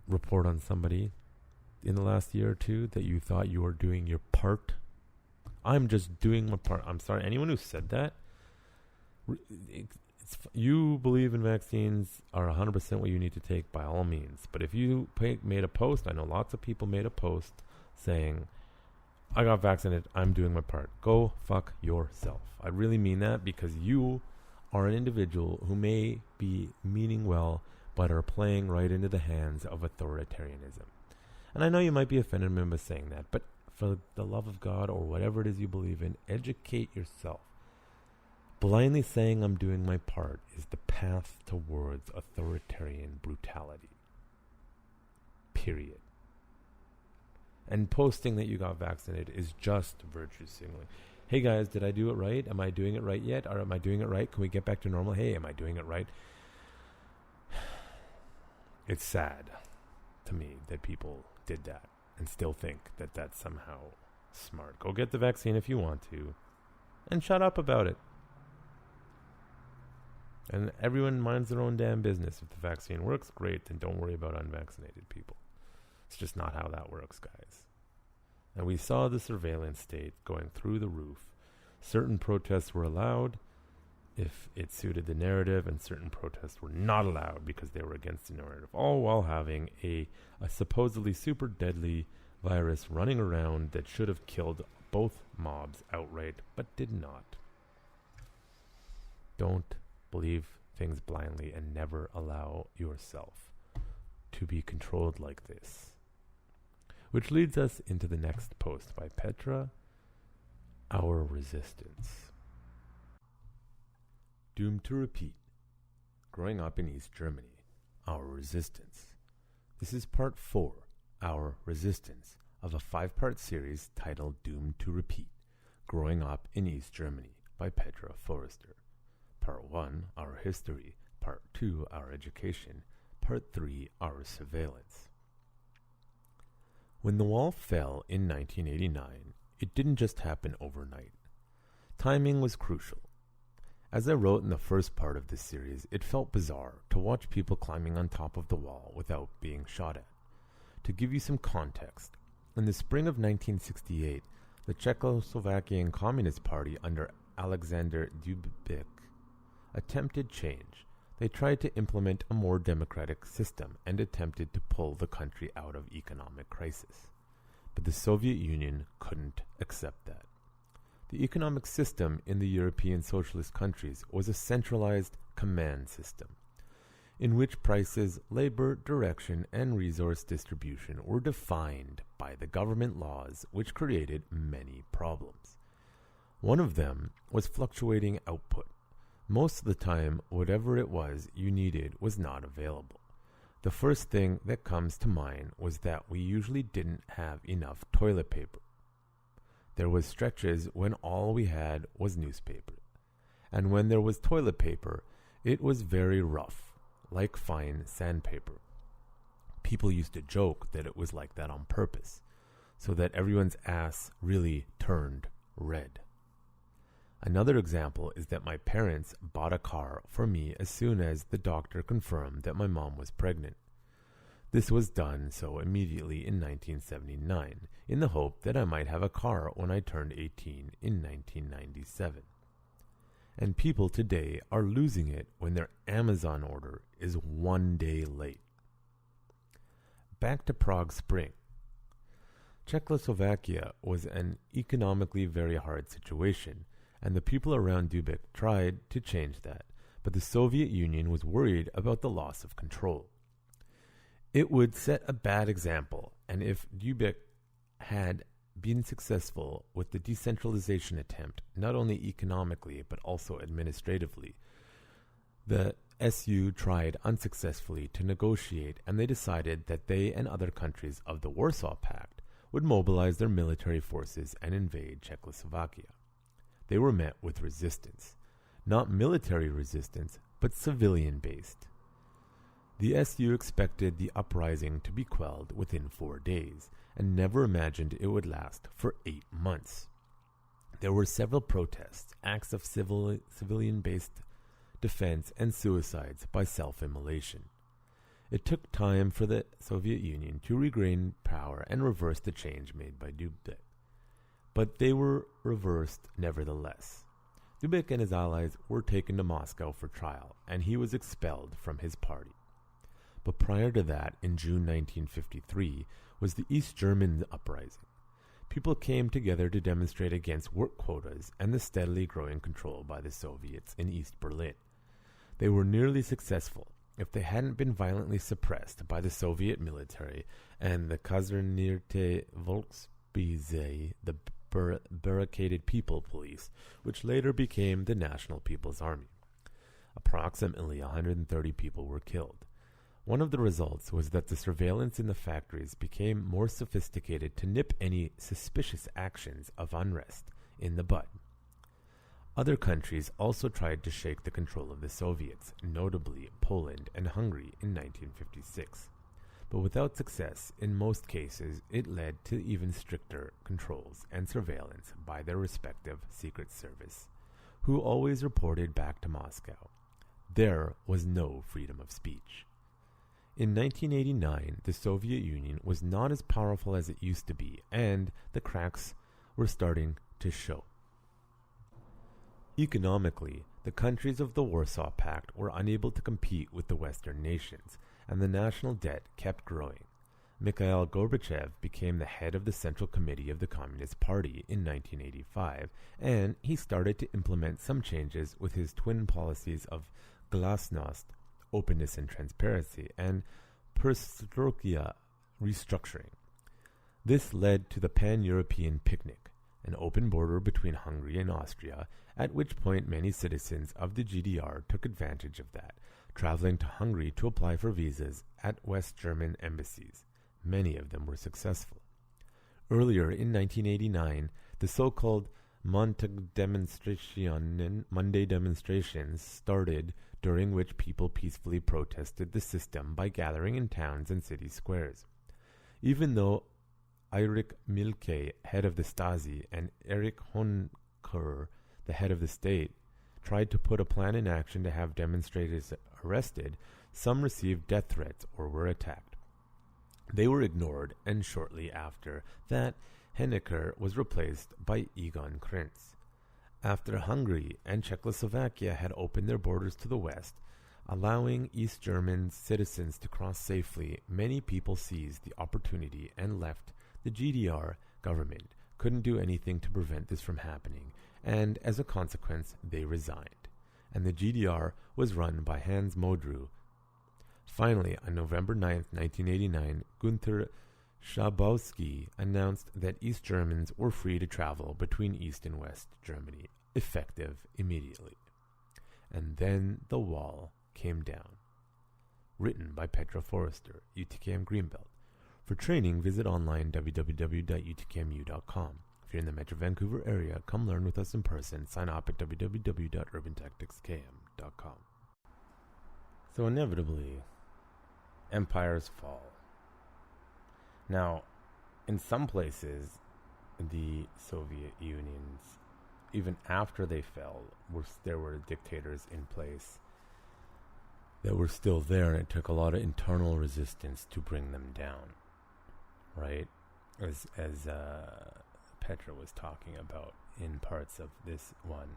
report on somebody in the last year or two that you thought you were doing your part? I'm just doing my part. I'm sorry, anyone who said that, you believe in vaccines are 100% what you need to take by all means. But if you made a post, I know lots of people made a post saying, I got vaccinated, I'm doing my part. Go fuck yourself. I really mean that, because you are an individual who may be meaning well, but are playing right into the hands of authoritarianism. And I know you might be offended me by saying that, but for the love of God or whatever it is you believe in, educate yourself. Blindly saying I'm doing my part is the path towards authoritarian brutality. Period. And posting that you got vaccinated is just virtue signaling. Hey guys, did I do it right? Am I doing it right yet? Or am I doing it right? Can we get back to normal? Hey, am I doing it right? It's sad to me that people did that and still think that that's somehow smart. Go get the vaccine if you want to, and shut up about it. And everyone minds their own damn business. If the vaccine works, great, then don't worry about unvaccinated people. It's just not how that works, guys. And we saw the surveillance state going through the roof. Certain protests were allowed if it suited the narrative, and certain protests were not allowed because they were against the narrative, all while having a supposedly super deadly virus running around that should have killed both mobs outright, but did not. Don't believe things blindly and never allow yourself to be controlled like this. Which leads us into the next post by Petra, Our Resistance. Doomed to repeat. Growing up in East Germany, Our Resistance. This is part 4, Our Resistance, of a 5-part series titled Doomed to Repeat. Growing Up in East Germany by Petra Forrester. Part 1, Our History. Part 2, Our Education. Part 3, Our Surveillance. When the wall fell in 1989, it didn't just happen overnight. Timing was crucial. As I wrote in the first part of this series, it felt bizarre to watch people climbing on top of the wall without being shot at. To give you some context, in the spring of 1968, the Czechoslovakian Communist Party under Alexander Dubček attempted change. They tried to implement a more democratic system and attempted to pull the country out of economic crisis. But the Soviet Union couldn't accept that. The economic system in the European socialist countries was a centralized command system, in which prices, labor, direction, and resource distribution were defined by the government laws, which created many problems. One of them was fluctuating output. Most of the time, whatever it was you needed was not available. The first thing that comes to mind was that we usually didn't have enough toilet paper. There was stretches when all we had was newspaper. And when there was toilet paper, it was very rough, like fine sandpaper. People used to joke that it was like that on purpose, so that everyone's ass really turned red. Another example is that my parents bought a car for me as soon as the doctor confirmed that my mom was pregnant. This was done so immediately in 1979, in the hope that I might have a car when I turned 18 in 1997. And people today are losing it when their Amazon order is 1 day late. Back to Prague Spring. Czechoslovakia was an economically very hard situation, and the people around Dubček tried to change that, but the Soviet Union was worried about the loss of control. It would set a bad example, and if Dubček had been successful with the decentralization attempt, not only economically but also administratively, the SU tried unsuccessfully to negotiate, and they decided that they and other countries of the Warsaw Pact would mobilize their military forces and invade Czechoslovakia. They were met with resistance, not military resistance, but civilian-based. The SU expected the uprising to be quelled within 4 days and never imagined it would last for 8 months. There were several protests, acts of civilian-based defense, and suicides by self-immolation. It took time for the Soviet Union to regain power and reverse the change made by Dubček. But they were reversed nevertheless. Dubček and his allies were taken to Moscow for trial, and he was expelled from his party. But prior to that, in June 1953, was the East German uprising. People came together to demonstrate against work quotas and the steadily growing control by the Soviets in East Berlin. They were nearly successful if they hadn't been violently suppressed by the Soviet military and the Kasernierte Volkspolizei, the barricaded people police, which later became the National People's Army. Approximately 130 people were killed. One of the results was that the surveillance in the factories became more sophisticated to nip any suspicious actions of unrest in the bud. Other countries also tried to shake the control of the Soviets, notably Poland and Hungary in 1956. But without success, in most cases, it led to even stricter controls and surveillance by their respective secret service, who always reported back to Moscow. There was no freedom of speech. In 1989, the Soviet Union was not as powerful as it used to be, and the cracks were starting to show. Economically, the countries of the Warsaw Pact were unable to compete with the Western nations, and the national debt kept growing. Mikhail Gorbachev became the head of the Central Committee of the Communist Party in 1985, and he started to implement some changes with his twin policies of glasnost, openness and transparency, and perestroika, restructuring. This led to the Pan-European Picnic, an open border between Hungary and Austria, at which point many citizens of the GDR took advantage of that, traveling to Hungary to apply for visas at West German embassies. Many of them were successful. Earlier in 1989, the so-called Monday demonstrations started, during which people peacefully protested the system by gathering in towns and city squares. Even though Erich Mielke, head of the Stasi, and Erich Honecker, the head of the state, tried to put a plan in action to have demonstrators arrested, some received death threats or were attacked. They were ignored, and shortly after that, Honecker was replaced by Egon Krenz. After Hungary and Czechoslovakia had opened their borders to the west, allowing East German citizens to cross safely, many people seized the opportunity and left. The GDR government couldn't do anything to prevent this from happening, and as a consequence, they resigned. And the GDR was run by Hans Modrow. Finally, on November 9, 1989, Günther Schabowski announced that East Germans were free to travel between East and West Germany, effective immediately. And then the wall came down. Written by Petra Forrester, UTKM Greenbelt. For training, visit online www.utkmu.com. If you're in the Metro Vancouver area, come learn with us in person. Sign up at www.urbantacticskm.com. So inevitably, empires fall. Now, in some places, the Soviet Unions, even after they fell, there were dictators in place that were still there, and it took a lot of internal resistance to bring them down, right? As Petra was talking about in parts of this one,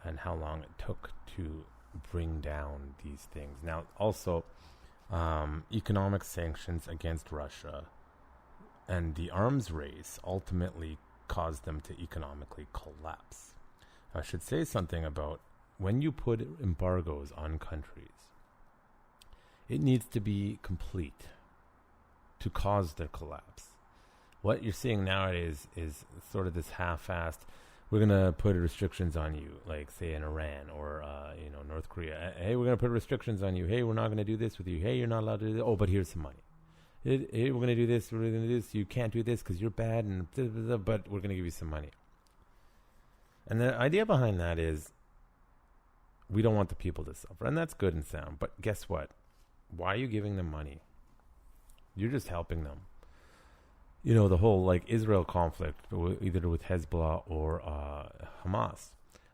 and how long it took to bring down these things. Now, also, economic sanctions against Russia and the arms race ultimately caused them to economically collapse. I should say something about when you put embargoes on countries, it needs to be complete to cause their collapse. What you're seeing nowadays is sort of this half-assed, we're going to put restrictions on you, like say in Iran or North Korea. Hey, we're going to put restrictions on you. Hey, we're not going to do this with you. Hey, you're not allowed to do this. Oh, but here's some money. Hey, we're going to do this. We're going to do this. You can't do this because you're bad, and but we're going to give you some money. And the idea behind that is we don't want the people to suffer, and that's good and sound. But guess what? Why are you giving them money? You're just helping them. You know, the whole like Israel conflict, either with Hezbollah or Hamas,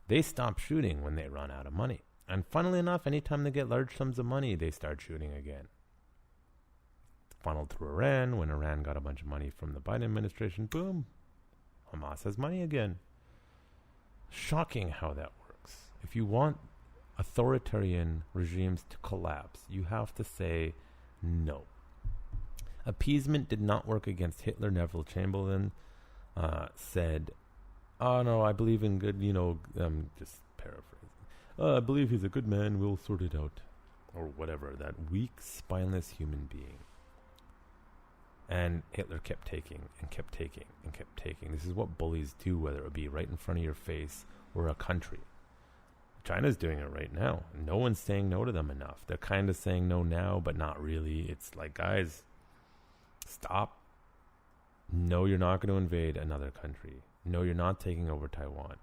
they stop shooting when they run out of money. And funnily enough, anytime they get large sums of money, they start shooting again. Funneled through Iran. When Iran got a bunch of money from the Biden administration, boom, Hamas has money again. Shocking how that works. If you want authoritarian regimes to collapse, you have to say no. Appeasement did not work against Hitler. Neville Chamberlain said, "Oh no, I believe in good." Just paraphrasing. I believe he's a good man. We'll sort it out, or whatever. That weak, spineless human being. And Hitler kept taking and kept taking and kept taking. This is what bullies do, whether it be right in front of your face or a country. China's doing it right now. No one's saying no to them enough. They're kind of saying no now, but not really. It's like, guys, stop. No, you're not going to invade another country. No, you're not taking over Taiwan.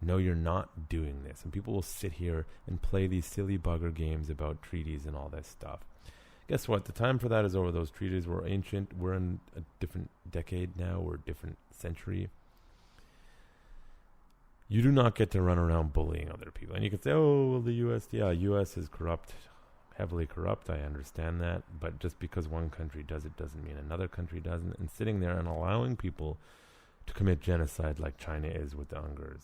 No, you're not doing this. And people will sit here and play these silly bugger games about treaties and all this stuff. Guess what? The time for that is over. Those treaties were ancient. We're in a different decade now. We're a different century. You do not get to run around bullying other people. And you can say, oh, well, the U.S., U.S. is corrupt, heavily corrupt. I understand that. But just because one country does it doesn't mean another country doesn't. And sitting there and allowing people to commit genocide like China is with the Uyghurs.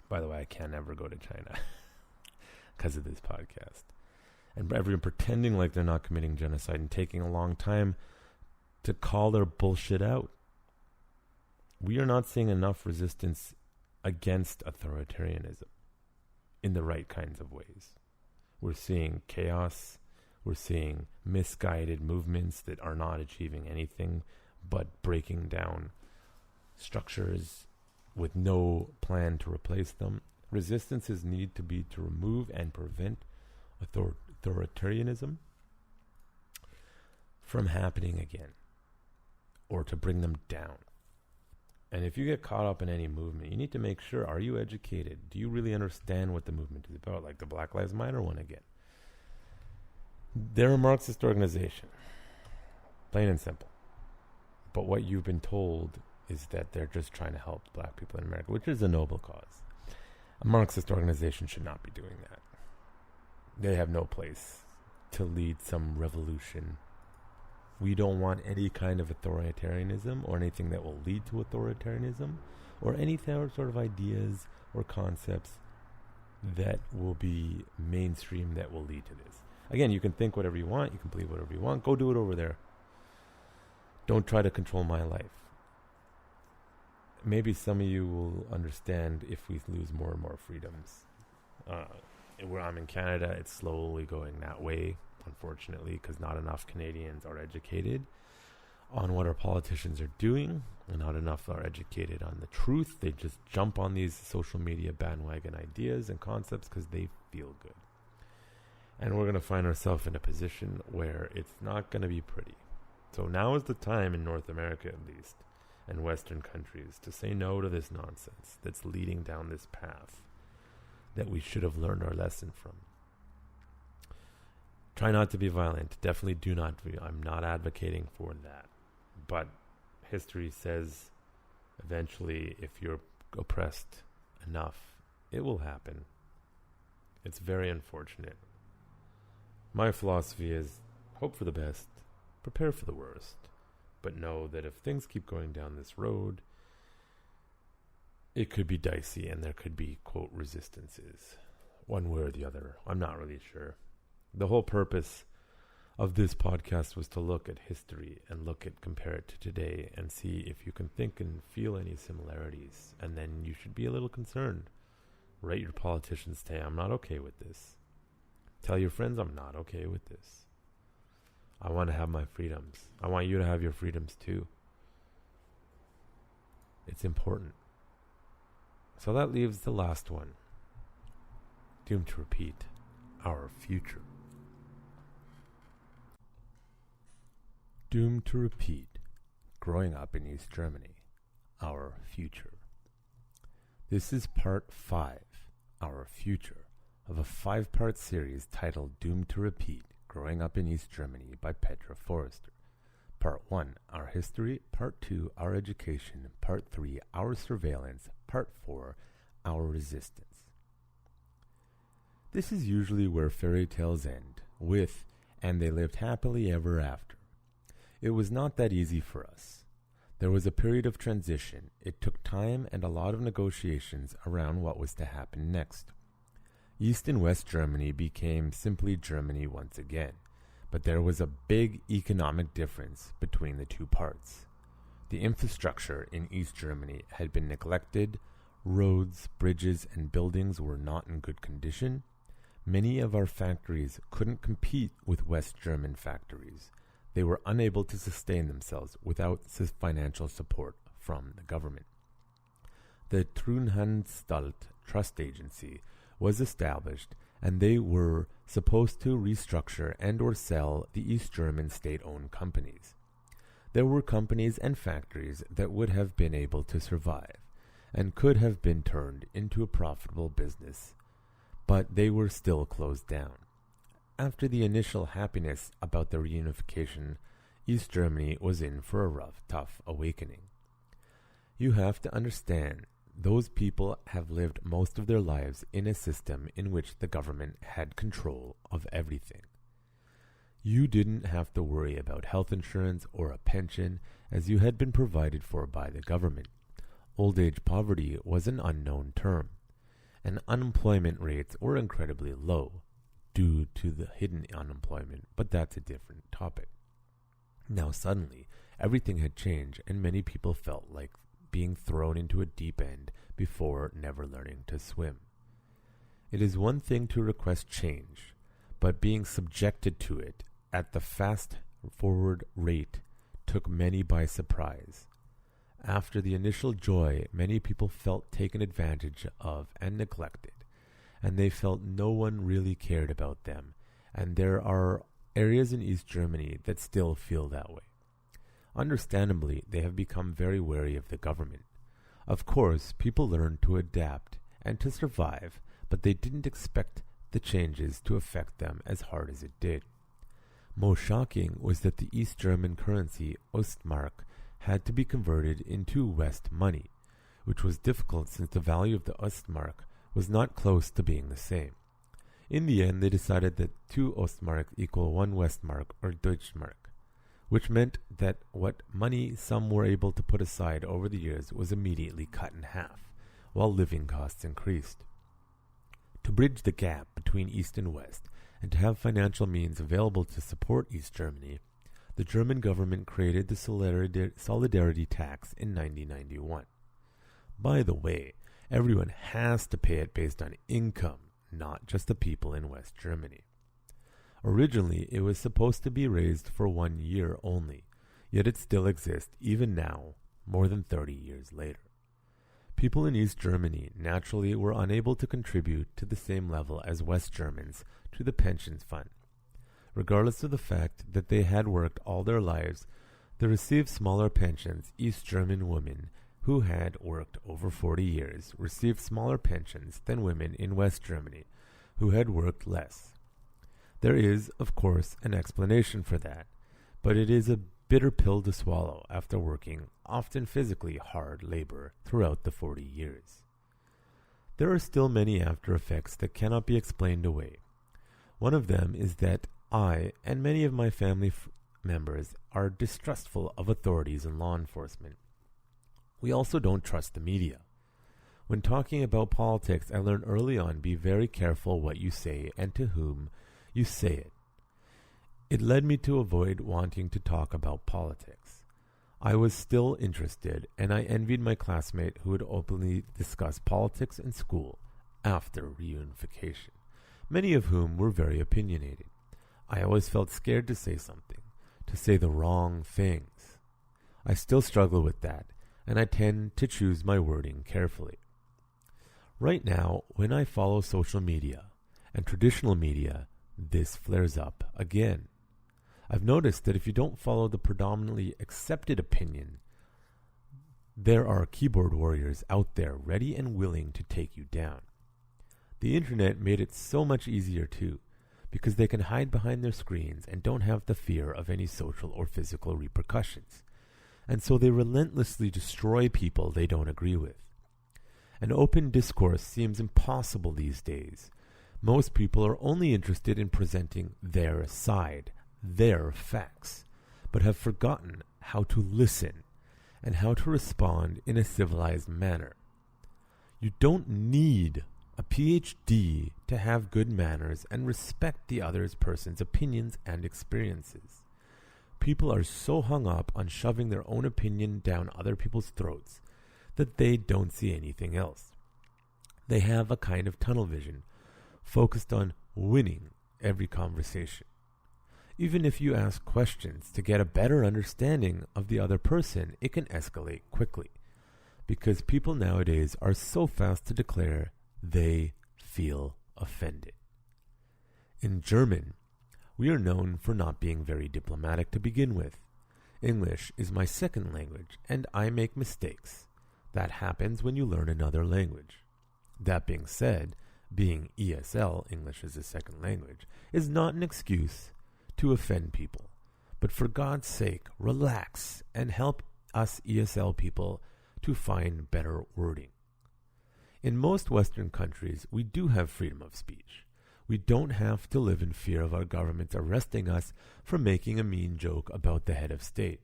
By the way, I can't ever go to China because of this podcast. And everyone pretending like they're not committing genocide and taking a long time to call their bullshit out. We are not seeing enough resistance against authoritarianism in the right kinds of ways. We're seeing chaos. We're seeing misguided movements that are not achieving anything but breaking down structures with no plan to replace them. Resistances need to be to remove and prevent authoritarianism from happening again, or to bring them down. And if you get caught up in any movement, you need to make sure, are you educated? Do you really understand what the movement is about? Like the Black Lives Matter one again. They're a Marxist organization. Plain and simple. But what you've been told is that they're just trying to help black people in America, which is a noble cause. A Marxist organization should not be doing that. They have no place to lead some revolution. We don't want any kind of authoritarianism or anything that will lead to authoritarianism or any sort of ideas or concepts that will be mainstream that will lead to this. Again, you can think whatever you want. You can believe whatever you want. Go do it over there. Don't try to control my life. Maybe some of you will understand if we lose more and more freedoms. Where I'm in Canada, it's slowly going that way, unfortunately, because not enough Canadians are educated on what our politicians are doing, and not enough are educated on the truth. They just jump on these social media bandwagon ideas and concepts because they feel good. And we're going to find ourselves in a position where it's not going to be pretty. So now is the time, in North America at least, and Western countries, to say no to this nonsense that's leading down this path that we should have learned our lesson from. Try not to be violent. Definitely do not be. I'm not advocating for that. But history says eventually, if you're oppressed enough, it will happen. It's very unfortunate. My philosophy is hope for the best, prepare for the worst, but know that if things keep going down this road, it could be dicey and there could be, quote, resistances, one way or the other. I'm not really sure. The whole purpose of this podcast was to look at history and compare it to today and see if you can think and feel any similarities. And then you should be a little concerned. Write your politicians, say, I'm not okay with this. Tell your friends, I'm not okay with this. I want to have my freedoms. I want you to have your freedoms too. It's important. So that leaves the last one. Doomed to repeat, our future. Doomed to repeat, growing up in East Germany, our future. This is part 5, our future, of a 5-part series titled Doomed to Repeat, Growing Up in East Germany by Petra Forrester. Part 1, Our History. Part 2, Our Education. Part 3, Our Surveillance. Part 4, Our Resistance. This is usually where fairy tales end, with, and they lived happily ever after. It was not that easy for us. There was a period of transition. It took time and a lot of negotiations around what was to happen next. East and West Germany became simply Germany once again, but there was a big economic difference between the two parts. The infrastructure in East Germany had been neglected, roads, bridges, and buildings were not in good condition. Many of our factories couldn't compete with West German factories. They were unable to sustain themselves without financial support from the government. The Trunhanstalt Trust Agency was established, and they were supposed to restructure and or sell the East German state-owned companies. There were companies and factories that would have been able to survive and could have been turned into a profitable business, but they were still closed down. After the initial happiness about the reunification, East Germany was in for a rough, tough awakening. You have to understand, those people have lived most of their lives in a system in which the government had control of everything. You didn't have to worry about health insurance or a pension, as you had been provided for by the government. Old age poverty was an unknown term, and unemployment rates were incredibly low due to the hidden unemployment, but that's a different topic. Now suddenly, everything had changed, and many people felt like being thrown into a deep end before never learning to swim. It is one thing to request change, but being subjected to it at the fast-forward rate took many by surprise. After the initial joy, many people felt taken advantage of and neglected, and they felt no one really cared about them, and there are areas in East Germany that still feel that way. Understandably, they have become very wary of the government. Of course, people learned to adapt and to survive, but they didn't expect the changes to affect them as hard as it did. Most shocking was that the East German currency, Ostmark, had to be converted into West money, which was difficult since the value of the Ostmark was not close to being the same. In the end, they decided that 2 Ostmark equal 1 Westmark or Deutschmark, which meant that what money some were able to put aside over the years was immediately cut in half, while living costs increased. To bridge the gap between East and West, and to have financial means available to support East Germany, the German government created the Solidarity Tax in 1991. By the way, everyone has to pay it based on income, not just the people in West Germany. Originally, it was supposed to be raised for 1 year only, yet it still exists even now, more than 30 years later. People in East Germany naturally were unable to contribute to the same level as West Germans to the pensions fund. Regardless of the fact that they had worked all their lives, they received smaller pensions. East German women who had worked over 40 years received smaller pensions than women in West Germany who had worked less. There is, of course, an explanation for that, but it is a bitter pill to swallow after working often physically hard labor throughout the 40 years. There are still many after effects that cannot be explained away. One of them is that I and many of my family members are distrustful of authorities and law enforcement. We also don't trust the media. When talking about politics, I learned early on be very careful what you say and to whom you say it. It led me to avoid wanting to talk about politics. I was still interested, and I envied my classmate who would openly discuss politics in school after reunification, many of whom were very opinionated. I always felt scared to say something, to say the wrong things. I still struggle with that, and I tend to choose my wording carefully. Right now, when I follow social media and traditional media, this flares up again. I've noticed that if you don't follow the predominantly accepted opinion, there are keyboard warriors out there ready and willing to take you down. The internet made it so much easier too, because they can hide behind their screens and don't have the fear of any social or physical repercussions. And so they relentlessly destroy people they don't agree with. An open discourse seems impossible these days. Most people are only interested in presenting their side, their facts, but have forgotten how to listen and how to respond in a civilized manner. You don't need a PhD to have good manners and respect the other person's opinions and experiences. People are so hung up on shoving their own opinion down other people's throats that they don't see anything else. They have a kind of tunnel vision, focused on winning every conversation. Even if you ask questions to get a better understanding of the other person, it can escalate quickly, because people nowadays are so fast to declare they feel offended. In German, we are known for not being very diplomatic to begin with. English is my second language, and I make mistakes. That happens when you learn another language. That being said, being ESL, English as a second language, is not an excuse to offend people. But for God's sake, relax and help us ESL people to find better wording. In most Western countries, we do have freedom of speech. We don't have to live in fear of our government arresting us for making a mean joke about the head of state.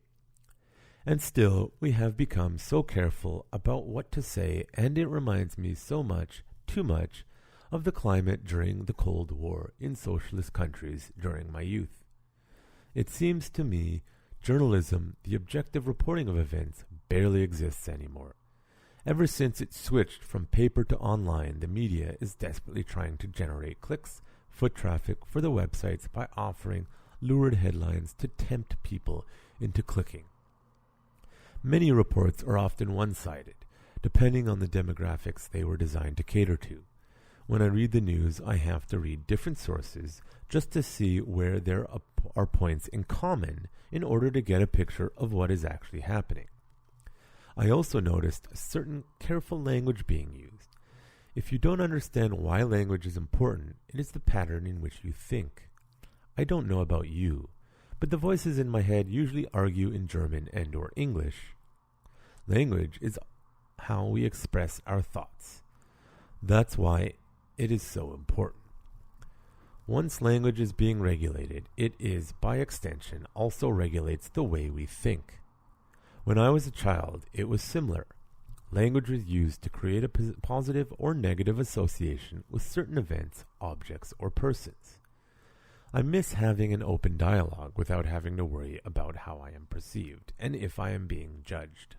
And still, we have become so careful about what to say, and it reminds me so much, too much, of the climate during the Cold War in socialist countries during my youth. It seems to me journalism, the objective reporting of events, barely exists anymore. Ever since it switched from paper to online, the media is desperately trying to generate clicks, foot traffic for the websites by offering lurid headlines to tempt people into clicking. Many reports are often one-sided, depending on the demographics they were designed to cater to. When I read the news, I have to read different sources just to see where there are points in common in order to get a picture of what is actually happening. I also noticed a certain careful language being used. If you don't understand why language is important, it is the pattern in which you think. I don't know about you, but the voices in my head usually argue in German and or English. Language is how we express our thoughts. That's why it is so important. Once language is being regulated, it is, by extension, also regulates the way we think. When I was a child, it was similar. Language was used to create a positive or negative association with certain events, objects, or persons. I miss having an open dialogue without having to worry about how I am perceived and if I am being judged.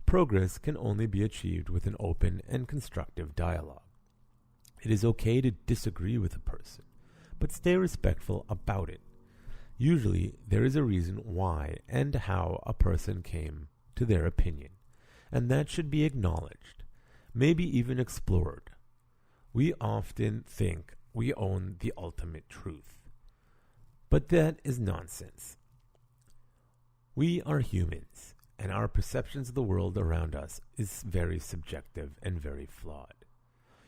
Progress can only be achieved with an open and constructive dialogue. It is okay to disagree with a person, but stay respectful about it. Usually, there is a reason why and how a person came to their opinion, and that should be acknowledged, maybe even explored. We often think we own the ultimate truth, but that is nonsense. We are humans, and our perceptions of the world around us is very subjective and very flawed.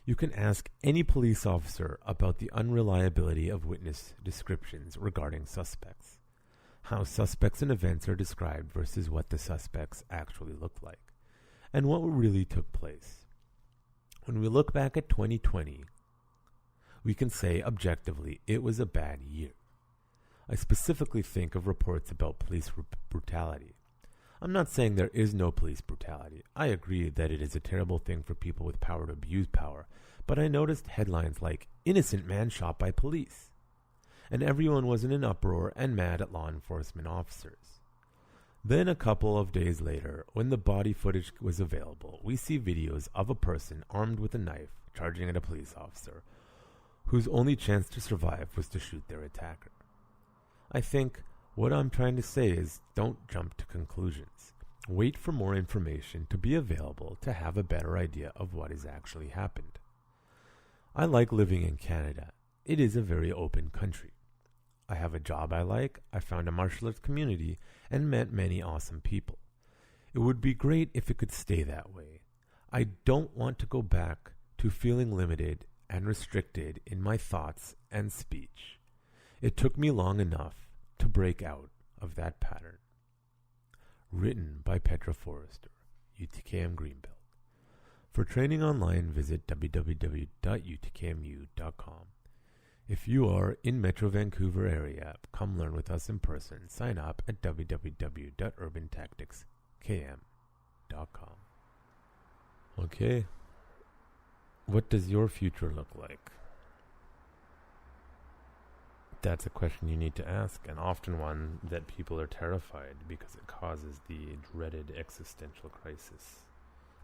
You can ask any police officer about the unreliability of witness descriptions regarding suspects, how suspects and events are described versus what the suspects actually look like, and what really took place. When we look back at 2020, we can say objectively it was a bad year. I specifically think of reports about police brutality. I'm not saying there is no police brutality. I agree that it is a terrible thing for people with power to abuse power, but I noticed headlines like, "Innocent man shot by police," and everyone was in an uproar and mad at law enforcement officers. Then a couple of days later, when the body footage was available, we see videos of a person armed with a knife charging at a police officer, whose only chance to survive was to shoot their attacker. I think what I'm trying to say is, don't jump to conclusions. Wait for more information to be available to have a better idea of what has actually happened. I like living in Canada. It is a very open country. I have a job I like, I found a martial arts community, and met many awesome people. It would be great if it could stay that way. I don't want to go back to feeling limited and restricted in my thoughts and speech. It took me long enough to break out of that pattern. Written by Petra Forrester, UTKM Greenbelt. For training online, visit www.utkmu.com. If you are in Metro Vancouver area, come learn with us in person. Sign up at www.urbantacticskm.com. Okay. What does your future look like? That's a question you need to ask, and often one that people are terrified because it causes the dreaded existential crisis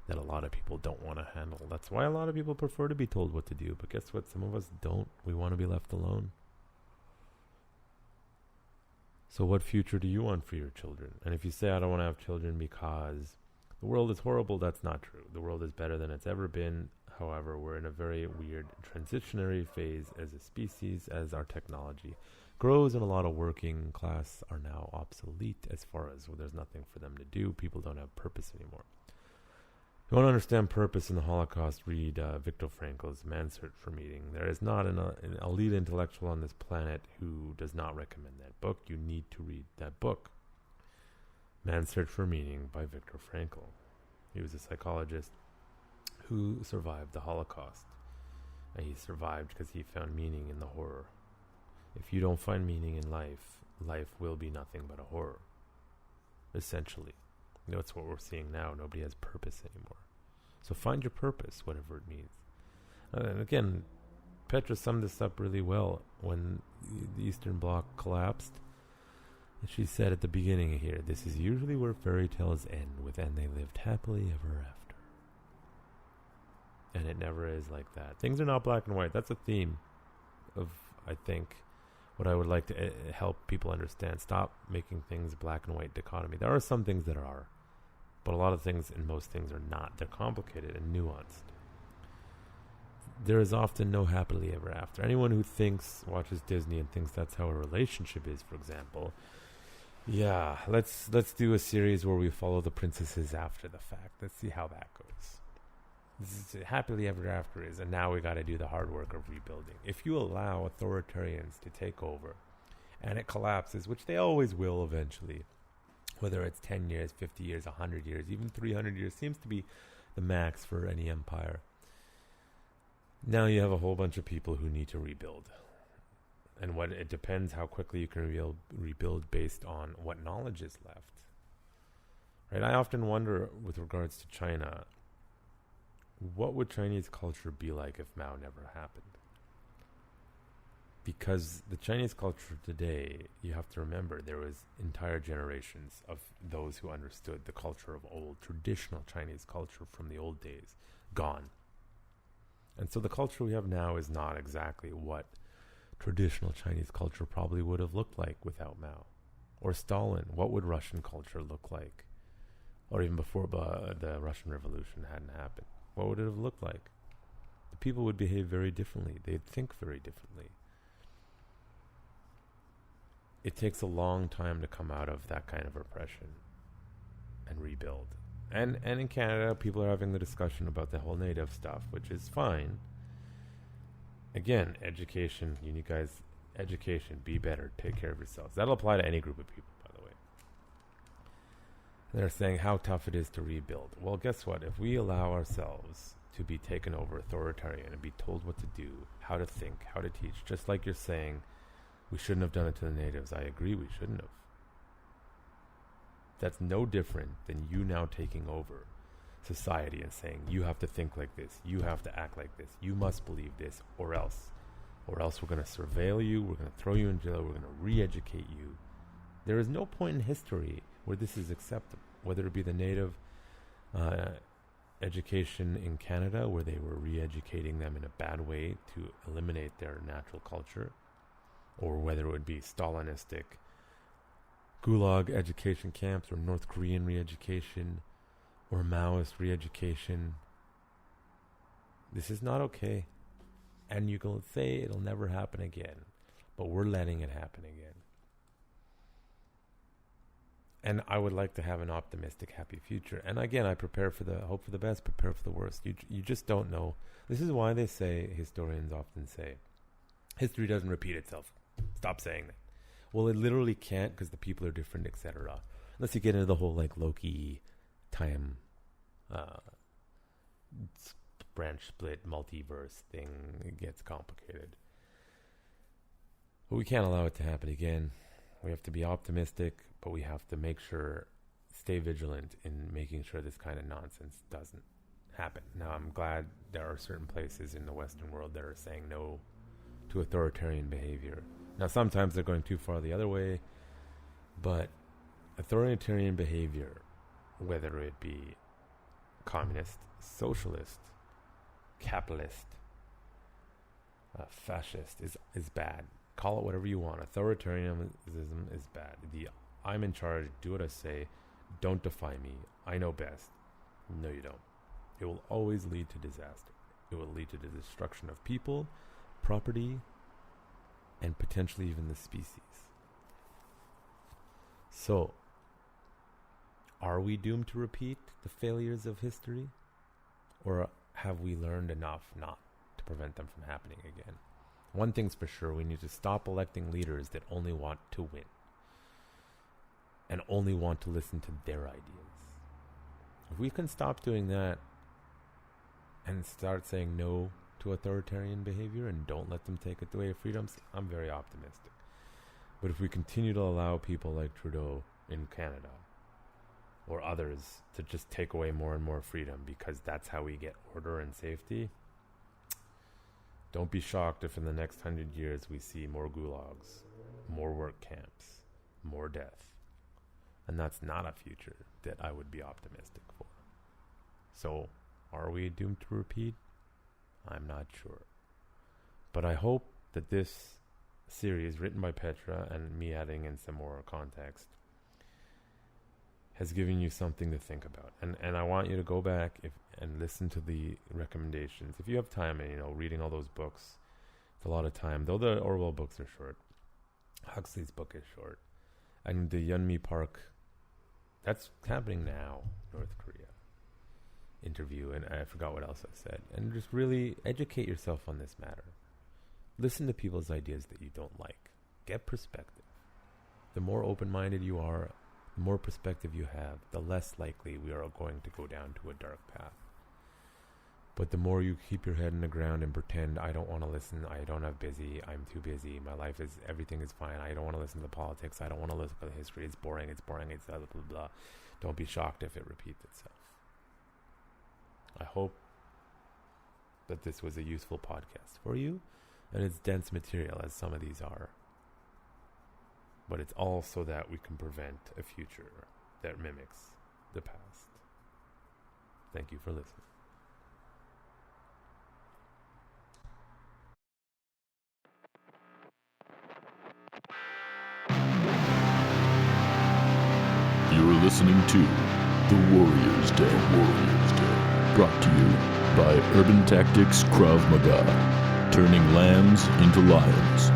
that a lot of people don't want to handle. That's why a lot of people prefer to be told what to do, but guess what? Some of us don't. We want to be left alone. So what future do you want for your children? And if you say, I don't want to have children because the world is horrible, that's not true. The world is better than it's ever been. However, we're in a very weird transitionary phase as a species, as our technology grows, and a lot of working class are now obsolete as far as there's nothing for them to do. People don't have purpose anymore. If you want to understand purpose in the Holocaust, read Viktor Frankl's Man's Search for Meaning. There is not an elite intellectual on this planet who does not recommend that book. You need to read that book. Man's Search for Meaning by Viktor Frankl. He was a psychologist who survived the Holocaust. And he survived because he found meaning in the horror. If you don't find meaning in life, life will be nothing but a horror. Essentially. That's what we're seeing now. Nobody has purpose anymore. So find your purpose, whatever it means. And again, Petra summed this up really well when the Eastern Bloc collapsed. And she said at the beginning here, this is usually where fairy tales end with, and they lived happily ever after. And it never is like that. Things are not black and white. That's a theme of, I think, what I would like to help people understand. Stop making things black and white dichotomy. There are some things that are, but a lot of things and most things are not. They're complicated and nuanced. There is often no happily ever after. Anyone who watches Disney and thinks that's how a relationship is, for example, yeah, let's do a series where we follow the princesses after the fact. Let's see how that goes. This is happily ever after is, and now we got to do the hard work of rebuilding. If you allow authoritarians to take over, and it collapses, which they always will eventually, whether it's 10 years, 50 years, 100 years, even 300 years, seems to be the max for any empire. Now you have a whole bunch of people who need to rebuild. And it depends how quickly you can rebuild based on what knowledge is left. Right? I often wonder with regards to China, what would Chinese culture be like if Mao never happened? Because the Chinese culture today, you have to remember, there was entire generations of those who understood the culture of old, traditional Chinese culture from the old days, gone. And so the culture we have now is not exactly what traditional Chinese culture probably would have looked like without Mao. Or Stalin. What would Russian culture look like? Or even before the Russian Revolution hadn't happened. What would it have looked like? The people would behave very differently. They'd think very differently. It takes a long time to come out of that kind of oppression and rebuild. And in Canada, people are having the discussion about the whole native stuff, which is fine. Again, education, you guys, education, be better, take care of yourselves. That'll apply to any group of people, by the way. They're saying how tough it is to rebuild. Well, guess what? If we allow ourselves to be taken over authoritarian and be told what to do, how to think, how to teach, just like you're saying, we shouldn't have done it to the natives. I agree, we shouldn't have. That's no different than you now taking over society and saying, you have to think like this, you have to act like this, you must believe this, or else we're going to surveil you, we're going to throw you in jail, we're going to re-educate you. There is no point in history where this is acceptable, whether it be the native education in Canada, where they were re-educating them in a bad way to eliminate their natural culture, or whether it would be Stalinistic Gulag education camps, or North Korean re-education, or Maoist re-education. This is not okay. And you can say it'll never happen again, but we're letting it happen again. And I would like to have an optimistic, happy future. And again, I hope for the best, prepare for the worst. You just don't know. This is why historians often say, history doesn't repeat itself. Stop saying that. Well, it literally can't, because the people are different, etc. Unless you get into the whole like Loki time branch split multiverse thing, it gets complicated. But we can't allow it to happen again. We have to be optimistic, but we have to stay vigilant in making sure this kind of nonsense doesn't happen. Now, I'm glad there are certain places in the Western world that are saying no to authoritarian behavior. Now, sometimes they're going too far the other way, but authoritarian behavior, whether it be communist, socialist, capitalist, fascist, is bad. Call it whatever you want. Authoritarianism is bad. I'm in charge, do what I say, don't defy me, I know best. No, you don't. It will always lead to disaster. It will lead to the destruction of people, property, and potentially even the species. So, are we doomed to repeat the failures of history? Or have we learned enough not to prevent them from happening again? One thing's for sure, we need to stop electing leaders that only want to win and only want to listen to their ideas. If we can stop doing that and start saying no to authoritarian behavior and don't let them take away freedoms, I'm very optimistic. But if we continue to allow people like Trudeau in Canada or others to just take away more and more freedom because that's how we get order and safety, don't be shocked if in the next 100 years we see more gulags, more work camps, more death. And that's not a future that I would be optimistic for. So, are we doomed to repeat? I'm not sure. But I hope that this series, written by Petra and me adding in some more context, has given you something to think about. And I want you to go back and listen to the recommendations. If you have time and, reading all those books, it's a lot of time. Though the Orwell books are short. Huxley's book is short. And the Yeonmi Park, that's happening now, North Korea. Interview, and I forgot what else I said. And just really educate yourself on this matter. Listen to people's ideas that you don't like. Get perspective. The more open-minded you are, the more perspective you have, the less likely we are going to go down to a dark path. But the more you keep your head in the ground and pretend, I don't want to listen, I don't have busy, I'm too busy, my life is, everything is fine, I don't want to listen to the politics, I don't want to listen to the history, it's boring, it's blah, blah, blah, blah. Don't be shocked if it repeats itself. I hope that this was a useful podcast for you, and it's dense material, as some of these are. But it's all so that we can prevent a future that mimics the past. Thank you for listening. You're listening to The Warrior's Day. Brought to you by Urban Tactics Krav Maga. Turning lambs into lions.